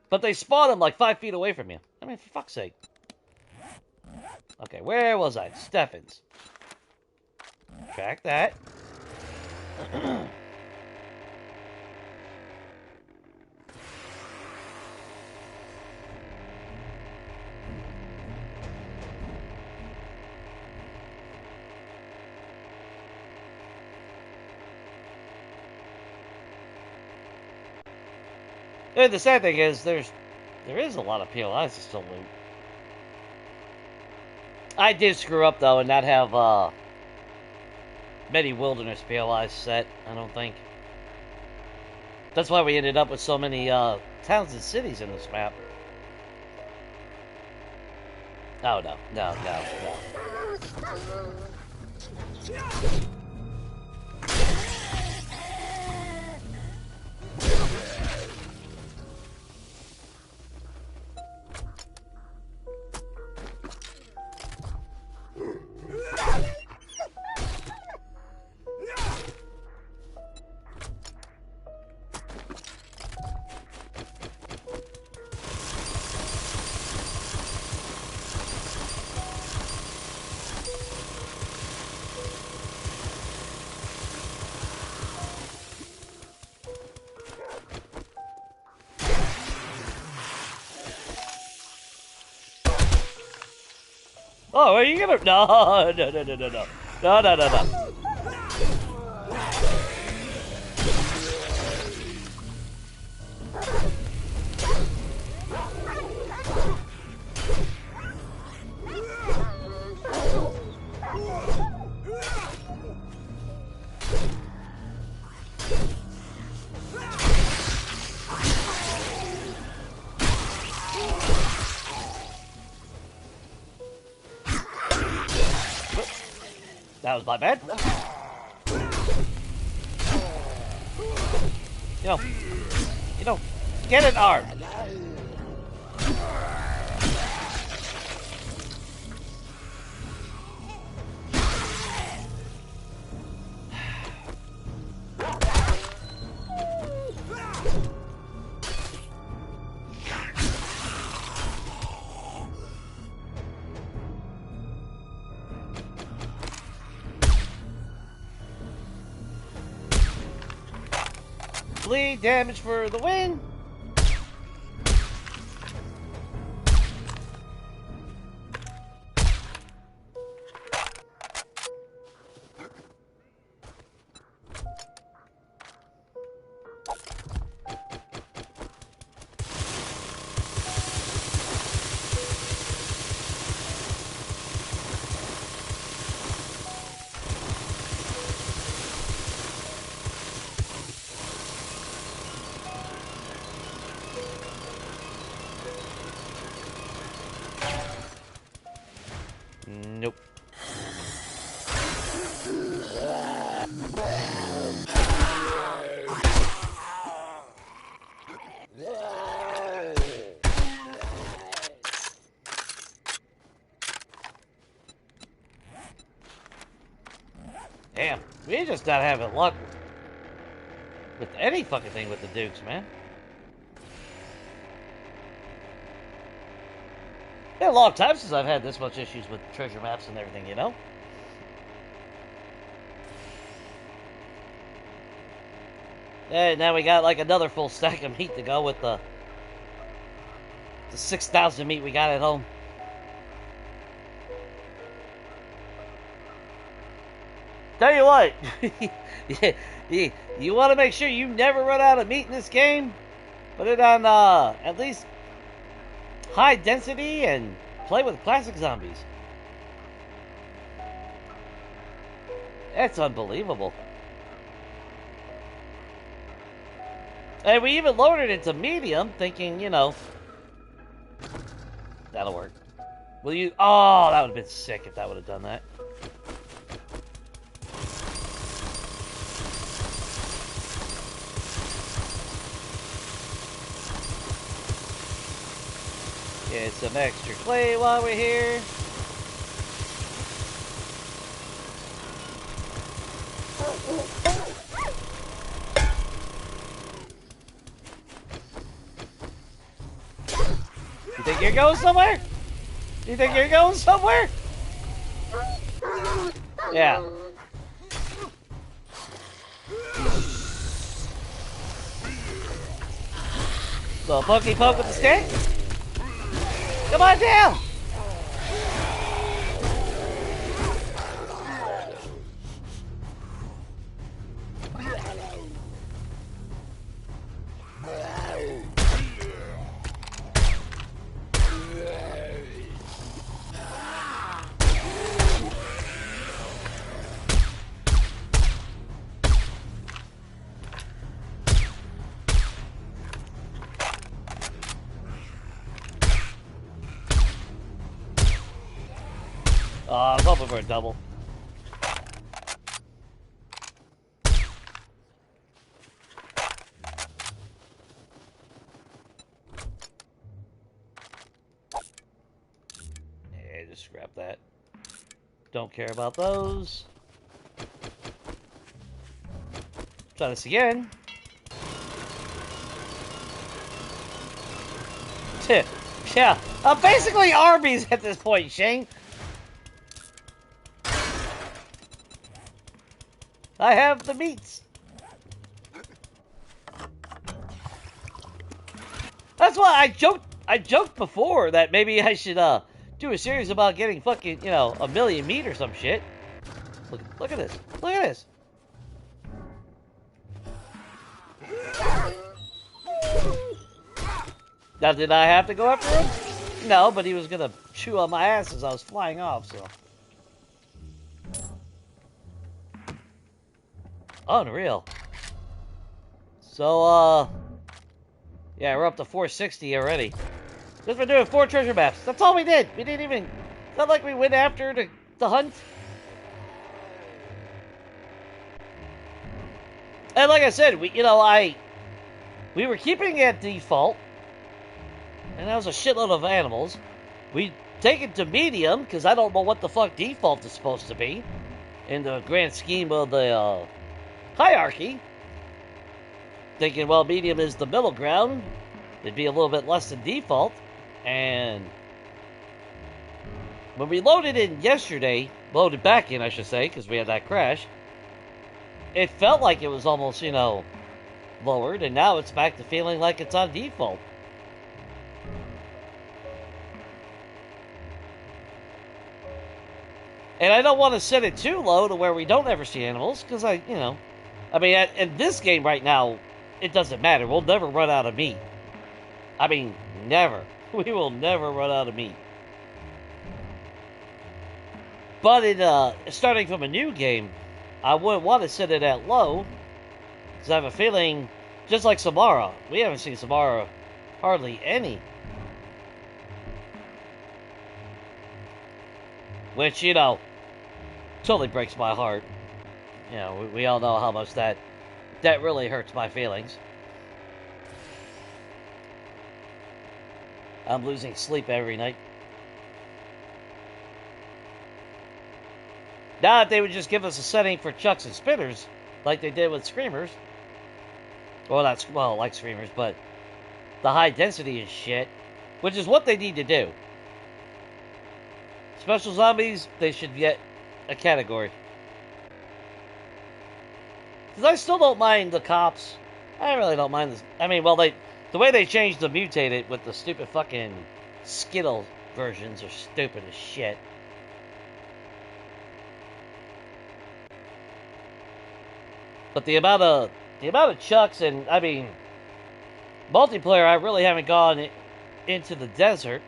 But they spawn them like 5 feet away from you. I mean, for fuck's sake. Okay, where was I? Steffens. Track that. And the sad thing is, there is a lot of PLIs to still loot. I did screw up though and not have many wilderness PLIs set. I don't think. That's why we ended up with so many towns and cities in this map. Oh no. Oh, are you gonna? No. No. That was my bad. You know, get an arm. Bleed damage for the win. Nope. Damn, we just not having luck with any fucking thing with the Dukes, man. Been a long time since I've had this much issues with treasure maps and everything, you know? And now we got like another full stack of meat to go with the 6,000 meat we got at home. Tell you what, you want to make sure you never run out of meat in this game? Put it on at least high density and play with classic zombies. That's unbelievable. And we even lowered it into medium, thinking, you know, that'll work. Will you? Oh, that would have been sick if that would have done that. Get some extra clay while we're here. You think you're going somewhere? You think you're going somewhere? Yeah. Little pokey poke with the stick. Come on down! I'm hoping for a double. Yeah, just scrap that. Don't care about those. Try this again. Yeah, basically Arby's at this point, Shane. I have the meats. That's why I joked before that maybe I should do a series about getting fucking, you know, 1,000,000 meat or some shit. Look at this. Look at this. Now, did I have to go after him? No, but he was gonna chew on my ass as I was flying off, so. Unreal. So, yeah, we're up to 460 already. Just for doing 4 treasure maps. That's all we did. We didn't even, it's not like we went after the hunt. And like I said, we were keeping it at default, and that was a shitload of animals. We take it to medium because I don't know what the fuck default is supposed to be in the grand scheme of the hierarchy. Thinking, well, medium is the middle ground. It'd be a little bit less than default. And when we loaded back in, I should say, because we had that crash, it felt like it was almost, lowered, and now it's back to feeling like it's on default. And I don't want to set it too low to where we don't ever see animals, because in this game right now, it doesn't matter. We'll never run out of meat. I mean, never. We will never run out of meat. But starting from a new game, I wouldn't want to set it at low, because I have a feeling, just like Samara, we haven't seen Samara hardly any. Which, totally breaks my heart. We all know how much that really hurts my feelings. I'm losing sleep every night. Now, if they would just give us a setting for chucks and spinners, like they did with Screamers. Well, like Screamers, but the high density is shit, which is what they need to do. Special zombies, they should get a category. Because I still don't mind the cops. I really don't mind this. I mean, the way they changed the mutated with the stupid fucking Skittle versions are stupid as shit. But the amount of chucks and, multiplayer, I really haven't gone into the desert.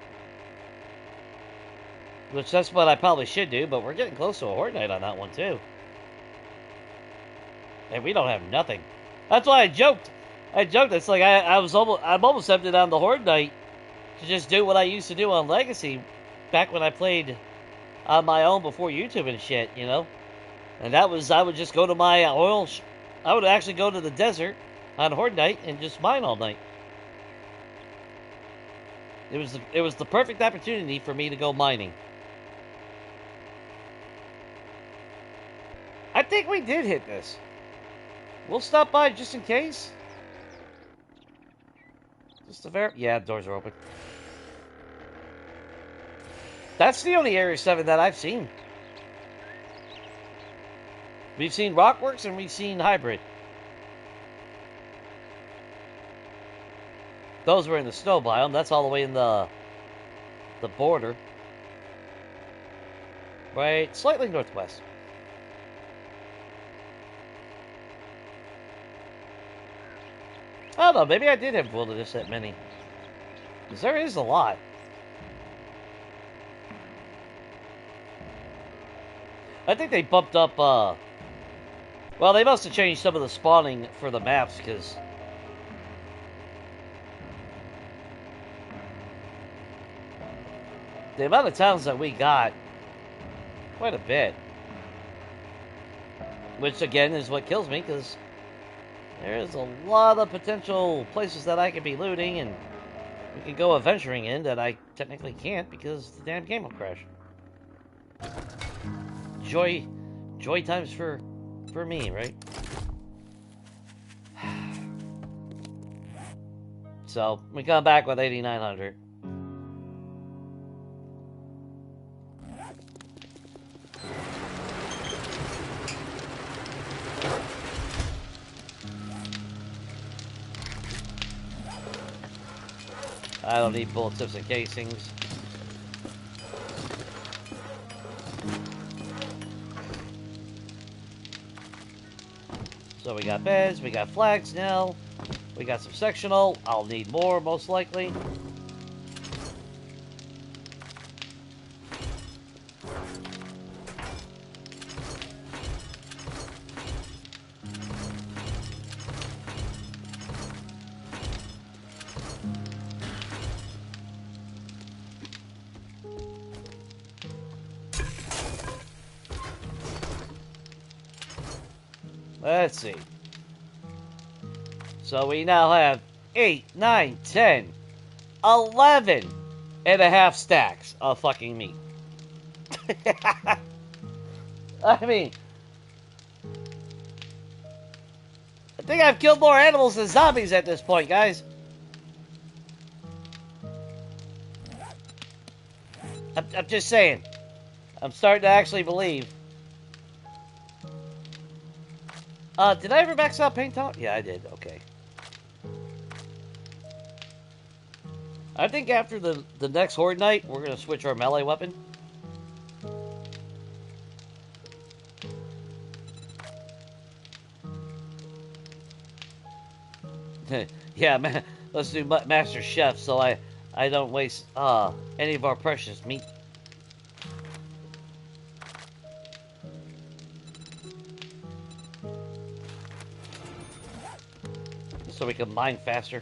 Which that's what I probably should do, but we're getting close to a Horde Night on that one too. And we don't have nothing. That's why I joked. It's like I'm almost tempted on the Horde Night to just do what I used to do on Legacy back when I played on my own before YouTube and shit, And that was, I would just go to my I would actually go to the desert on Horde Night and just mine all night. It was the perfect opportunity for me to go mining. I think we did hit this. We'll stop by just in case. Just yeah, doors are open. That's the only Area 7 that I've seen. We've seen Rockworks and we've seen Hybrid. Those were in the snow biome. That's all the way in the border. Right, slightly northwest. I don't know, maybe I did have wilderness that many. Because there is a lot. I think they bumped up, well, they must have changed some of the spawning for the maps, because the amount of towns that we got, quite a bit. Which, again, is what kills me, because there's a lot of potential places that I could be looting, and we could go adventuring in that I technically can't, because the damn game will crash. Joy times for me, right? So, we come back with 8,900. I don't need bullet tips and casings. So we got beds, we got flags now, we got some sectional. I'll need more, most likely. Let's see. So we now have 8, 9, 10, 11 and a half stacks of fucking meat. I mean, I think I've killed more animals than zombies at this point, guys. I'm just saying. I'm starting to actually believe. Did I ever max out paint top? Yeah, I did. Okay. I think after the next Horde night, we're going to switch our melee weapon. Yeah, man. Let's do Master Chef so I don't waste any of our precious meat. So we can mine faster.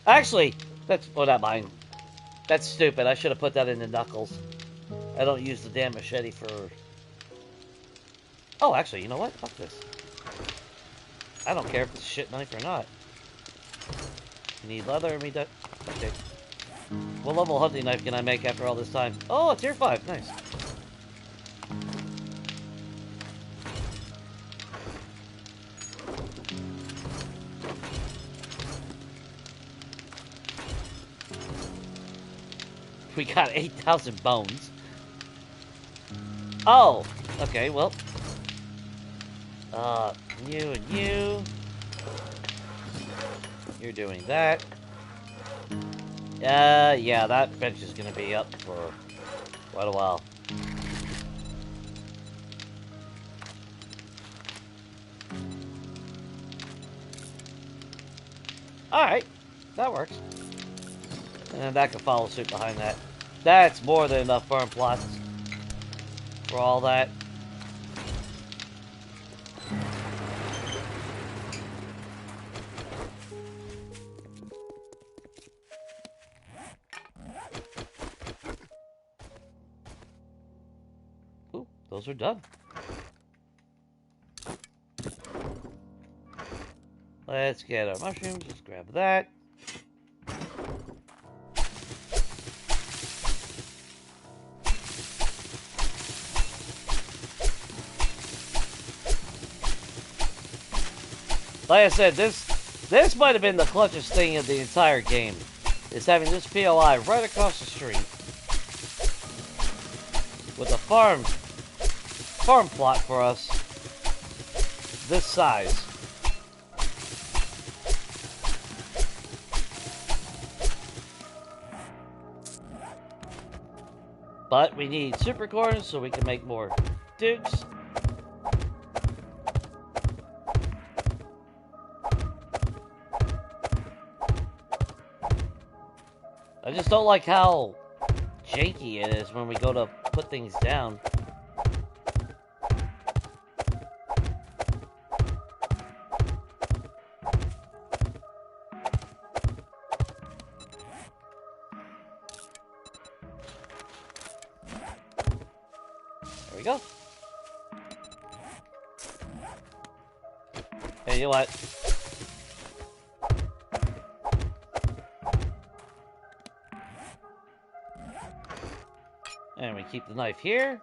Actually, that's... Oh, not mine. That's stupid. I should have put that in the knuckles. I don't use the damn machete for... Oh, actually, you know what? Fuck this. I don't care if it's a shit knife or not. You need leather or me that? Okay. What level hunting knife can I make after all this time? Oh, a tier 5. Nice. We got 8,000 bones. Oh! Okay, well. You and you. You're doing that. Yeah, that bench is gonna be up for quite a while. Alright, that works. And that can follow suit behind that. That's more than enough farm plots for all that. Ooh, those are done. Let's get our mushrooms. Just grab that. Like I said, this might have been the clutchest thing of the entire game, is having this POI right across the street with a farm plot for us this size. But we need super corns so we can make more dukes. I just don't like how janky it is when we go to put things down. There we go. Hey, you know what? And we keep the knife here.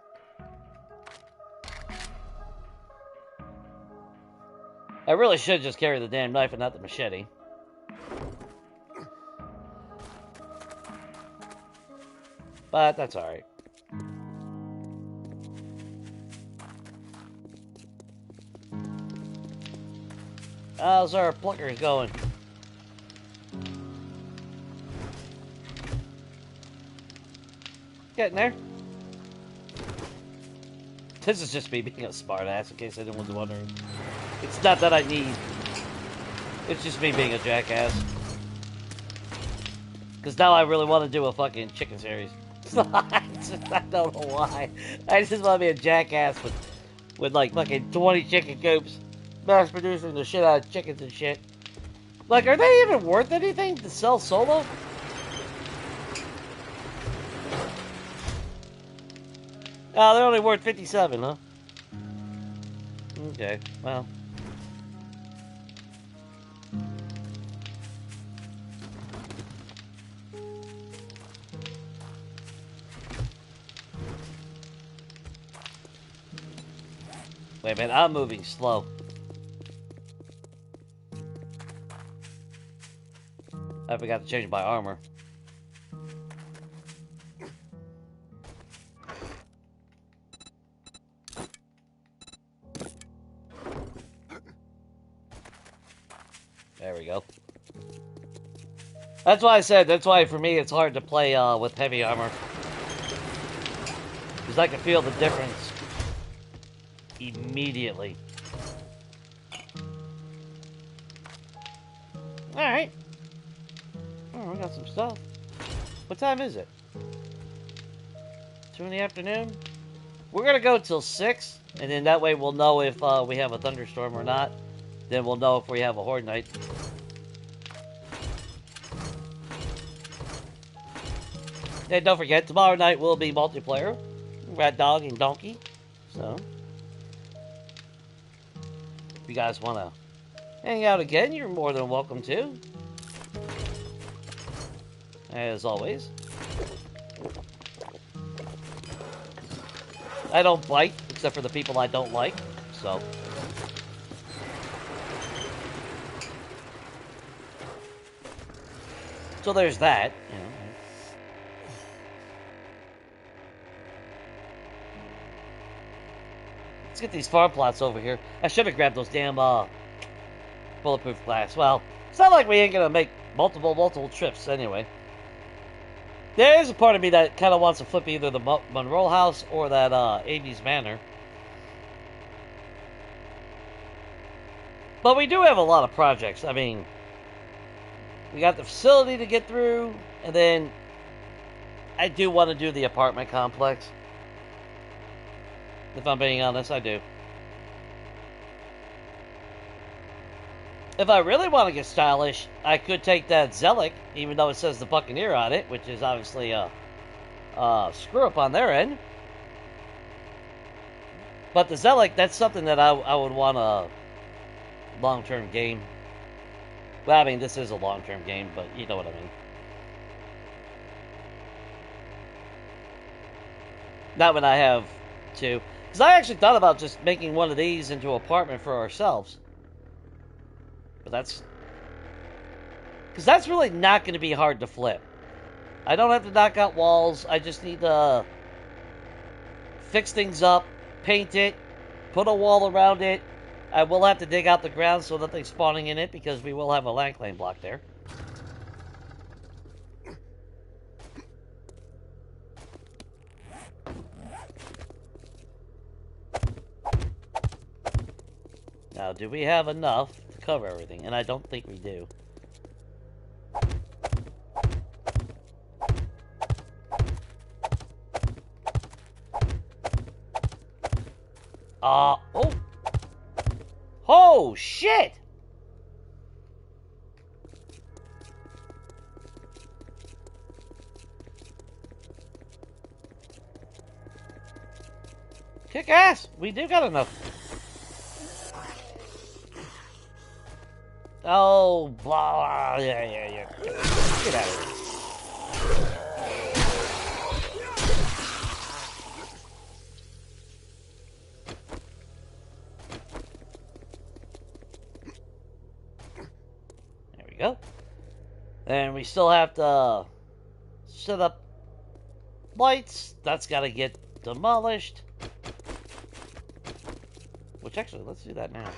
I really should just carry the damn knife and not the machete. But that's alright. How's our pluckers going? Getting there. This is just me being a smartass, in case anyone's wondering. It's not that I need. It's just me being a jackass. Because now I really want to do a fucking chicken series. I don't know why. I just want to be a jackass with like fucking 20 chicken coops. Mass producing the shit out of chickens and shit. Like, are they even worth anything to sell solo? Oh, they're only worth 57, huh? Okay, well. Wait a minute, I'm moving slow. I forgot to change my armor. There we go. That's why I said, that's why for me it's hard to play with heavy armor. Because I can feel the difference immediately. Alright. Oh, we got some stuff. What time is it? 2 in the afternoon? We're gonna go till 6, and then that way we'll know if we have a thunderstorm or not. Then we'll know if we have a horde night. And don't forget, tomorrow night will be multiplayer. Rat Dog and Donkey. So, if you guys want to hang out again, you're more than welcome to. As always. I don't bite, except for the people I don't like. So. So there's that, you know. Let's get these farm plots over here. I should have grabbed those damn bulletproof glass. Well, it's not like we ain't gonna make multiple trips anyway. There is a part of me that kind of wants to flip either the Monroe House or that Amy's Manor. But we do have a lot of projects. I mean, we got the facility to get through, and then I do want to do the apartment complex. If I'm being honest, I do. If I really want to get stylish, I could take that Zelic, even though it says the Buccaneer on it, which is obviously a screw up on their end. But the Zelic, that's something that I would want a long-term game. Well, I mean, this is a long-term game, but you know what I mean. Not when I have to. Because I actually thought about just making one of these into an apartment for ourselves. But that's... Because that's really not going to be hard to flip. I don't have to knock out walls. I just need to fix things up, paint it, put a wall around it. I will have to dig out the ground so nothing's spawning in it because we will have a land claim block there. Now, do we have enough to cover everything? And I don't think we do. Oh! Oh, shit! Kick ass! We do got enough. Oh, blah, yeah. Get out of here. There we go. And we still have to set up lights. That's got to get demolished. Which actually, let's do that now.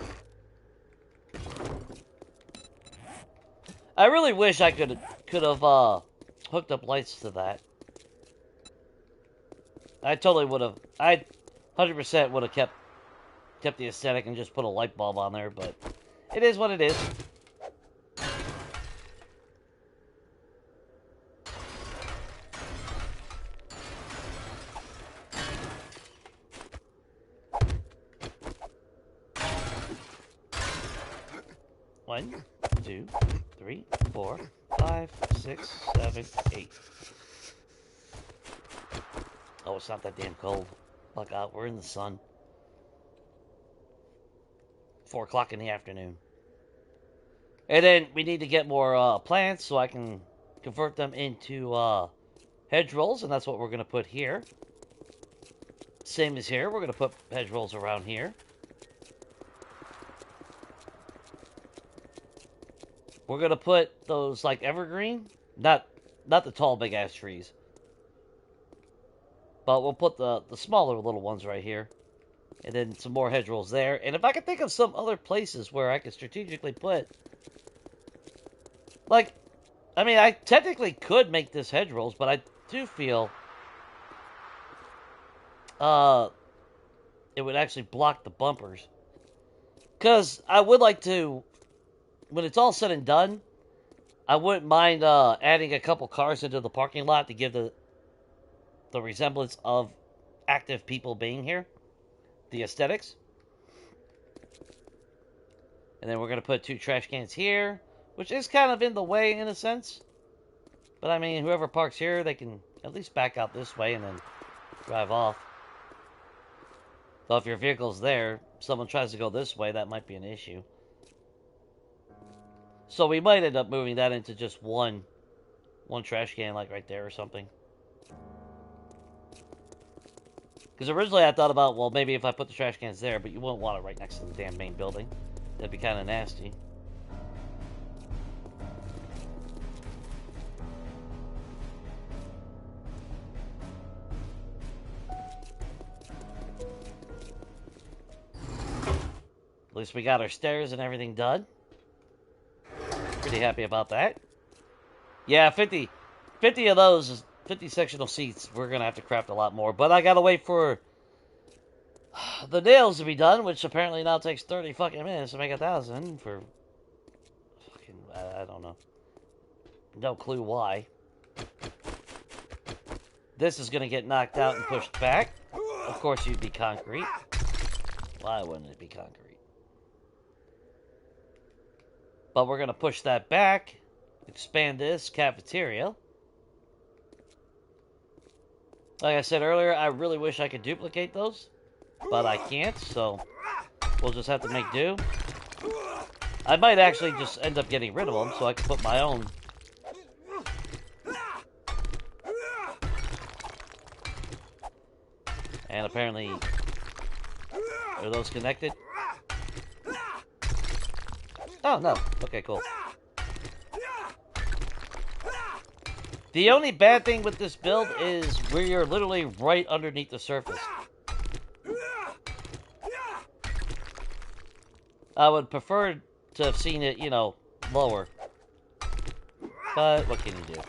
I really wish I could have hooked up lights to that. I totally would have. I 100% would have kept the aesthetic and just put a light bulb on there, but it is what it is. One, 2, 3, 4, 5, 6, 7, 8. Oh, it's not that damn cold. Look out, we're in the sun. 4 o'clock in the afternoon. And then we need to get more plants so I can convert them into hedgerows, and that's what we're going to put here. Same as here, we're going to put hedgerows around here. we're gonna put those like evergreen, not the tall big ass trees, but we'll put the smaller little ones right here, and then some more hedgerows there. And if I could think of some other places where I could strategically put, like, I mean, I technically could make this hedgerows, but I do feel it would actually block the bumpers. Because I would like to, when it's all said and done, I wouldn't mind adding a couple cars into the parking lot to give the resemblance of active people being here, the aesthetics. And then we're going to put 2 trash cans here, which is kind of in the way in a sense. But I mean, whoever parks here, they can at least back out this way and then drive off. Though if your vehicle's there, someone tries to go this way, that might be an issue. So we might end up moving that into just one trash can, like right there or something. Because originally I thought about, well, maybe if I put the trash cans there, but you wouldn't want it right next to the damn main building. That'd be kind of nasty. At least we got our stairs and everything done. Pretty happy about that. Yeah, 50 of those, 50 sectional seats, we're going to have to craft a lot more. But I got to wait for the nails to be done, which apparently now takes 30 fucking minutes to make 1,000 for fucking, I don't know. No clue why. This is going to get knocked out and pushed back. Of course you'd be concrete. Why wouldn't it be concrete? But we're going to push that back, expand this cafeteria. Like I said earlier, I really wish I could duplicate those, but I can't, so we'll just have to make do. I might actually just end up getting rid of them so I can put my own. And apparently, are those connected? Oh, no. Okay, cool. The only bad thing with this build is we're literally right underneath the surface. I would prefer to have seen it, you know, lower. But what can you do?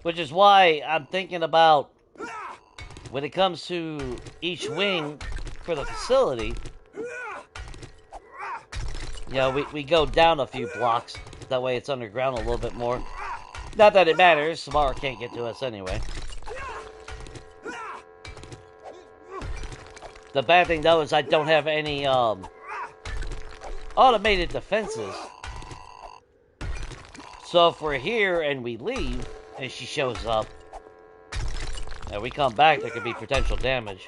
Which is why I'm thinking about, when it comes to each wing for the facility, you know, we go down a few blocks. That way it's underground a little bit more. Not that it matters. Samara can't get to us anyway. The bad thing, though, is I don't have any automated defenses. So if we're here and we leave, and she shows up, and we come back, there could be potential damage.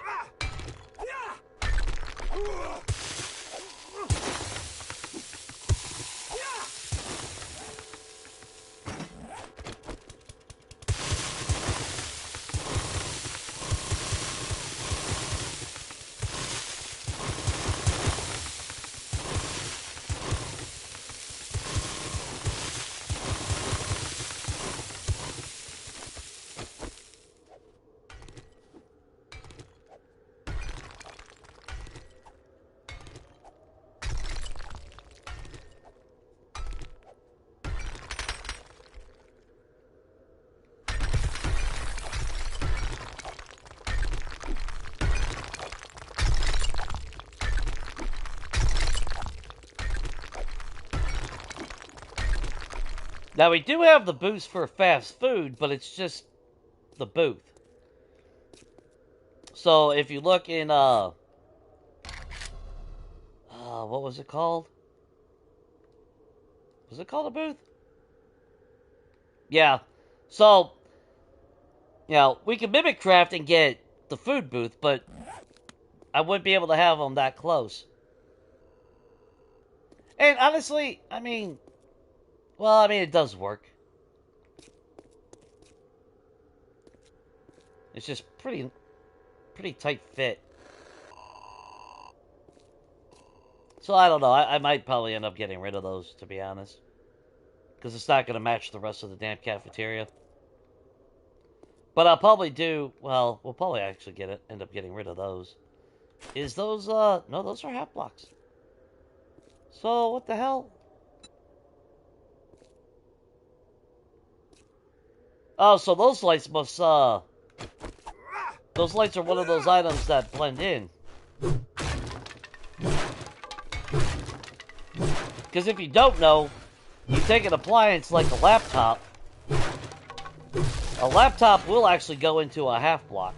Now, we do have the booth for fast food, but it's just the booth. So, if you look in, what was it called? Was it called a booth? Yeah. So, you know, we can mimic craft and get the food booth, but I wouldn't be able to have them that close. And honestly, I mean, well, I mean, it does work. It's just pretty tight fit. So I don't know. I might probably end up getting rid of those, to be honest. Because it's not going to match the rest of the damn cafeteria. But I'll probably do... Well, we'll probably actually end up getting rid of those. Is those... No, those are half blocks. So, what the hell? Oh, so those lights must... Those lights are one of those items that blend in. Because if you don't know, you take an appliance like a laptop will actually go into a half block.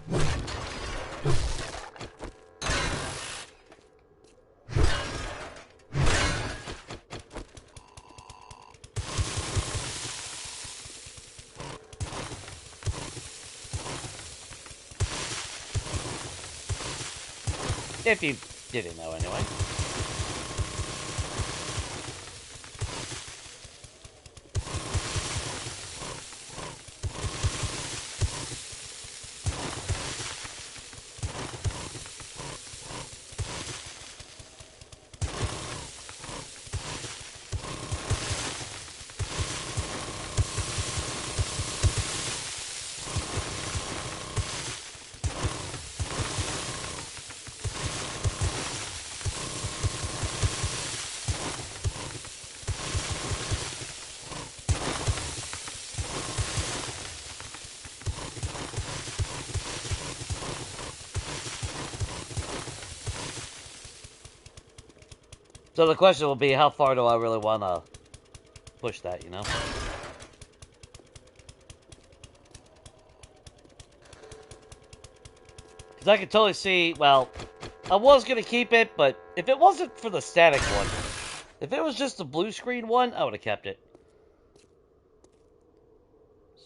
If you didn't know anyway. So the question will be, how far do I really want to push that, you know? Because I can totally see, well, I was going to keep it, but if it wasn't for the static one, if it was just the blue screen one, I would have kept it.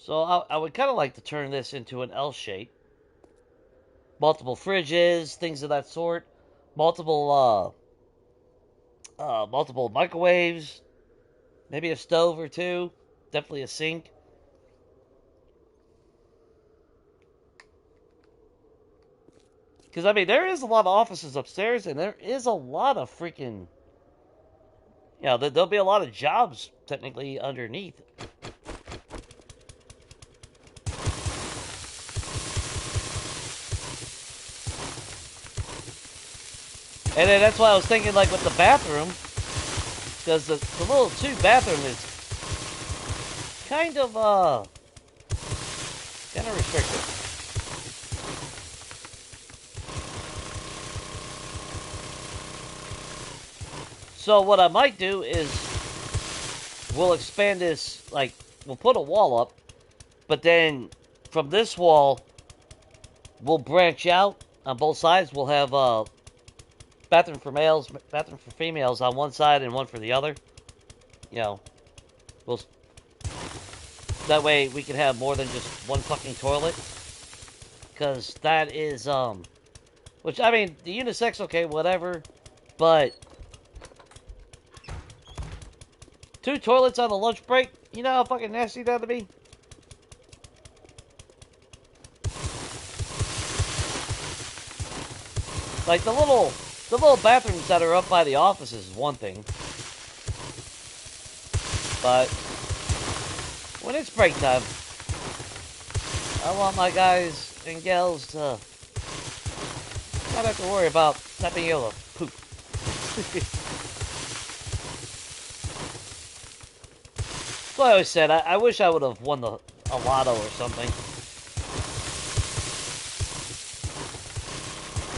So I would kind of like to turn this into an L shape. Multiple fridges, things of that sort. Multiple microwaves. Maybe a stove or two. Definitely a sink. Because, I mean, there is a lot of offices upstairs, and there is a lot of freaking... You know, there'll be a lot of jobs, technically, underneath. And then that's why I was thinking, like, with the bathroom, because the little tube bathroom is kind of restricted. So what I might do is we'll expand this, like, we'll put a wall up, but then from this wall, we'll branch out on both sides. We'll have bathroom for males, bathroom for females on one side and one for the other. You know, that way we can have more than just one fucking toilet. Because that is, which, I mean, the unisex, okay, whatever, but 2 toilets on a lunch break, you know how fucking nasty that'd be? Like, the little bathrooms that are up by the offices is one thing. But when it's break time, I want my guys and gals to not have to worry about not being able to poop. So I always said, I wish I would have won a lotto or something.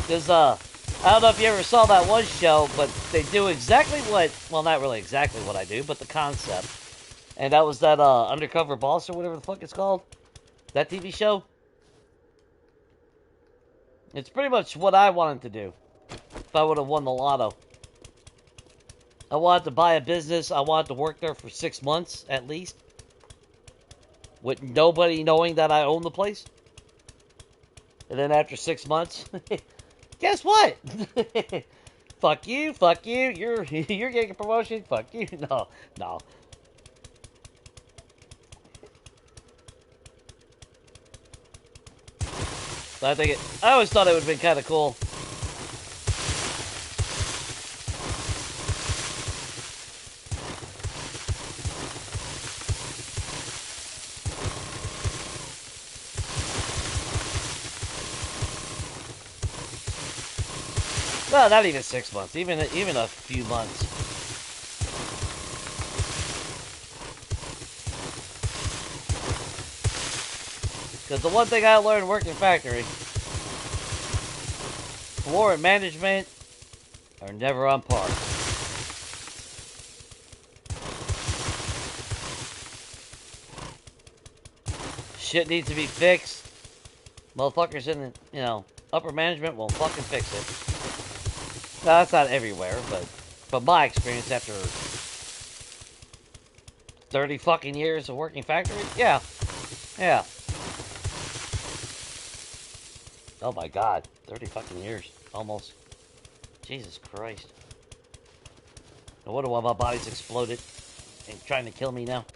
Because, I don't know if you ever saw that one show, but they do exactly what, well, not really exactly what I do, but the concept. And that was that, Undercover Boss or whatever the fuck it's called. That TV show. It's pretty much what I wanted to do if I would have won the lotto. I wanted to buy a business. I wanted to work there for 6 months, at least. With nobody knowing that I own the place. And then after 6 months, guess what? Fuck you, you're getting a promotion, fuck you. No. But I always thought it would have been kind of cool. Well, not even 6 months, even a few months. Because the one thing I learned working factory, floor and management are never on par. Shit needs to be fixed. Motherfuckers in the, upper management won't fucking fix it. No, that's not everywhere, but from my experience after 30 fucking years of working factory, yeah. Yeah. Oh my god, 30 fucking years, almost. Jesus Christ. No wonder why my body's exploded and trying to kill me now.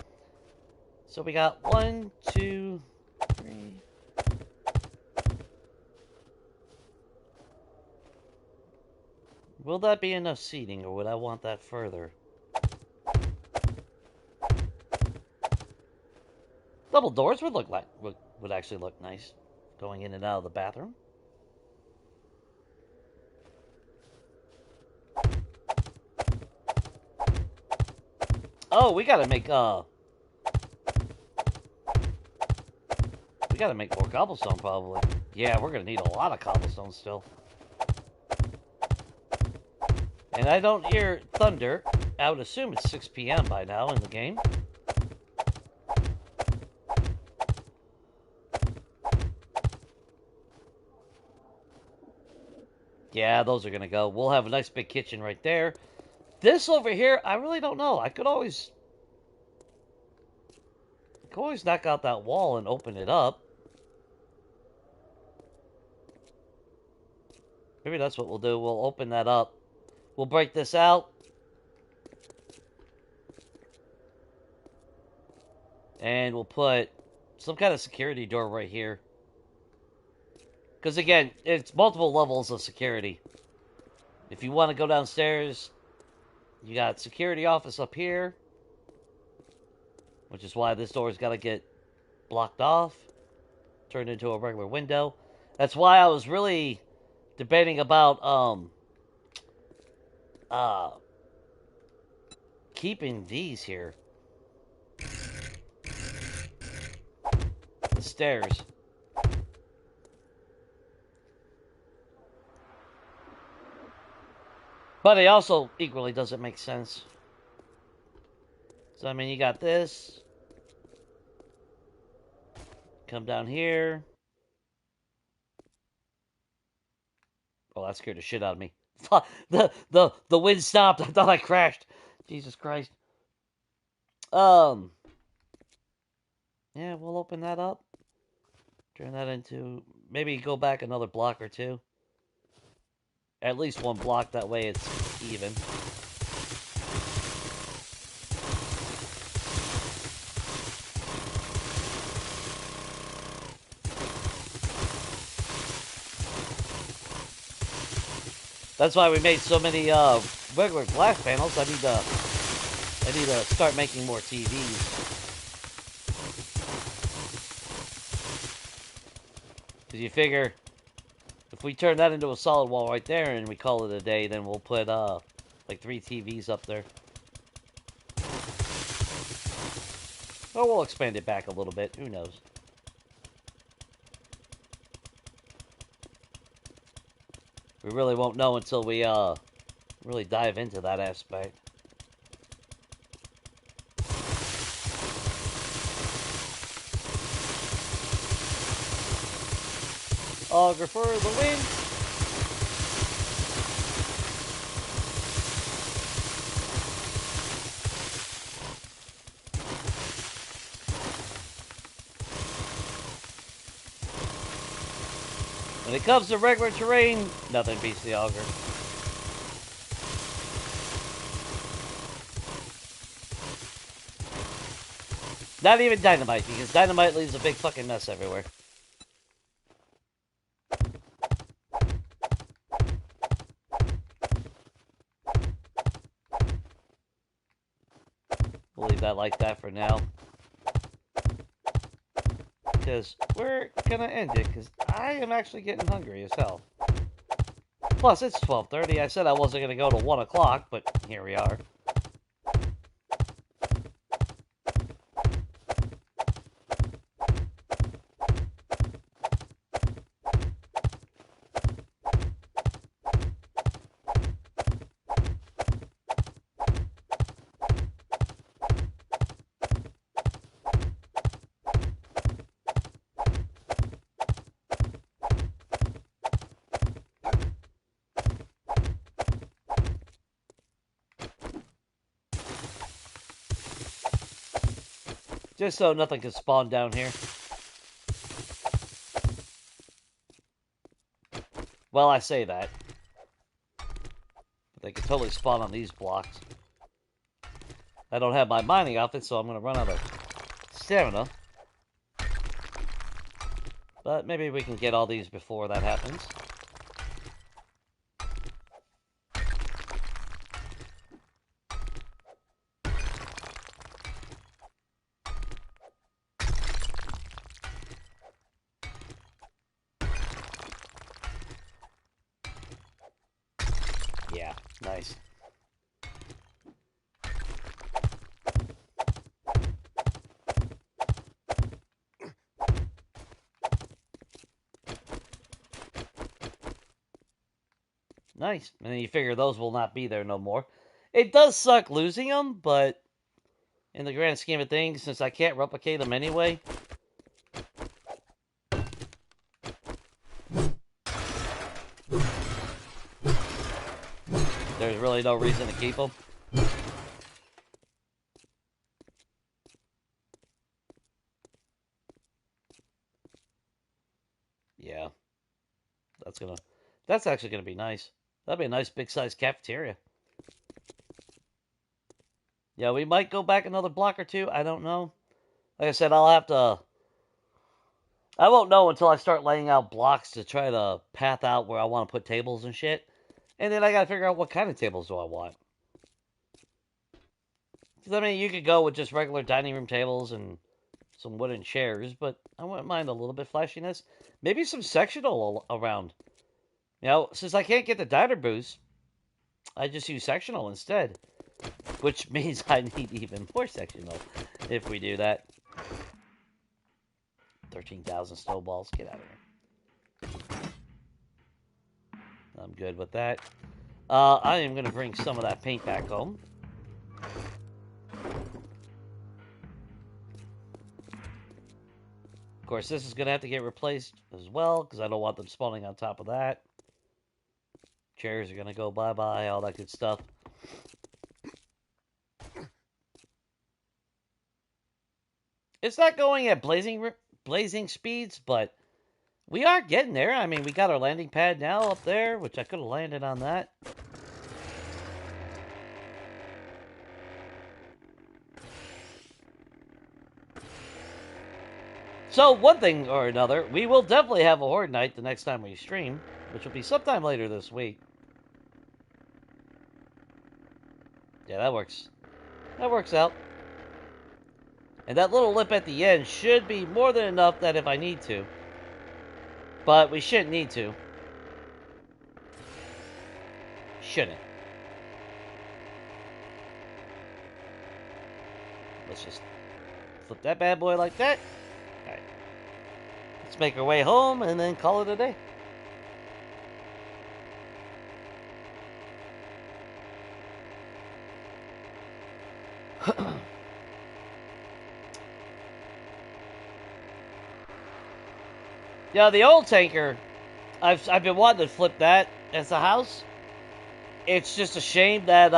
So we got 1, 2, 3. Will that be enough seating, or would I want that further? Double doors would look like would actually look nice, going in and out of the bathroom. Oh, we gotta make more cobblestone probably. Yeah, we're gonna need a lot of cobblestone still. And I don't hear thunder. I would assume it's 6 p.m. by now in the game. Yeah, those are gonna go. We'll have a nice big kitchen right there. This over here, I really don't know. I could always knock out that wall and open it up. Maybe that's what we'll do. We'll open that up. We'll break this out. And we'll put some kind of security door right here. Because again, it's multiple levels of security. If you want to go downstairs, you got security office up here. Which is why this door's got to get blocked off. Turned into a regular window. That's why I was really debating about keeping these here. The stairs. But it also equally doesn't make sense. So, I mean, you got this. Come down here. Oh, that scared the shit out of me. The wind stopped. I thought I crashed. Jesus Christ. Yeah, we'll open that up. Turn that into... Maybe go back another block or two. At least one block, that way it's even. That's why we made so many regular glass panels. I need to start making more TVs. Because you figure, if we turn that into a solid wall right there and we call it a day, then we'll put like 3 TVs up there. Or we'll expand it back a little bit. Who knows? We really won't know until we really dive into that aspect. Auger for the win. When it comes to regular terrain, nothing beats the auger. Not even dynamite, because dynamite leaves a big fucking mess everywhere. like that for now. Because we're gonna end it, because I am actually getting hungry as hell. Plus, it's 12:30. I said I wasn't gonna go to 1 o'clock, but here we are. Just so nothing can spawn down here. Well, I say that. But they can totally spawn on these blocks. I don't have my mining outfit, so I'm going to run out of stamina. But maybe we can get all these before that happens. Yeah, nice. Nice. And then you figure those will not be there no more. It does suck losing them, but in the grand scheme of things, since I can't replicate them anyway, there's really no reason to keep them. Yeah. That's actually gonna be nice. That'd be a nice big size cafeteria. Yeah, we might go back another block or two. I don't know. Like I said, I'll have to... I won't know until I start laying out blocks to try to path out where I want to put tables and shit. And then I gotta figure out what kind of tables do I want. Because, I mean, you could go with just regular dining room tables and some wooden chairs, but I wouldn't mind a little bit flashiness. Maybe some sectional around. You know, since I can't get the diner boost, I just use sectional instead. Which means I need even more sectional if we do that. 13,000 snowballs. Get out of here. I'm good with that. I am going to bring some of that paint back home. Of course, this is going to have to get replaced as well, because I don't want them spawning on top of that. Chairs are going to go bye-bye, all that good stuff. It's not going at blazing speeds, but we are getting there. I mean, we got our landing pad now up there, which I could have landed on that. So, one thing or another, we will definitely have a Horde Night the next time we stream, which will be sometime later this week. Yeah, that works. That works out. And that little lip at the end should be more than enough that if I need to. But we shouldn't need to. Shouldn't. Let's just flip that bad boy like that. Alright. Let's make our way home and then call it a day. Yeah, the old tanker, I've been wanting to flip that as a house. It's just a shame that,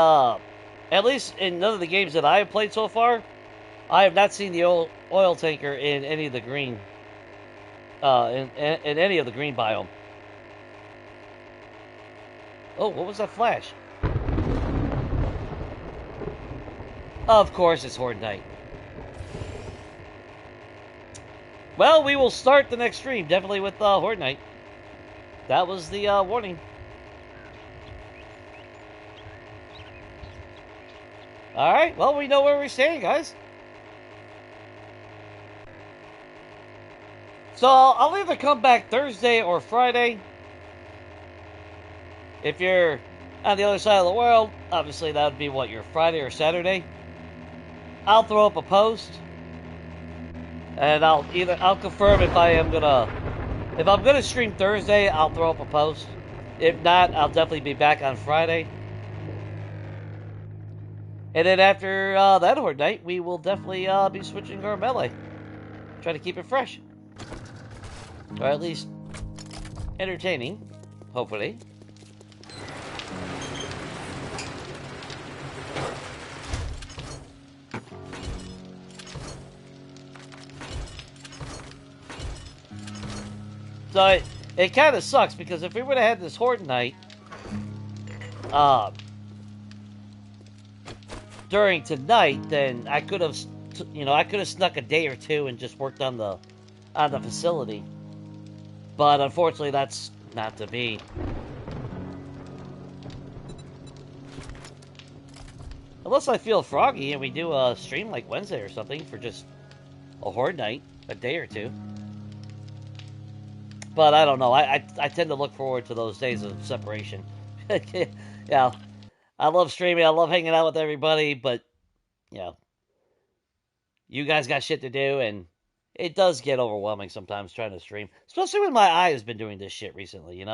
at least in none of the games that I have played so far, I have not seen the oil tanker in any of the green, in any of the green biome. Oh, what was that flash? Of course, it's Horde Night. Well, we will start the next stream, definitely with Horde Night. That was the warning. Alright, well, we know where we're staying, guys. So I'll either come back Thursday or Friday. If you're on the other side of the world, obviously that would be what, your Friday or Saturday. I'll throw up a post, and I'll confirm if I'm gonna stream Thursday. I'll throw up a post. If not, I'll definitely be back on Friday. And then after that Horde night, we will definitely be switching our melee. Try to keep it fresh, or at least entertaining, hopefully. So it kind of sucks, because if we would have had this Horde night during tonight, then I could have, snuck a day or two and just worked on the facility. But unfortunately, that's not to be. Unless I feel froggy and we do a stream like Wednesday or something for just a Horde night, a day or two. But I don't know. I tend to look forward to those days of separation. Yeah, I love streaming. I love hanging out with everybody. But, you guys got shit to do, and it does get overwhelming sometimes trying to stream. Especially when my eye has been doing this shit recently,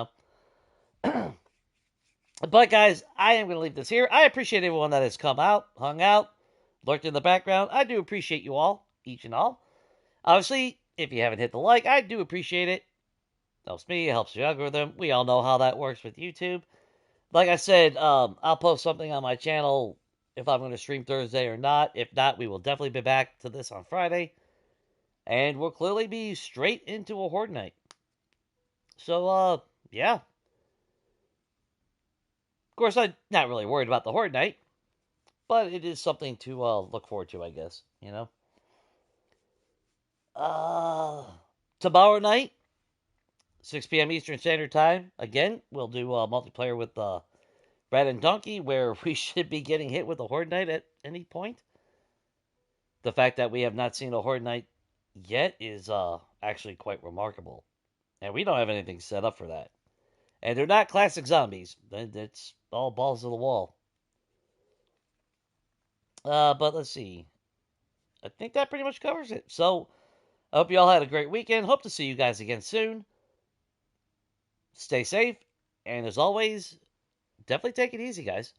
But, guys, I am going to leave this here. I appreciate everyone that has come out, hung out, lurked in the background. I do appreciate you all, each and all. Obviously, if you haven't hit the like, I do appreciate it. Helps me, helps the algorithm. We all know how that works with YouTube. Like I said, I'll post something on my channel if I'm going to stream Thursday or not. If not, we will definitely be back to this on Friday. And we'll clearly be straight into a Horde night. So, yeah. Of course, I'm not really worried about the Horde night. But it is something to look forward to, I guess. Tomorrow night, 6 p.m. Eastern Standard Time. Again, we'll do multiplayer with Brad and Donkey, where we should be getting hit with a Horde Night at any point. The fact that we have not seen a Horde Night yet is actually quite remarkable. And we don't have anything set up for that. And they're not classic zombies. It's all balls to the wall. But let's see. I think that pretty much covers it. So, I hope you all had a great weekend. Hope to see you guys again soon. Stay safe. And as always, definitely take it easy, guys.